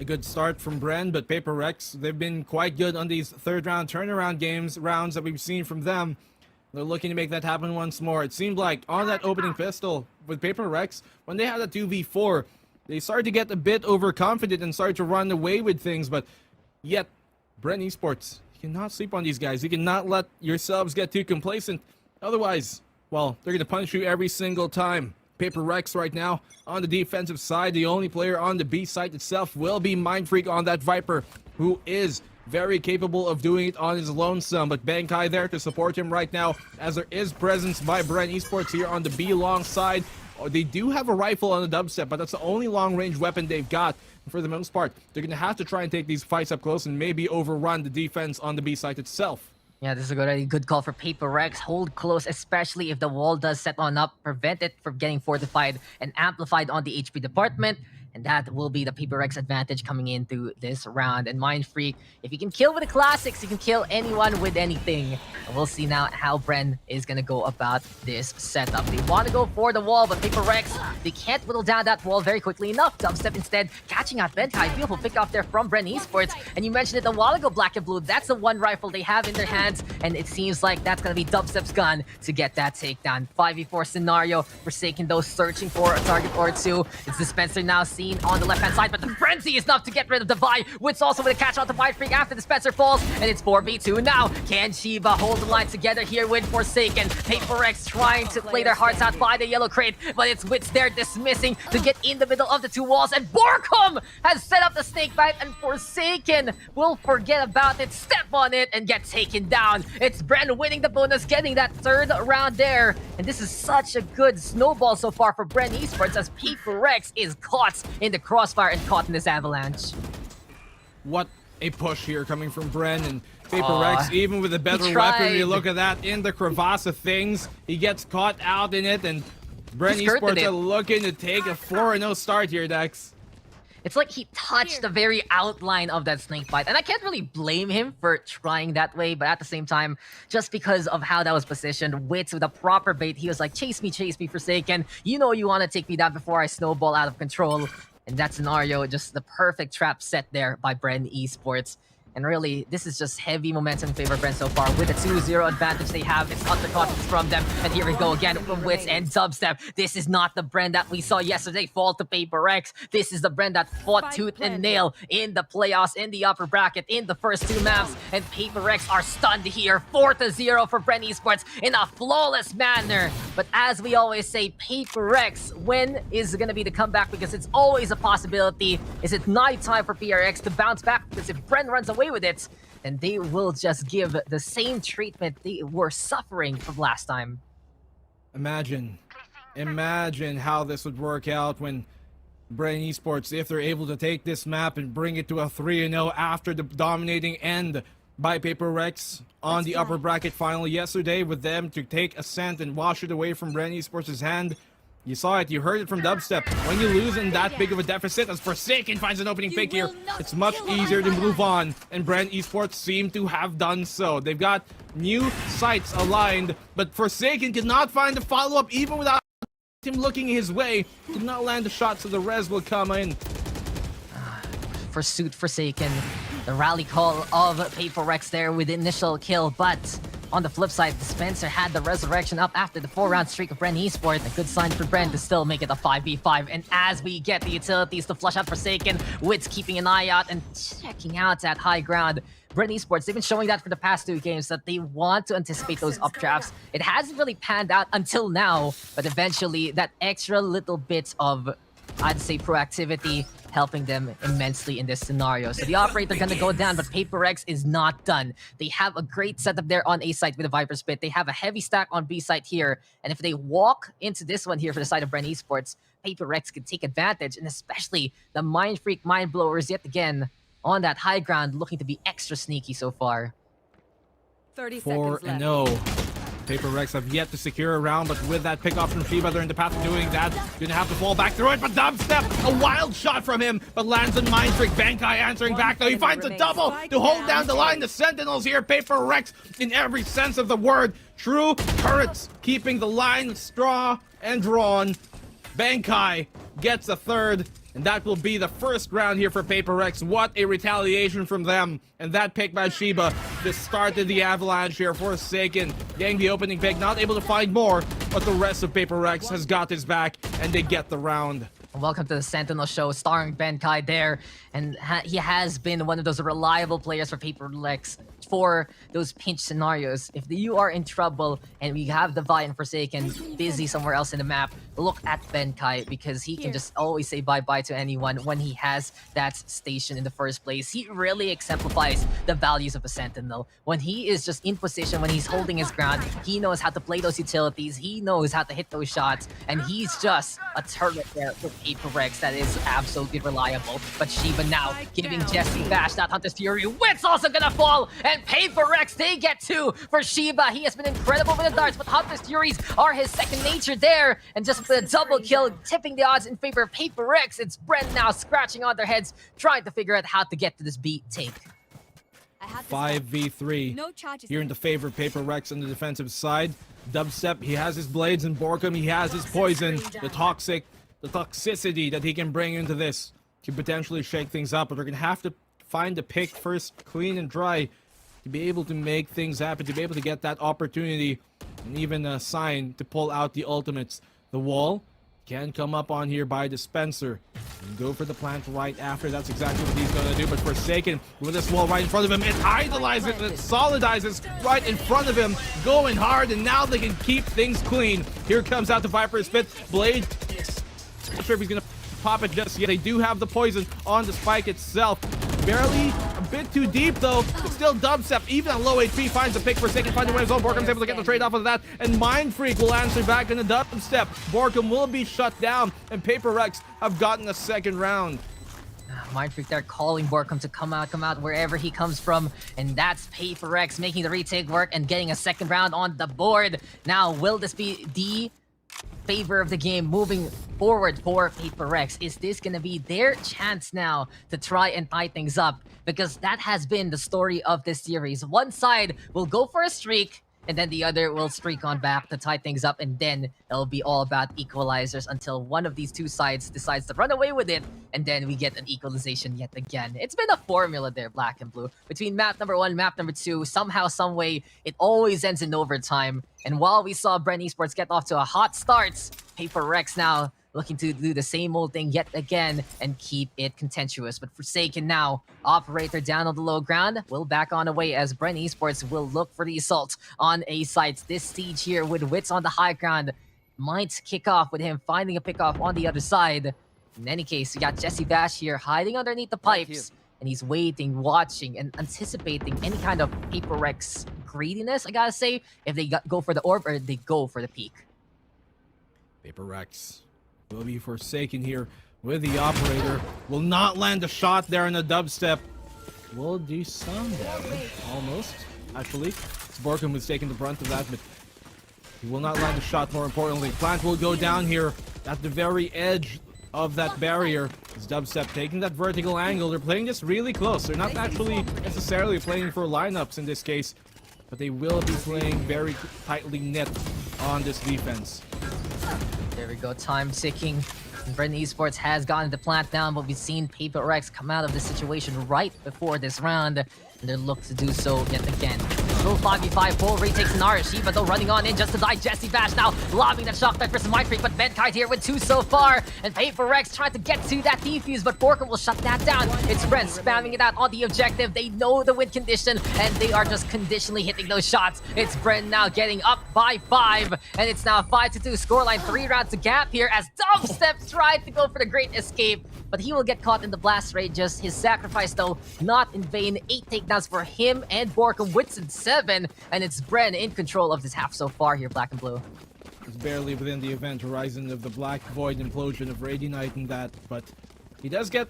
A good start from BREN, but Paper Rex, they've been quite good on these third-round turnaround rounds that we've seen from them. They're looking to make that happen once more. It seemed like on that opening pistol with Paper Rex, when they had a 2v4, they started to get a bit overconfident and started to run away with things, but yet, BREN Esports, you cannot sleep on these guys. You cannot let yourselves get too complacent. Otherwise, well, they're going to punish you every single time. Paper Rex right now on the defensive side. The only player on the B site itself will be Mindfreak on that Viper, who is very capable of doing it on his lonesome, but Bankai there to support him right now, as there is presence by BREN Esports here on the B long side. They do have a rifle on the Dubstep, but that's the only long-range weapon they've got. For the most part, they're going to have to try and take these fights up close and maybe overrun the defense on the B site itself. Yeah, this is a good call for Paper Rex. Hold close, especially if the wall does set on up. Prevent it from getting fortified and amplified on the HP department. And that will be the Paper Rex advantage coming into this round. And Mindfreak, if you can kill with the classics, you can kill anyone with anything. And we'll see now how BREN is going to go about this setup. They want to go for the wall, but Paper Rex, they can't whittle down that wall very quickly enough. Dubstep instead catching out Benkai. Beautiful pick off there from BREN Esports. And you mentioned it a while ago, Black and Blue. That's the one rifle they have in their hands. And it seems like that's going to be Dubstep's gun to get that takedown. 5v4 scenario. Forsaken, though, searching for a target or two. It's Dispenser now seen on the left-hand side, but the frenzy is enough to get rid of the Vi. Wits also with a catch out the Mind Freak after the Spencer falls, and it's 4v2 now. Can Shiba hold the line together here with Forsaken? Paper X trying to play their hearts out by the yellow crate, but it's Wits there dismissing to get in the middle of the two walls, and Borkum has set up the snake bite, and Forsaken will forget about it, step on it, and get taken down. It's BREN winning the bonus, getting that third round there, and this is such a good snowball so far for BREN Esports as Paper X is caught in the crossfire and caught in this avalanche. What a push here coming from BREN, and Paper X, even with a better weapon, you look at that in the crevasse of things, he gets caught out in it, and BREN Esports are looking to take a 4-0 start here, Dex. It's like he touched the very outline of that snake bite, and I can't really blame him for trying that way, but at the same time, just because of how that was positioned, Wits with a proper bait, he was like, chase me, Forsaken. You know you want to take me down before I snowball out of control. And that scenario, just the perfect trap set there by BREN Esports. And really, this is just heavy momentum in favor of BREN so far. With the 2-0 advantage they have, it's not the confidence from them. And here we go again from Wits and Dubstep. This is not the BREN that we saw yesterday fall to Paper X. This is the BREN that fought tooth and nail in the playoffs, in the upper bracket, in the first two maps. And Paper X are stunned here. 4-0 for BREN Esports in a flawless manner. But as we always say, Paper X, when is going to be the comeback? Because it's always a possibility. Is it night time for PRX to bounce back? Because if BREN runs away with it, and they will just give the same treatment they were suffering from last time. Imagine how this would work out when BREN Esports, if they're able to take this map and bring it to a 3-0 after the dominating end by Paper X on the upper bracket final yesterday, with them to take Ascent and wash it away from BREN Esports' hand. You saw it, you heard it from Dubstep. When you lose in that big of a deficit, as Forsaken finds an opening pick here, it's much easier to move on, and BREN Esports seem to have done so. They've got new sights aligned, but Forsaken cannot find the follow-up even without him looking his way. Did not land the shot, so the res will come in. Pursuit Forsaken, the rally call of Paper X there with the initial kill, but on the flip side, Spencer had the resurrection up after the 4-round streak of BREN Esports. A good sign for BREN to still make it a 5v5. And as we get the utilities to flush out Forsaken, Wits keeping an eye out and checking out that high ground. BREN Esports, they've been showing that for the past two games, that they want to anticipate those updrafts. It hasn't really panned out until now, but eventually that extra little bit of, I'd say, proactivity helping them immensely in this scenario. So the operator gonna go down, but Paper X is not done. They have a great setup there on A site with the Viper Spit. They have a heavy stack on B site here, and if they walk into this one here for the side of BREN Esports, Paper X can take advantage, and especially the Mind Freak Mind Blowers yet again on that high ground, looking to be extra sneaky so far. 30 seconds left. 4-0. Paper X have yet to secure a round, but with that pick off from Shiba, they're in the path of doing that. Gonna have to fall back through it, but Dubstep, a wild shot from him, but lands on Mind Freak. Bankai answering back, though. He finds a double to hold down the line. The Sentinels here, Paper X in every sense of the word. True turrets, keeping the line straw and drawn. Bankai gets a third, and that will be the first round here for Paper X. What a retaliation from them. And that pick by Shiba just started the avalanche here. Forsaken getting the opening pick, not able to find more, but the rest of Paper X has got his back, and they get the round. Welcome to the Sentinel Show, starring Bankai there, and he has been one of those reliable players for Paper X for those pinch scenarios. If you are in trouble and we have the Vi and Forsaken busy somewhere else in the map, look at Bankai, because he can just always say bye-bye to anyone when he has that station in the first place. He really exemplifies the values of a Sentinel. When he is just in position, when he's holding his ground, he knows how to play those utilities, he knows how to hit those shots, and he's just a turret there for Paper X that is absolutely reliable. But Shiba now giving Jesse Bash that Hunter's Fury. Wit's also gonna fall, and Paper X, they get two for Shiba. He has been incredible with the darts, but Hunter's Furies are his second nature there, and just with a double kill, tipping the odds in favor of Paper X. It's BREN now scratching on their heads, trying to figure out how to get to this beat take. 5v3 here in the favor of Paper X on the defensive side. Dubstep, he has his blades, and Borkum, he has his poison. The toxicity that he can bring into this to potentially shake things up, but they're gonna have to find the pick first, clean and dry, to be able to make things happen, to be able to get that opportunity, and even a sign to pull out the ultimates. The wall can come up on here by Dispenser. Go for the plant right after. That's exactly what he's going to do. But Forsaken with this wall right in front of him, it idolizes it, it solidizes right in front of him, going hard, and now they can keep things clean. Here comes out the Viper's Spit. Blade, not sure if he's going to pop it just yet. They do have the poison on the spike itself. Barely a bit too deep though, but still dubstep, even on low HP, finds a pick. Forsaken, finds a way his own. Borkham's able to get the trade off of that, and Mind Freak will answer back in the dubstep. Borkham will be shut down, and Paper Rex have gotten a second round. Mind Freak there calling Borkham to come out wherever he comes from, and that's Paper Rex making the retake work and getting a second round on the board. Now, will this be the favor of the game moving forward for Paper Rex? Is this gonna be their chance now to try and tie things up? Because that has been the story of this series. One side will go for a streak, and then the other will streak on back to tie things up, and then it'll be all about equalizers until one of these two sides decides to run away with it, and then we get an equalization yet again. It's been a formula there, Black and Blue. Between map number 1 and map number 2, somehow, someway, it always ends in overtime. And while we saw BREN Esports get off to a hot start, Paper Rex now looking to do the same old thing yet again and keep it contentious. But Forsaken now, operator down on the low ground, will back on away as BREN Esports will look for the assault on A sites. This siege here with Wits on the high ground might kick off with him finding a pick off on the other side. In any case, we got Jesse Bash here hiding underneath the pipes, and he's waiting, watching, and anticipating any kind of Paper Rex greediness, I gotta say, if they go for the orb or they go for the peak. Paper Rex will be Forsaken here with the operator. Will not land a shot there in the dubstep. Will do some damage, almost, actually. Borkham was taking the brunt of that, but he will not land a shot, more importantly. Plant will go down here at the very edge of that barrier. It's dubstep taking that vertical angle. They're playing this really close. They're not actually necessarily playing for lineups in this case, but they will be playing very tightly knit on this defense. There we go, time ticking. BREN Esports has gotten the plant down, but we've seen Paper Rex come out of this situation right before this round, and they look to do so yet again. Little 5v5, full retakes Narashi, but though running on in just to die. Jesse Bash now lobbing that shock back versus Mind Freak, but Venkite here with 2 so far, and Paper Rex trying to get to that defuse, but Borkham will shut that down. It's BREN spamming it out on the objective. They know the win condition, and they are just conditionally hitting those shots. It's BREN now getting up by 5, and it's now a 5-2 scoreline. 3 rounds to gap here as Dubstep tried to go for the great escape, but he will get caught in the blast radius. His sacrifice, though, not in vain. 8 takedowns for him and Borkham. Whitson 7, and it's BREN in control of this half so far here, Black and Blue. It's barely within the event horizon of the Black Void implosion of Radiant and that, but he does get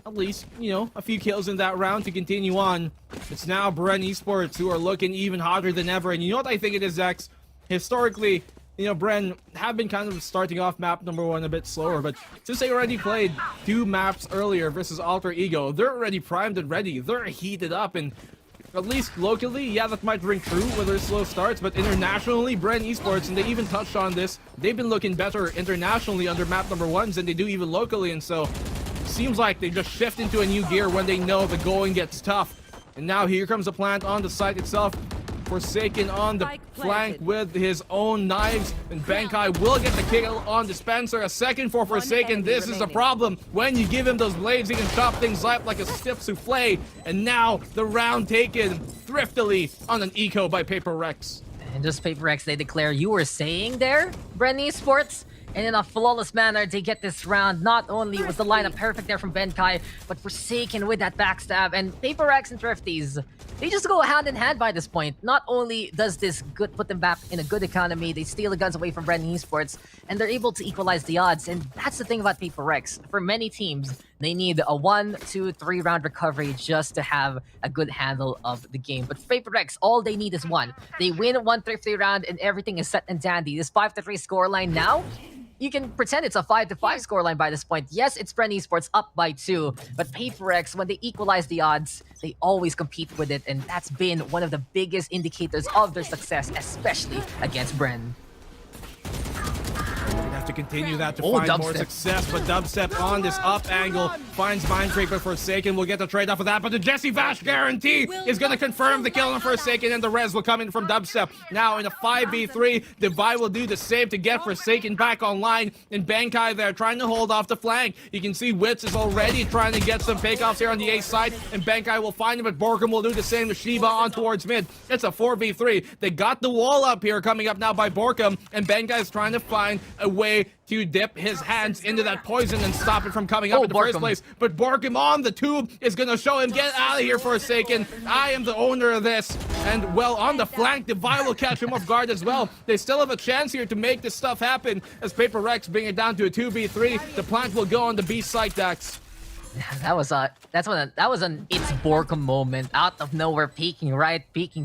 at least, you know, a few kills in that round to continue on. It's now BREN Esports who are looking even hotter than ever, and you know what I think it is, Zex? Historically, you know, BREN have been kind of starting off map number 1 a bit slower, but since they already played 2 maps earlier versus Alter Ego, they're already primed and ready. They're heated up, and at least locally, yeah, that might ring true with their slow starts, but internationally, BREN Esports, and they even touched on this, they've been looking better internationally under map number 1s than they do even locally, and so seems like they just shift into a new gear when they know the going gets tough. And now here comes the plant on the site itself. Forsaken on the flank with his own knives, and Bankai will get the kill on Dispenser. A second for Forsaken. This is the problem. When you give him those blades, he can chop things up like a stiff souffle. And now the round taken thriftily on an eco by Paper Rex. And just Paper Rex, they declare, you were saying there, BREN Esports? And in a flawless manner, they get this round. Not only was the lineup perfect there from Bankai, but Forsaken with that backstab. And Paper Rex and Thrifties, they just go hand in hand by this point. Not only does this put them back in a good economy, they steal the guns away from BREN Esports, and they're able to equalize the odds. And that's the thing about Paper Rex. For many teams, they need a 1, 2, 3 round recovery just to have a good handle of the game. But for Paper Rex, all they need is 1. They win 1 thrifty round, and everything is set and dandy. This 5-3 scoreline now, you can pretend it's a 5-5 scoreline by this point. Yes, it's BREN Esports up by 2, but Paper Rex, when they equalize the odds, they always compete with it, and that's been one of the biggest indicators of their success, especially against BREN. to continue that to Oh, find more Dubstep. success, but Dubstep on this up angle finds Mind Freak, but Forsaken will get the trade off of that, but the Jesse Vash guarantee is going to confirm the kill on Forsaken, and the res will come in from Dubstep. Now in a 5v3, Divide will do the same to get Forsaken back online, and Bankai there trying to hold off the flank. You can see Wits is already trying to get some takeoffs here on the A side, and Bankai will find him, but Borkum will do the same to Shiba on towards mid. It's a 4v3. They got the wall up here coming up now by Borkum, and Bankai is trying to find a way to dip his hands into that poison and stop it from coming up in the first place. But Borkum on the tube is going to show him, get out of here, Forsaken. I am the owner of this. And, well, on the flank, Divide will catch him off guard as well. They still have a chance here to make this stuff happen as Paper Rex bring it down to a 2v3. The plant will go on the B site, Dax. That was an it's Borkum moment. Out of nowhere, peeking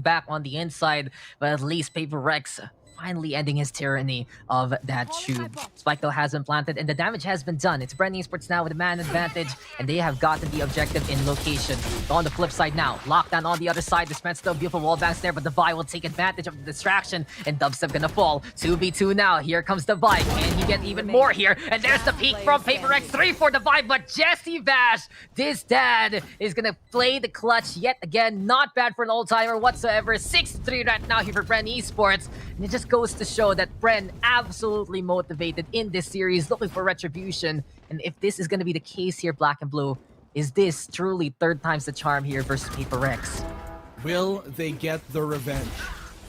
back on the inside. But at least Paper Rex finally ending his tyranny of that tube. Spike though has been planted and the damage has been done. It's BREN Esports now with a man advantage, and they have gotten the objective in location. But on the flip side now, lockdown on the other side. Dispense still beautiful wall banks there, but Divide will take advantage of the distraction, and Dubstep gonna fall. 2v2 now. Here comes Divide. Can he get even more here? And there's the peak from Paper X. 3 for Divide, but Jesse Vash, this dad, is gonna play the clutch yet again. Not bad for an old-timer whatsoever. 6-3 right now here for BREN Esports. And it just goes to show that BREN absolutely motivated in this series, looking for retribution. And if this is going to be the case here, Black and Blue, is this truly third time's the charm here versus Paper X? Will they get the revenge?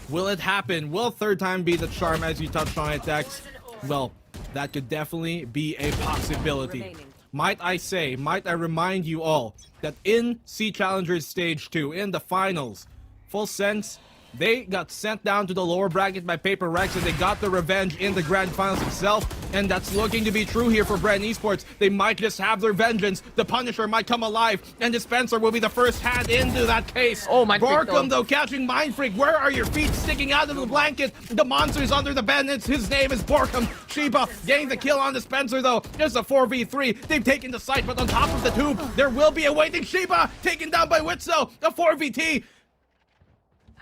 Will it happen? Will third time be the charm, as you touched on it, Dex? Well, that could definitely be a possibility. Might I remind you all that in Sea Challengers Stage 2, in the finals, full sense, they got sent down to the lower bracket by Paper Rex, and they got the revenge in the grand finals itself, and that's looking to be true here for BREN Esports. They might just have their vengeance. The Punisher might come alive, and Dispenser will be the first hand into that case. Oh, Mind Freak, Borkum, though, catching Mind Freak. Where are your feet sticking out of the blanket? The monster's under the bed, and his name is Borkum. Shiba getting the kill on Dispenser, though. It's a 4v3. They've taken the site, but on top of the tube, there will be a waiting Shiba taken down by Witzo. A 4v2.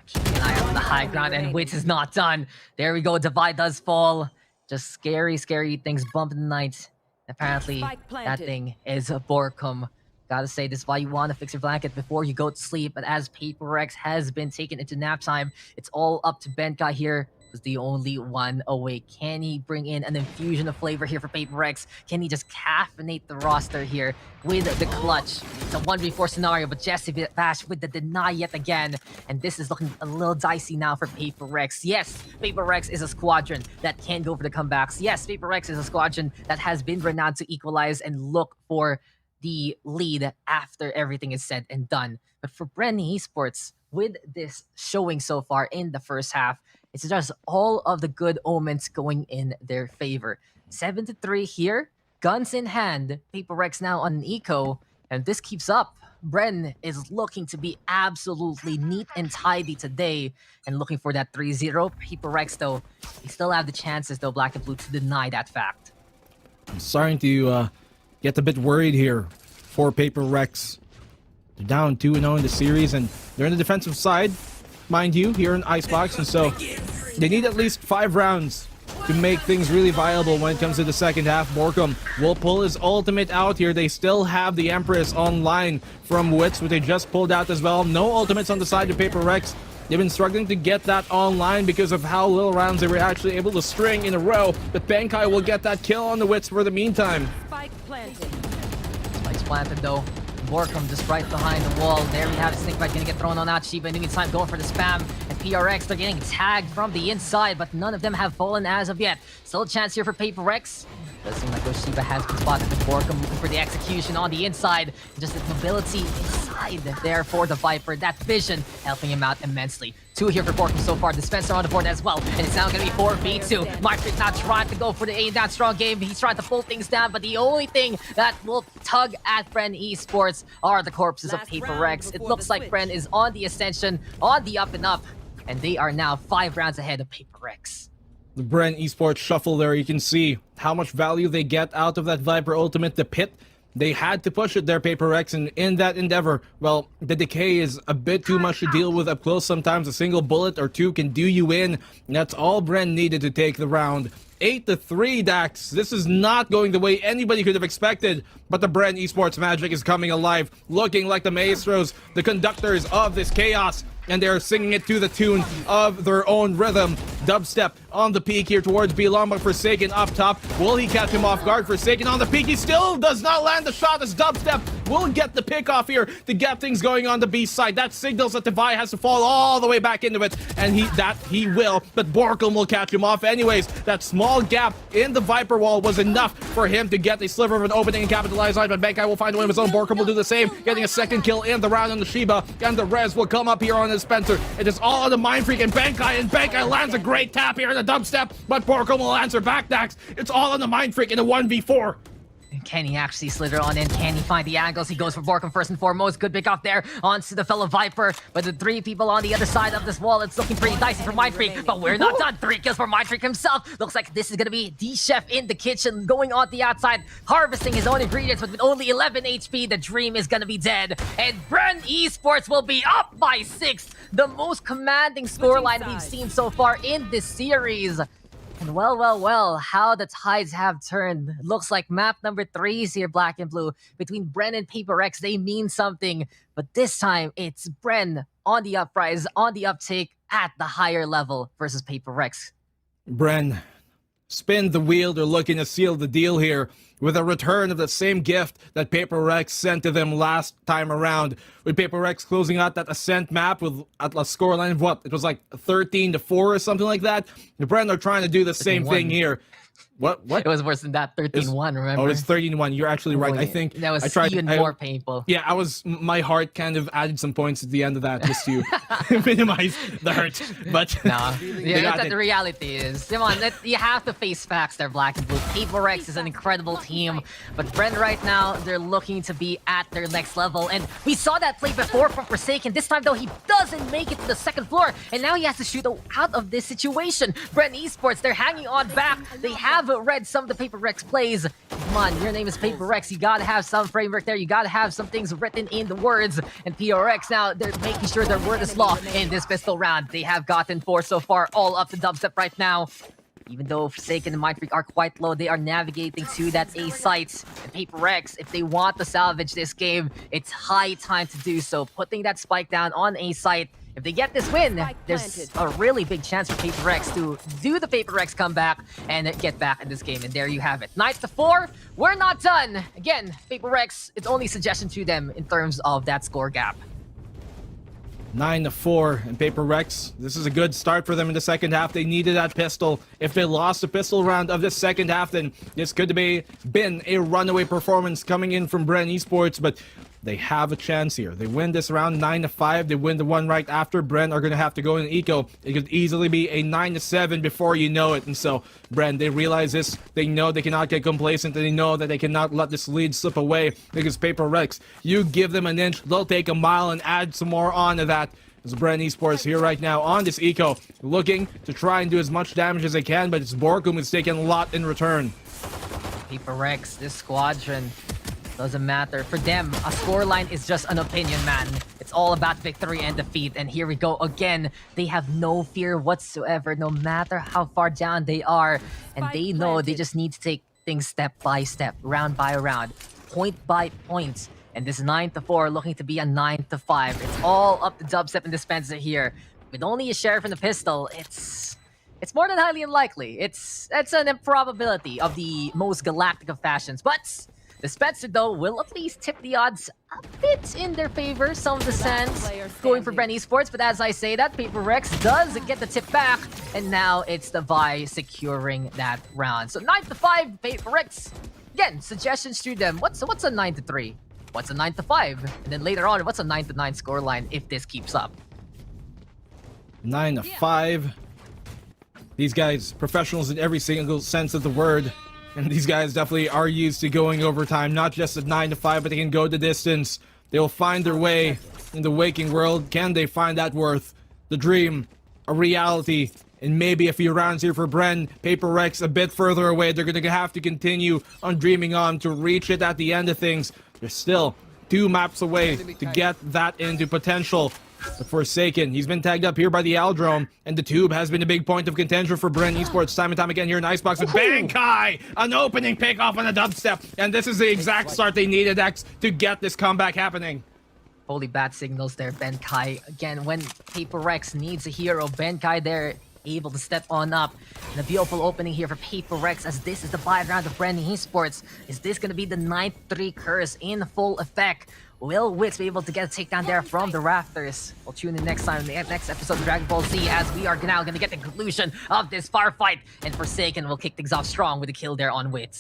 Keeping an eye on the high ground, and Wits is not done. There we go. Divide does fall. Just scary things bump in the night. Apparently, that thing is a Borkum. Gotta say, this is why you want to fix your blanket before you go to sleep. But as Paper X has been taken into nap time, it's all up to Benkai here. Was the only one awake. Can he bring in an infusion of flavor here for Paper X? Can he just caffeinate the roster here with the clutch? It's a 1v4 scenario, but Jesse Vash with the deny yet again. And this is looking a little dicey now for Paper X. Yes, Paper X is a squadron that can go for the comebacks. Yes, Paper X is a squadron that has been renowned to equalize and look for the lead after everything is said and done. But for BREN Esports, with this showing so far in the first half, it's just all of the good omens going in their favor. 7-3 here, guns in hand. Paper X now on an eco, and this keeps up. BREN is looking to be absolutely neat and tidy today, and looking for that 3-0. Paper X, though, they still have the chances, though, Black and Blue, to deny that fact. I'm starting to get a bit worried here for Paper Rex. They're down 2-0 in the series, and they're on the defensive side, mind you, here in Icebox, and so they need at least 5 rounds to make things really viable when it comes to the second half. Borkum will pull his ultimate out here. They still have the Empress online from Wits, but they just pulled out as well. No ultimates on the side of Paper Rex. They've been struggling to get that online because of how little rounds they were actually able to string in a row. But Bankai will get that kill on the Wits for the meantime. Spike planted. Spike's planted, though. Borkum just right behind the wall. There we have Snakebite gonna get thrown on that. Shiba in the meantime going for the spam. And PRX, they're getting tagged from the inside, but none of them have fallen as of yet. Still a chance here for Paper X. Does seem like Shiba has been spotted with Borkum looking for the execution on the inside. Just the mobility inside there for the Viper. That vision helping him out immensely. 2 here for Borkum so far. Dispenser on the board as well. And it's now going to be 4v2. Mark's not trying to go for the aim down strong game. He's trying to pull things down, but the only thing that will tug at BREN Esports are the corpses of Paper X. It looks like BREN is on the ascension, on the up and up, and they are now 5 rounds ahead of Paper X. The BREN Esports shuffle there, you can see how much value they get out of that Viper ultimate. The pit, they had to push it there, Paper X, and in that endeavor, well, the decay is a bit too much to deal with up close. Sometimes a single bullet or 2 can do you in, and that's all BREN needed to take the round. 8-3, Dax. This is not going the way anybody could have expected, but the BREN Esports magic is coming alive, looking like the maestros, the conductors of this chaos, and they're singing it to the tune of their own rhythm. Dubstep on the peak here towards B Long, but Forsaken up top. Will he catch him off guard? Forsaken on the peak. He still does not land the shot as Dubstep will get the pick off here to get things going on the B side. That signals that Devi has to fall all the way back into it, and he will, but Borkum will catch him off anyways. That small gap in the Viper wall was enough for him to get a sliver of an opening and capitalize on it, but Benkai will find a way of his own. Borkum will do the same, getting a second kill in the round on the Shiba, and the res will come up here on the Spencer. It is all on the Mind Freak and Benkai lands a great tap here in the Dubstep, but Borkum will answer back, Dax. It's all on the Mind Freak in a 1v4. Can he actually slither on in? Can he find the angles? He goes for Borkum first and foremost. Good pick off there onto the fellow Viper. But the 3 people on the other side of this wall, it's looking pretty dicey for Mind Freak. But we're not done. 3 kills for Mind Freak himself. Looks like this is going to be the chef in the kitchen, going on the outside, harvesting his own ingredients. But with only 11 HP, the dream is going to be dead. And BREN Esports will be up by 6. The most commanding scoreline we've seen so far in this series. And well, how the tides have turned. Looks like map number 3 is here, black and blue. Between BREN and Paper X, they mean something. But this time, it's BREN on the uprise, on the uptake at the higher level versus Paper X. BREN, spin the wheel. They're looking to seal the deal here with a return of the same gift that Paper Rex sent to them last time around. With Paper Rex closing out that Ascent map with at a scoreline of what? It was like 13-4 or something like that. The BREN are trying to do the same thing here. What? It was worse than that. 13-1, remember? Oh, it's 13-1. You're actually right. I think that was even more painful. Yeah, my heart kind of added some points at the end of that just to minimize the hurt. But no, that's what the reality is. Come on, you have to face facts there, black and blue. Paper X is an incredible team, but BREN right now, they're looking to be at their next level. And we saw that play before from Forsaken. This time, though, he doesn't make it to the second floor, and now he has to shoot out of this situation. BREN Esports, they're hanging on back. They have read some of the Paper Rex plays. Come on, your name is Paper Rex. You gotta have some framework there. You gotta have some things written in the words. And PRX now, they're making sure their word is law in this pistol round. They have gotten 4 so far, all up the Dubstep right now. Even though Forsaken and Mind Freak are quite low, they are navigating to that A site. And Paper X, if they want to salvage this game, it's high time to do so. Putting that spike down on A site. If they get this win, there's a really big chance for Paper X to do the Paper X comeback and get back in this game. And there you have it. 9-4, we're not done. Again, Paper X, it's only suggestion to them in terms of that score gap. 9-4, and Paper Rex, this is a good start for them in the second half. They needed that pistol. If they lost the pistol round of this second half, then this could have been a runaway performance coming in from BREN Esports, but they have a chance here. They win this round 9-5. They win the one right after. BREN are going to have to go in eco. It could easily be a 9-7 before you know it. And so, BREN, they realize this. They know they cannot get complacent. And they know that they cannot let this lead slip away. Because Paper Rex, you give them an inch, they'll take a mile and add some more onto that. As BREN Esports here right now on this eco, looking to try and do as much damage as they can. But it's Borkum who's taking a lot in return. Paper Rex, this squadron, doesn't matter. For them, a scoreline is just an opinion, man. It's all about victory and defeat. And here we go again. They have no fear whatsoever, no matter how far down they are. And they know they just need to take things step by step, round by round, point by point. And this 9-4 looking to be a 9-5. It's all up to Dubstep and Dispenser here. With only a sheriff and a pistol, it's more than highly unlikely. It's an improbability of the most galactic of fashions. But Dispenser, though, will at least tip the odds a bit in their favor. Some of the sands going for BREN Esports, but as I say that, Paper Rex does get the tip back, and now it's the Vi securing that round. So 9-5, Paper Rex. Again, suggestions to them. What's a 9-3? What's a 9-5? And then later on, what's a 9-9 scoreline if this keeps up? 9-5. These guys, professionals in every single sense of the word. And these guys definitely are used to going overtime, not just at 9-5, but they can go the distance. They will find their way in the waking world. Can they find that worth? The dream, a reality, and maybe a few rounds here for BREN. Paper Rex a bit further away. They're going to have to continue on dreaming on to reach it at the end of things. They're still 2 maps away to get that into potential But Forsaken, he's been tagged up here by the Aldrome, and the Tube has been a big point of contention for BREN Esports time and time again here in Icebox with Bankai! An opening pick off on a dubstep, and this is the exact start they needed, X, to get this comeback happening. Holy bad signals there, Benkai. Again, when Paper Rex needs a hero, Benkai there able to step on up. And a beautiful opening here for Paper Rex as this is the 5th round of BREN Esports. Is this going to be the 9th 3 curse in full effect? Will Wits be able to get a takedown there from the rafters? We'll tune in next time in the next episode of Dragon Ball Z as we are now going to get the conclusion of this firefight. And Forsaken will kick things off strong with a kill there on Wits.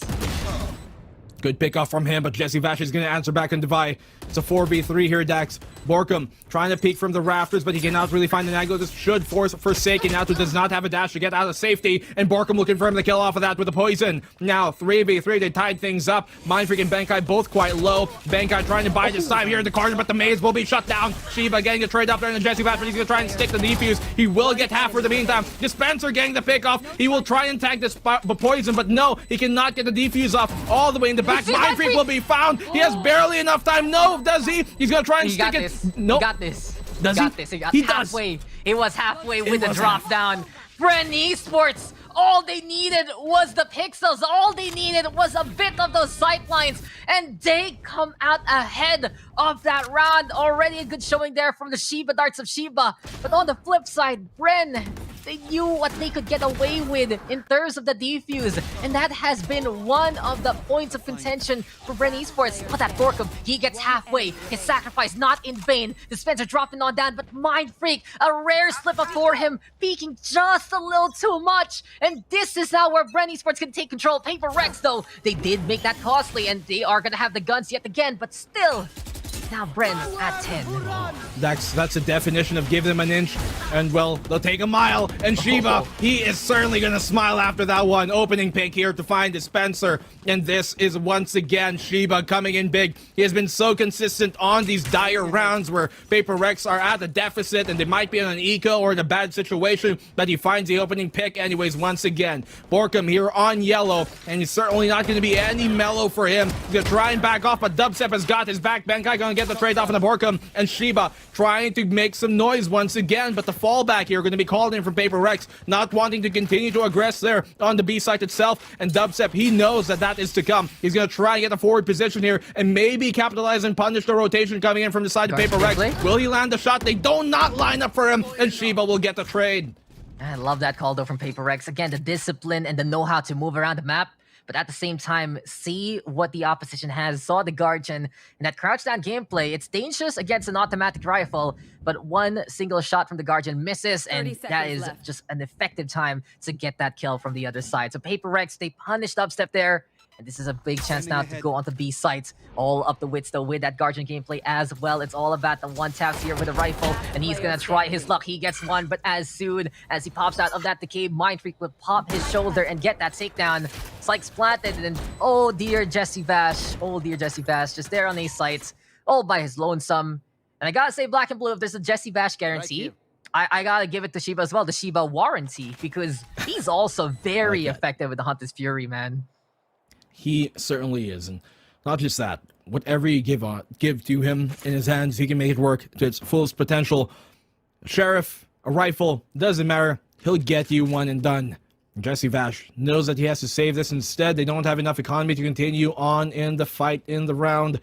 Good pick off from him, but Jesse Vash is going to answer back on Devi. It's a 4v3 here, Dax. Borkum trying to peek from the rafters, but he cannot really find an angle. This should force Forsaken out, who does not have a dash to get out of safety. And Borkum will confirm the kill off of that with a poison. Now, 3v3, they tied things up. Mindfreak and Bankai both quite low. Bankai trying to buy this time here in the corner, but the maze will be shut down. Shiba getting the trade up there, and Jesse Vash, but he's going to try and stick the defuse. He will get half for the meantime. Dispenser getting the pick off. He will try and tag this poison, but no, he cannot get the defuse off all the way in the back. Mindfreak will be found. He has barely enough time. No, does he? He's going to try and stick it. No. He got this. Does he? He Got this. He got he halfway. does. It was halfway with the drop down. BREN Esports, all they needed was the pixels. All they needed was a bit of those sightlines. And they come out ahead of that round. Already a good showing there from the Shiba Darts of Shiba. But on the flip side, BREN, they knew what they could get away with in terms of the defuse. And that has been one of the points of contention for BREN Esports. But that Borkum, he gets halfway. His sacrifice not in vain. Dispenser dropping on down, but Mindfreak, a rare slip up for him, peeking just a little too much. And this is now where BREN Esports can take control. Paper Rex, though, they did make that costly, and they are going to have the guns yet again, but still, now BREN at 10. That's the definition of give them an inch, and well, they'll take a mile. And Shiba, he is certainly gonna smile after that one. Opening pick here to find Dispenser, and this is once again Shiba coming in big. He has been so consistent on these dire rounds where Paper Rex are at a deficit and they might be in an eco or in a bad situation, but he finds the opening pick anyways once again. Borkum here on yellow, and he's certainly not going to be any mellow for him. He's gonna try and back off, but Dubstep has got his back. Bankai gonna get the trade off on the Borkum, and Shiba trying to make some noise once again, but the fallback here going to be called in from Paper Rex, not wanting to continue to aggress there on the B site itself. And Dubstep, he knows that that is to come. He's going to try and get the forward position here and maybe capitalize and punish the rotation coming in from the side of Paper Rex. Will he land the shot? They do not line up for him, and Shiba will get the trade. I love that call though from Paper Rex. Again, the discipline and the know-how to move around the map, but at the same time, see what the opposition has. Saw the Guardian and that crouch down gameplay. It's dangerous against an automatic rifle, but one single shot from the Guardian misses, and that is just an effective time to get that kill from the other side. So Paper Rex, they punished Upstep there. And this is a big chance now to go on the B site. All up the wits though with that Guardian gameplay as well. It's all about the one taps here with a rifle. And he's gonna try his luck. He gets one, but as soon as he pops out of that decay, Mindfreak will pop his shoulder and get that takedown. It's like splatted, and oh dear Jesse Vash. Oh dear Jesse Vash. Just there on A site, all by his lonesome. And I gotta say, Black and Blue, if there's a Jesse Vash guarantee, I gotta give it to Shiba as well, the Shiba warranty, because he's also very effective with the Hunter's Fury, man. He certainly is, and not just that. Whatever you give to him in his hands, he can make it work to its fullest potential. Sheriff, a rifle, doesn't matter. He'll get you one and done. Jesse Vash knows that he has to save this. Instead, they don't have enough economy to continue on in the fight in the round.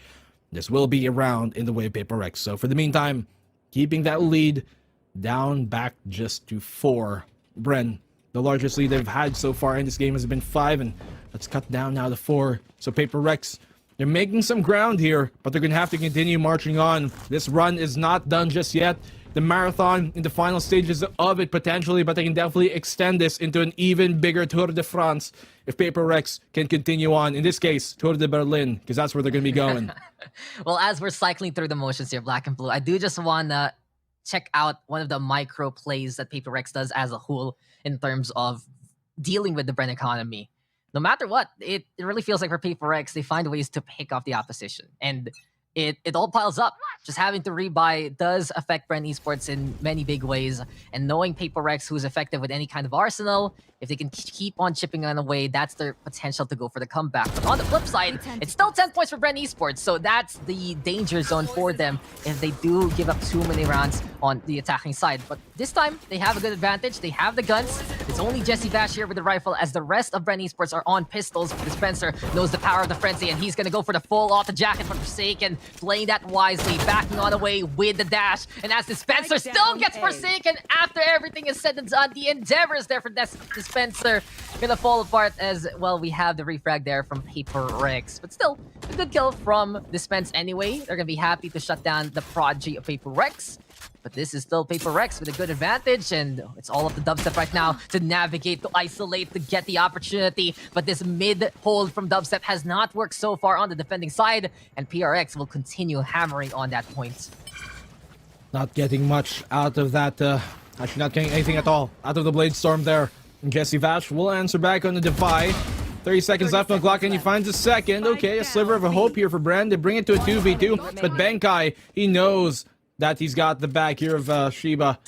This will be a round in the way of Paper Rex. So for the meantime, keeping that lead down back just to 4. BREN, the largest lead they've had so far in this game has been 5, and let's cut down now to 4. So Paper Rex, they're making some ground here, but they're going to have to continue marching on. This run is not done just yet. The marathon in the final stages of it potentially, but they can definitely extend this into an even bigger Tour de France if Paper Rex can continue on. In this case, Tour de Berlin, because that's where they're going to be going. Well, as we're cycling through the motions here, Black and Blue, I do just want to check out one of the micro plays that Paper Rex does as a whole in terms of dealing with the BREN economy. No matter what, it really feels like for Paper Rex, they find ways to pick off the opposition. And it all piles up. Just having to rebuy does affect BREN Esports in many big ways. And knowing Paper Rex, who's effective with any kind of arsenal, If they can keep on chipping on away, that's their potential to go for the comeback. But on the flip side, it's still 10 points for BREN Esports, so that's the danger zone for them if they do give up too many rounds on the attacking side. But this time, they have a good advantage. They have the guns. It's only Jesse Vash here with the rifle, as the rest of BREN Esports are on pistols. Dispenser knows the power of the frenzy, and he's gonna go for the full auto jacket for Forsaken, playing that wisely, backing on away with the dash. And as Dispenser still gets Forsaken after everything is said and done, the endeavors there for Dispenser gonna fall apart as well. We have the refrag there from Paper Rex, but still a good kill from Dispense anyway. They're gonna be happy to shut down the prodigy of Paper Rex. But this is still Paper Rex with a good advantage, and it's all up to Dubstep right now to navigate, to isolate, to get the opportunity. But this mid-hold from Dubstep has not worked so far on the defending side, and PRX will continue hammering on that point. Not getting much out of that, actually not getting anything at all out of the Blade Storm there. And Jesse Vash will answer back on the Defy. 30 seconds left on the clock, and he finds a second. Okay, a sliver of a hope here for BREN. They bring it to a 2v2, but Benkai, he knows that he's got the back here of Shiba.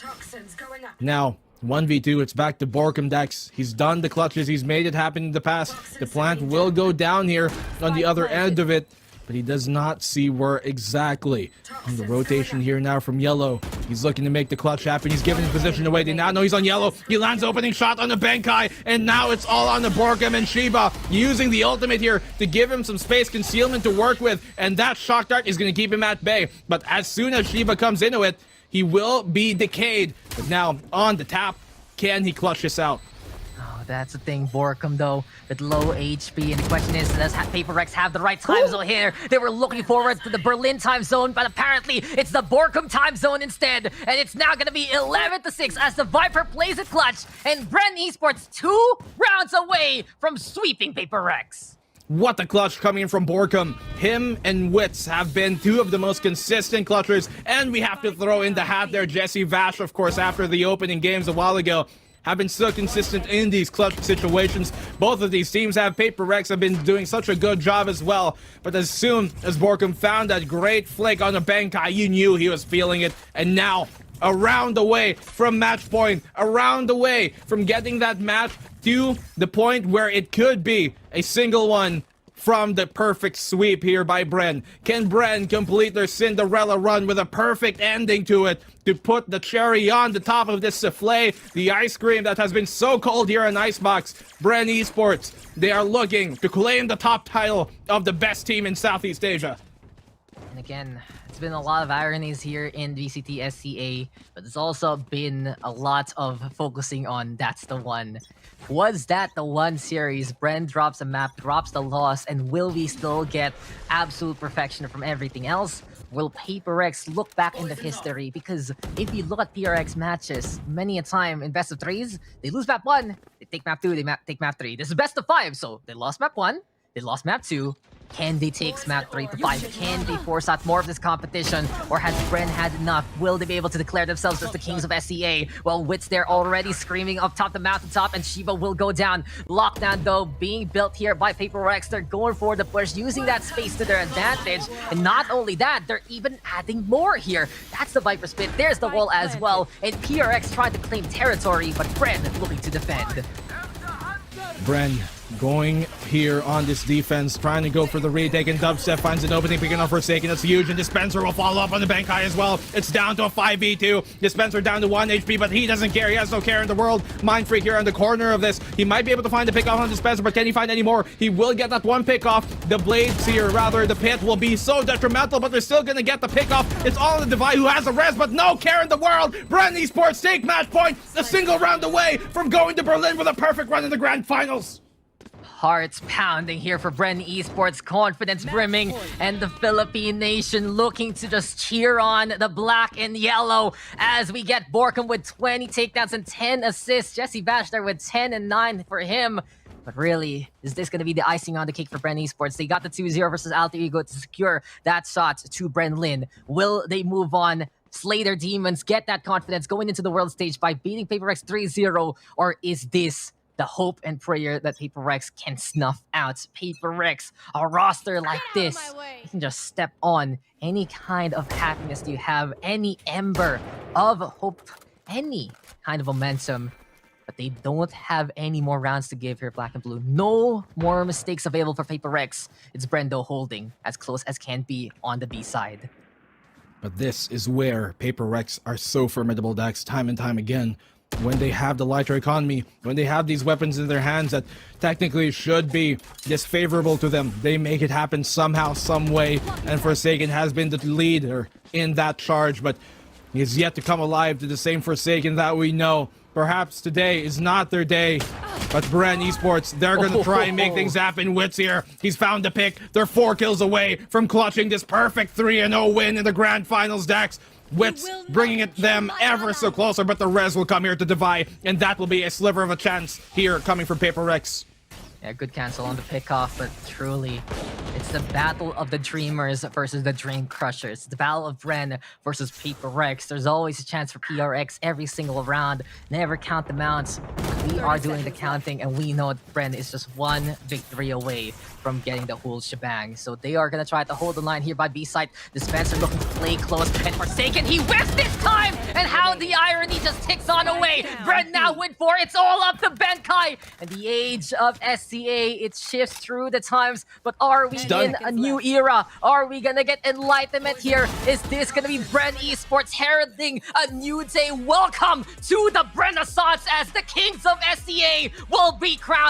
Now, 1v2, it's back to Borkum Dex. He's done the clutches, he's made it happen in the past. The plant will go down here on the other end of it, but he does not see where exactly. And the rotation here now from Yellow. He's looking to make the clutch happen. He's giving his position away. They now know he's on Yellow. He lands opening shot on the Benkai, and now it's all on the Borkum and Shiba, using the ultimate here to give him some space concealment to work with, and that shock dart is going to keep him at bay. But as soon as Shiba comes into it, he will be decayed. But now on the tap, can he clutch this out? Oh, that's the thing, Borkum, though, with low HP. And the question is, does Paper Rex have the right time zone here? They were looking forward to the Berlin time zone, but apparently it's the Borkum time zone instead. And it's now going to be 11-6 as the Viper plays it clutch. And BREN Esports 2 rounds away from sweeping Paper Rex. What a clutch coming in from Borkum. Him and Wits have been two of the most consistent clutchers. And we have to throw in the hat there, Jesse Vash, of course, after the opening games a while ago, have been so consistent in these clutch situations. Both of these teams have. Paper Rex have been doing such a good job as well. But as soon as Borkum found that great flick on the Benkai, you knew he was feeling it. And now, around the way from match point, around the way from getting that match to the point where it could be a single one from the perfect sweep here by BREN. Can BREN complete their Cinderella run with a perfect ending to it to put the cherry on the top of this souffle, the ice cream that has been so cold here in Icebox? BREN Esports, they are looking to claim the top title of the best team in Southeast Asia. And again, it's been a lot of ironies here in VCT SCA, but there's also been a lot of focusing on that's the one. Was that the one series? BREN drops a map, drops the loss, and will we still get absolute perfection from everything else? Will Paper Rex look back into history? Because if you look at PRX matches, many a time in best of threes, they lose map 1, they take map 2, they take map 3. This is best of 5, so they lost map 1, they lost map 2. Can they take map 3 to 5? Can they force out more of this competition? Or has BREN had enough? Will they be able to declare themselves as the kings of SCA? Well, Wits there already screaming up top the mountaintop, and Shiba will go down. Lockdown, though, being built here by Paper Rex. They're going for the push, using that space to their advantage. And not only that, they're even adding more here. That's the Viper Spit. There's the wall as well. And PRX trying to claim territory, but BREN looking to defend. BREN going here on this defense, trying to go for the retake, and Dubstep finds an opening, picking up Forsaken. That's huge, and Dispenser will follow up on the Benkai as well. It's down to a 5v2. Dispenser down to 1 HP, but he doesn't care. He has no care in the world. Mind Freak here on the corner of this. He might be able to find the pick off on Dispenser, but can he find any more? He will get that one pick off. The blades here, rather, the pit will be so detrimental, but they're still gonna get the pick off. It's all on the Divide, who has a res, but no care in the world. BREN Esports take match point, a single round away from going to Berlin with a perfect run in the grand finals. Hearts pounding here for BREN Esports, confidence brimming, and the Philippine nation looking to just cheer on the black and yellow as we get Borkum with 20 takedowns and 10 assists. Jesse Vash there with 10 and 9 for him. But really, is this going to be the icing on the cake for BREN Esports? They got the 2-0 versus Alter Ego to secure that shot to Brenlin. Will they move on, slay their demons, get that confidence going into the world stage by beating Paper Rex 3-0? Or is this the hope and prayer that Paper Rex can snuff out? Paper Rex, a roster like this, you can just step on any kind of happiness you have, any ember of hope, any kind of momentum. but they don't have any more rounds to give here, Black and Blue. No more mistakes available for Paper Rex. It's Brendo holding as close as can be on the B side. But this is where Paper Rex are so formidable, Dax, time and time again. When they have the lighter economy, when they have these weapons in their hands that technically should be disfavorable to them, they make it happen somehow, some way. And Forsaken has been the leader in that charge, but he's yet to come alive to the same Forsaken that we know. Perhaps today is not their day, but BREN Esports, they're going to try and make things happen. Wits here, he's found the pick. They're 4 kills away from clutching this perfect 3-0 win in the grand finals, Dax. Wits bringing it them ever so closer, but the res will come here to divide, and that will be a sliver of a chance here coming from Paper Rex. Yeah, good cancel on the pickoff, but truly, it's the battle of the Dreamers versus the Dream Crushers. The battle of BREN versus Paper Rex. There's always a chance for PRX every single round. Never count them out. We are doing the counting, and we know BREN is just one victory away from getting the whole shebang. So they are going to try to hold the line here by B-side. Dispenser looking to play close, and Forsaken, he whiffs this time! And how the irony just ticks on away! BREN now win 4, it's all up to Benkai! And the age of SCA, it shifts through the times, but are we in a new era? Are we gonna get enlightenment here? Is this gonna be BREN Esports heralding a new day? Welcome to the Renaissance as the kings of SCA will be crowned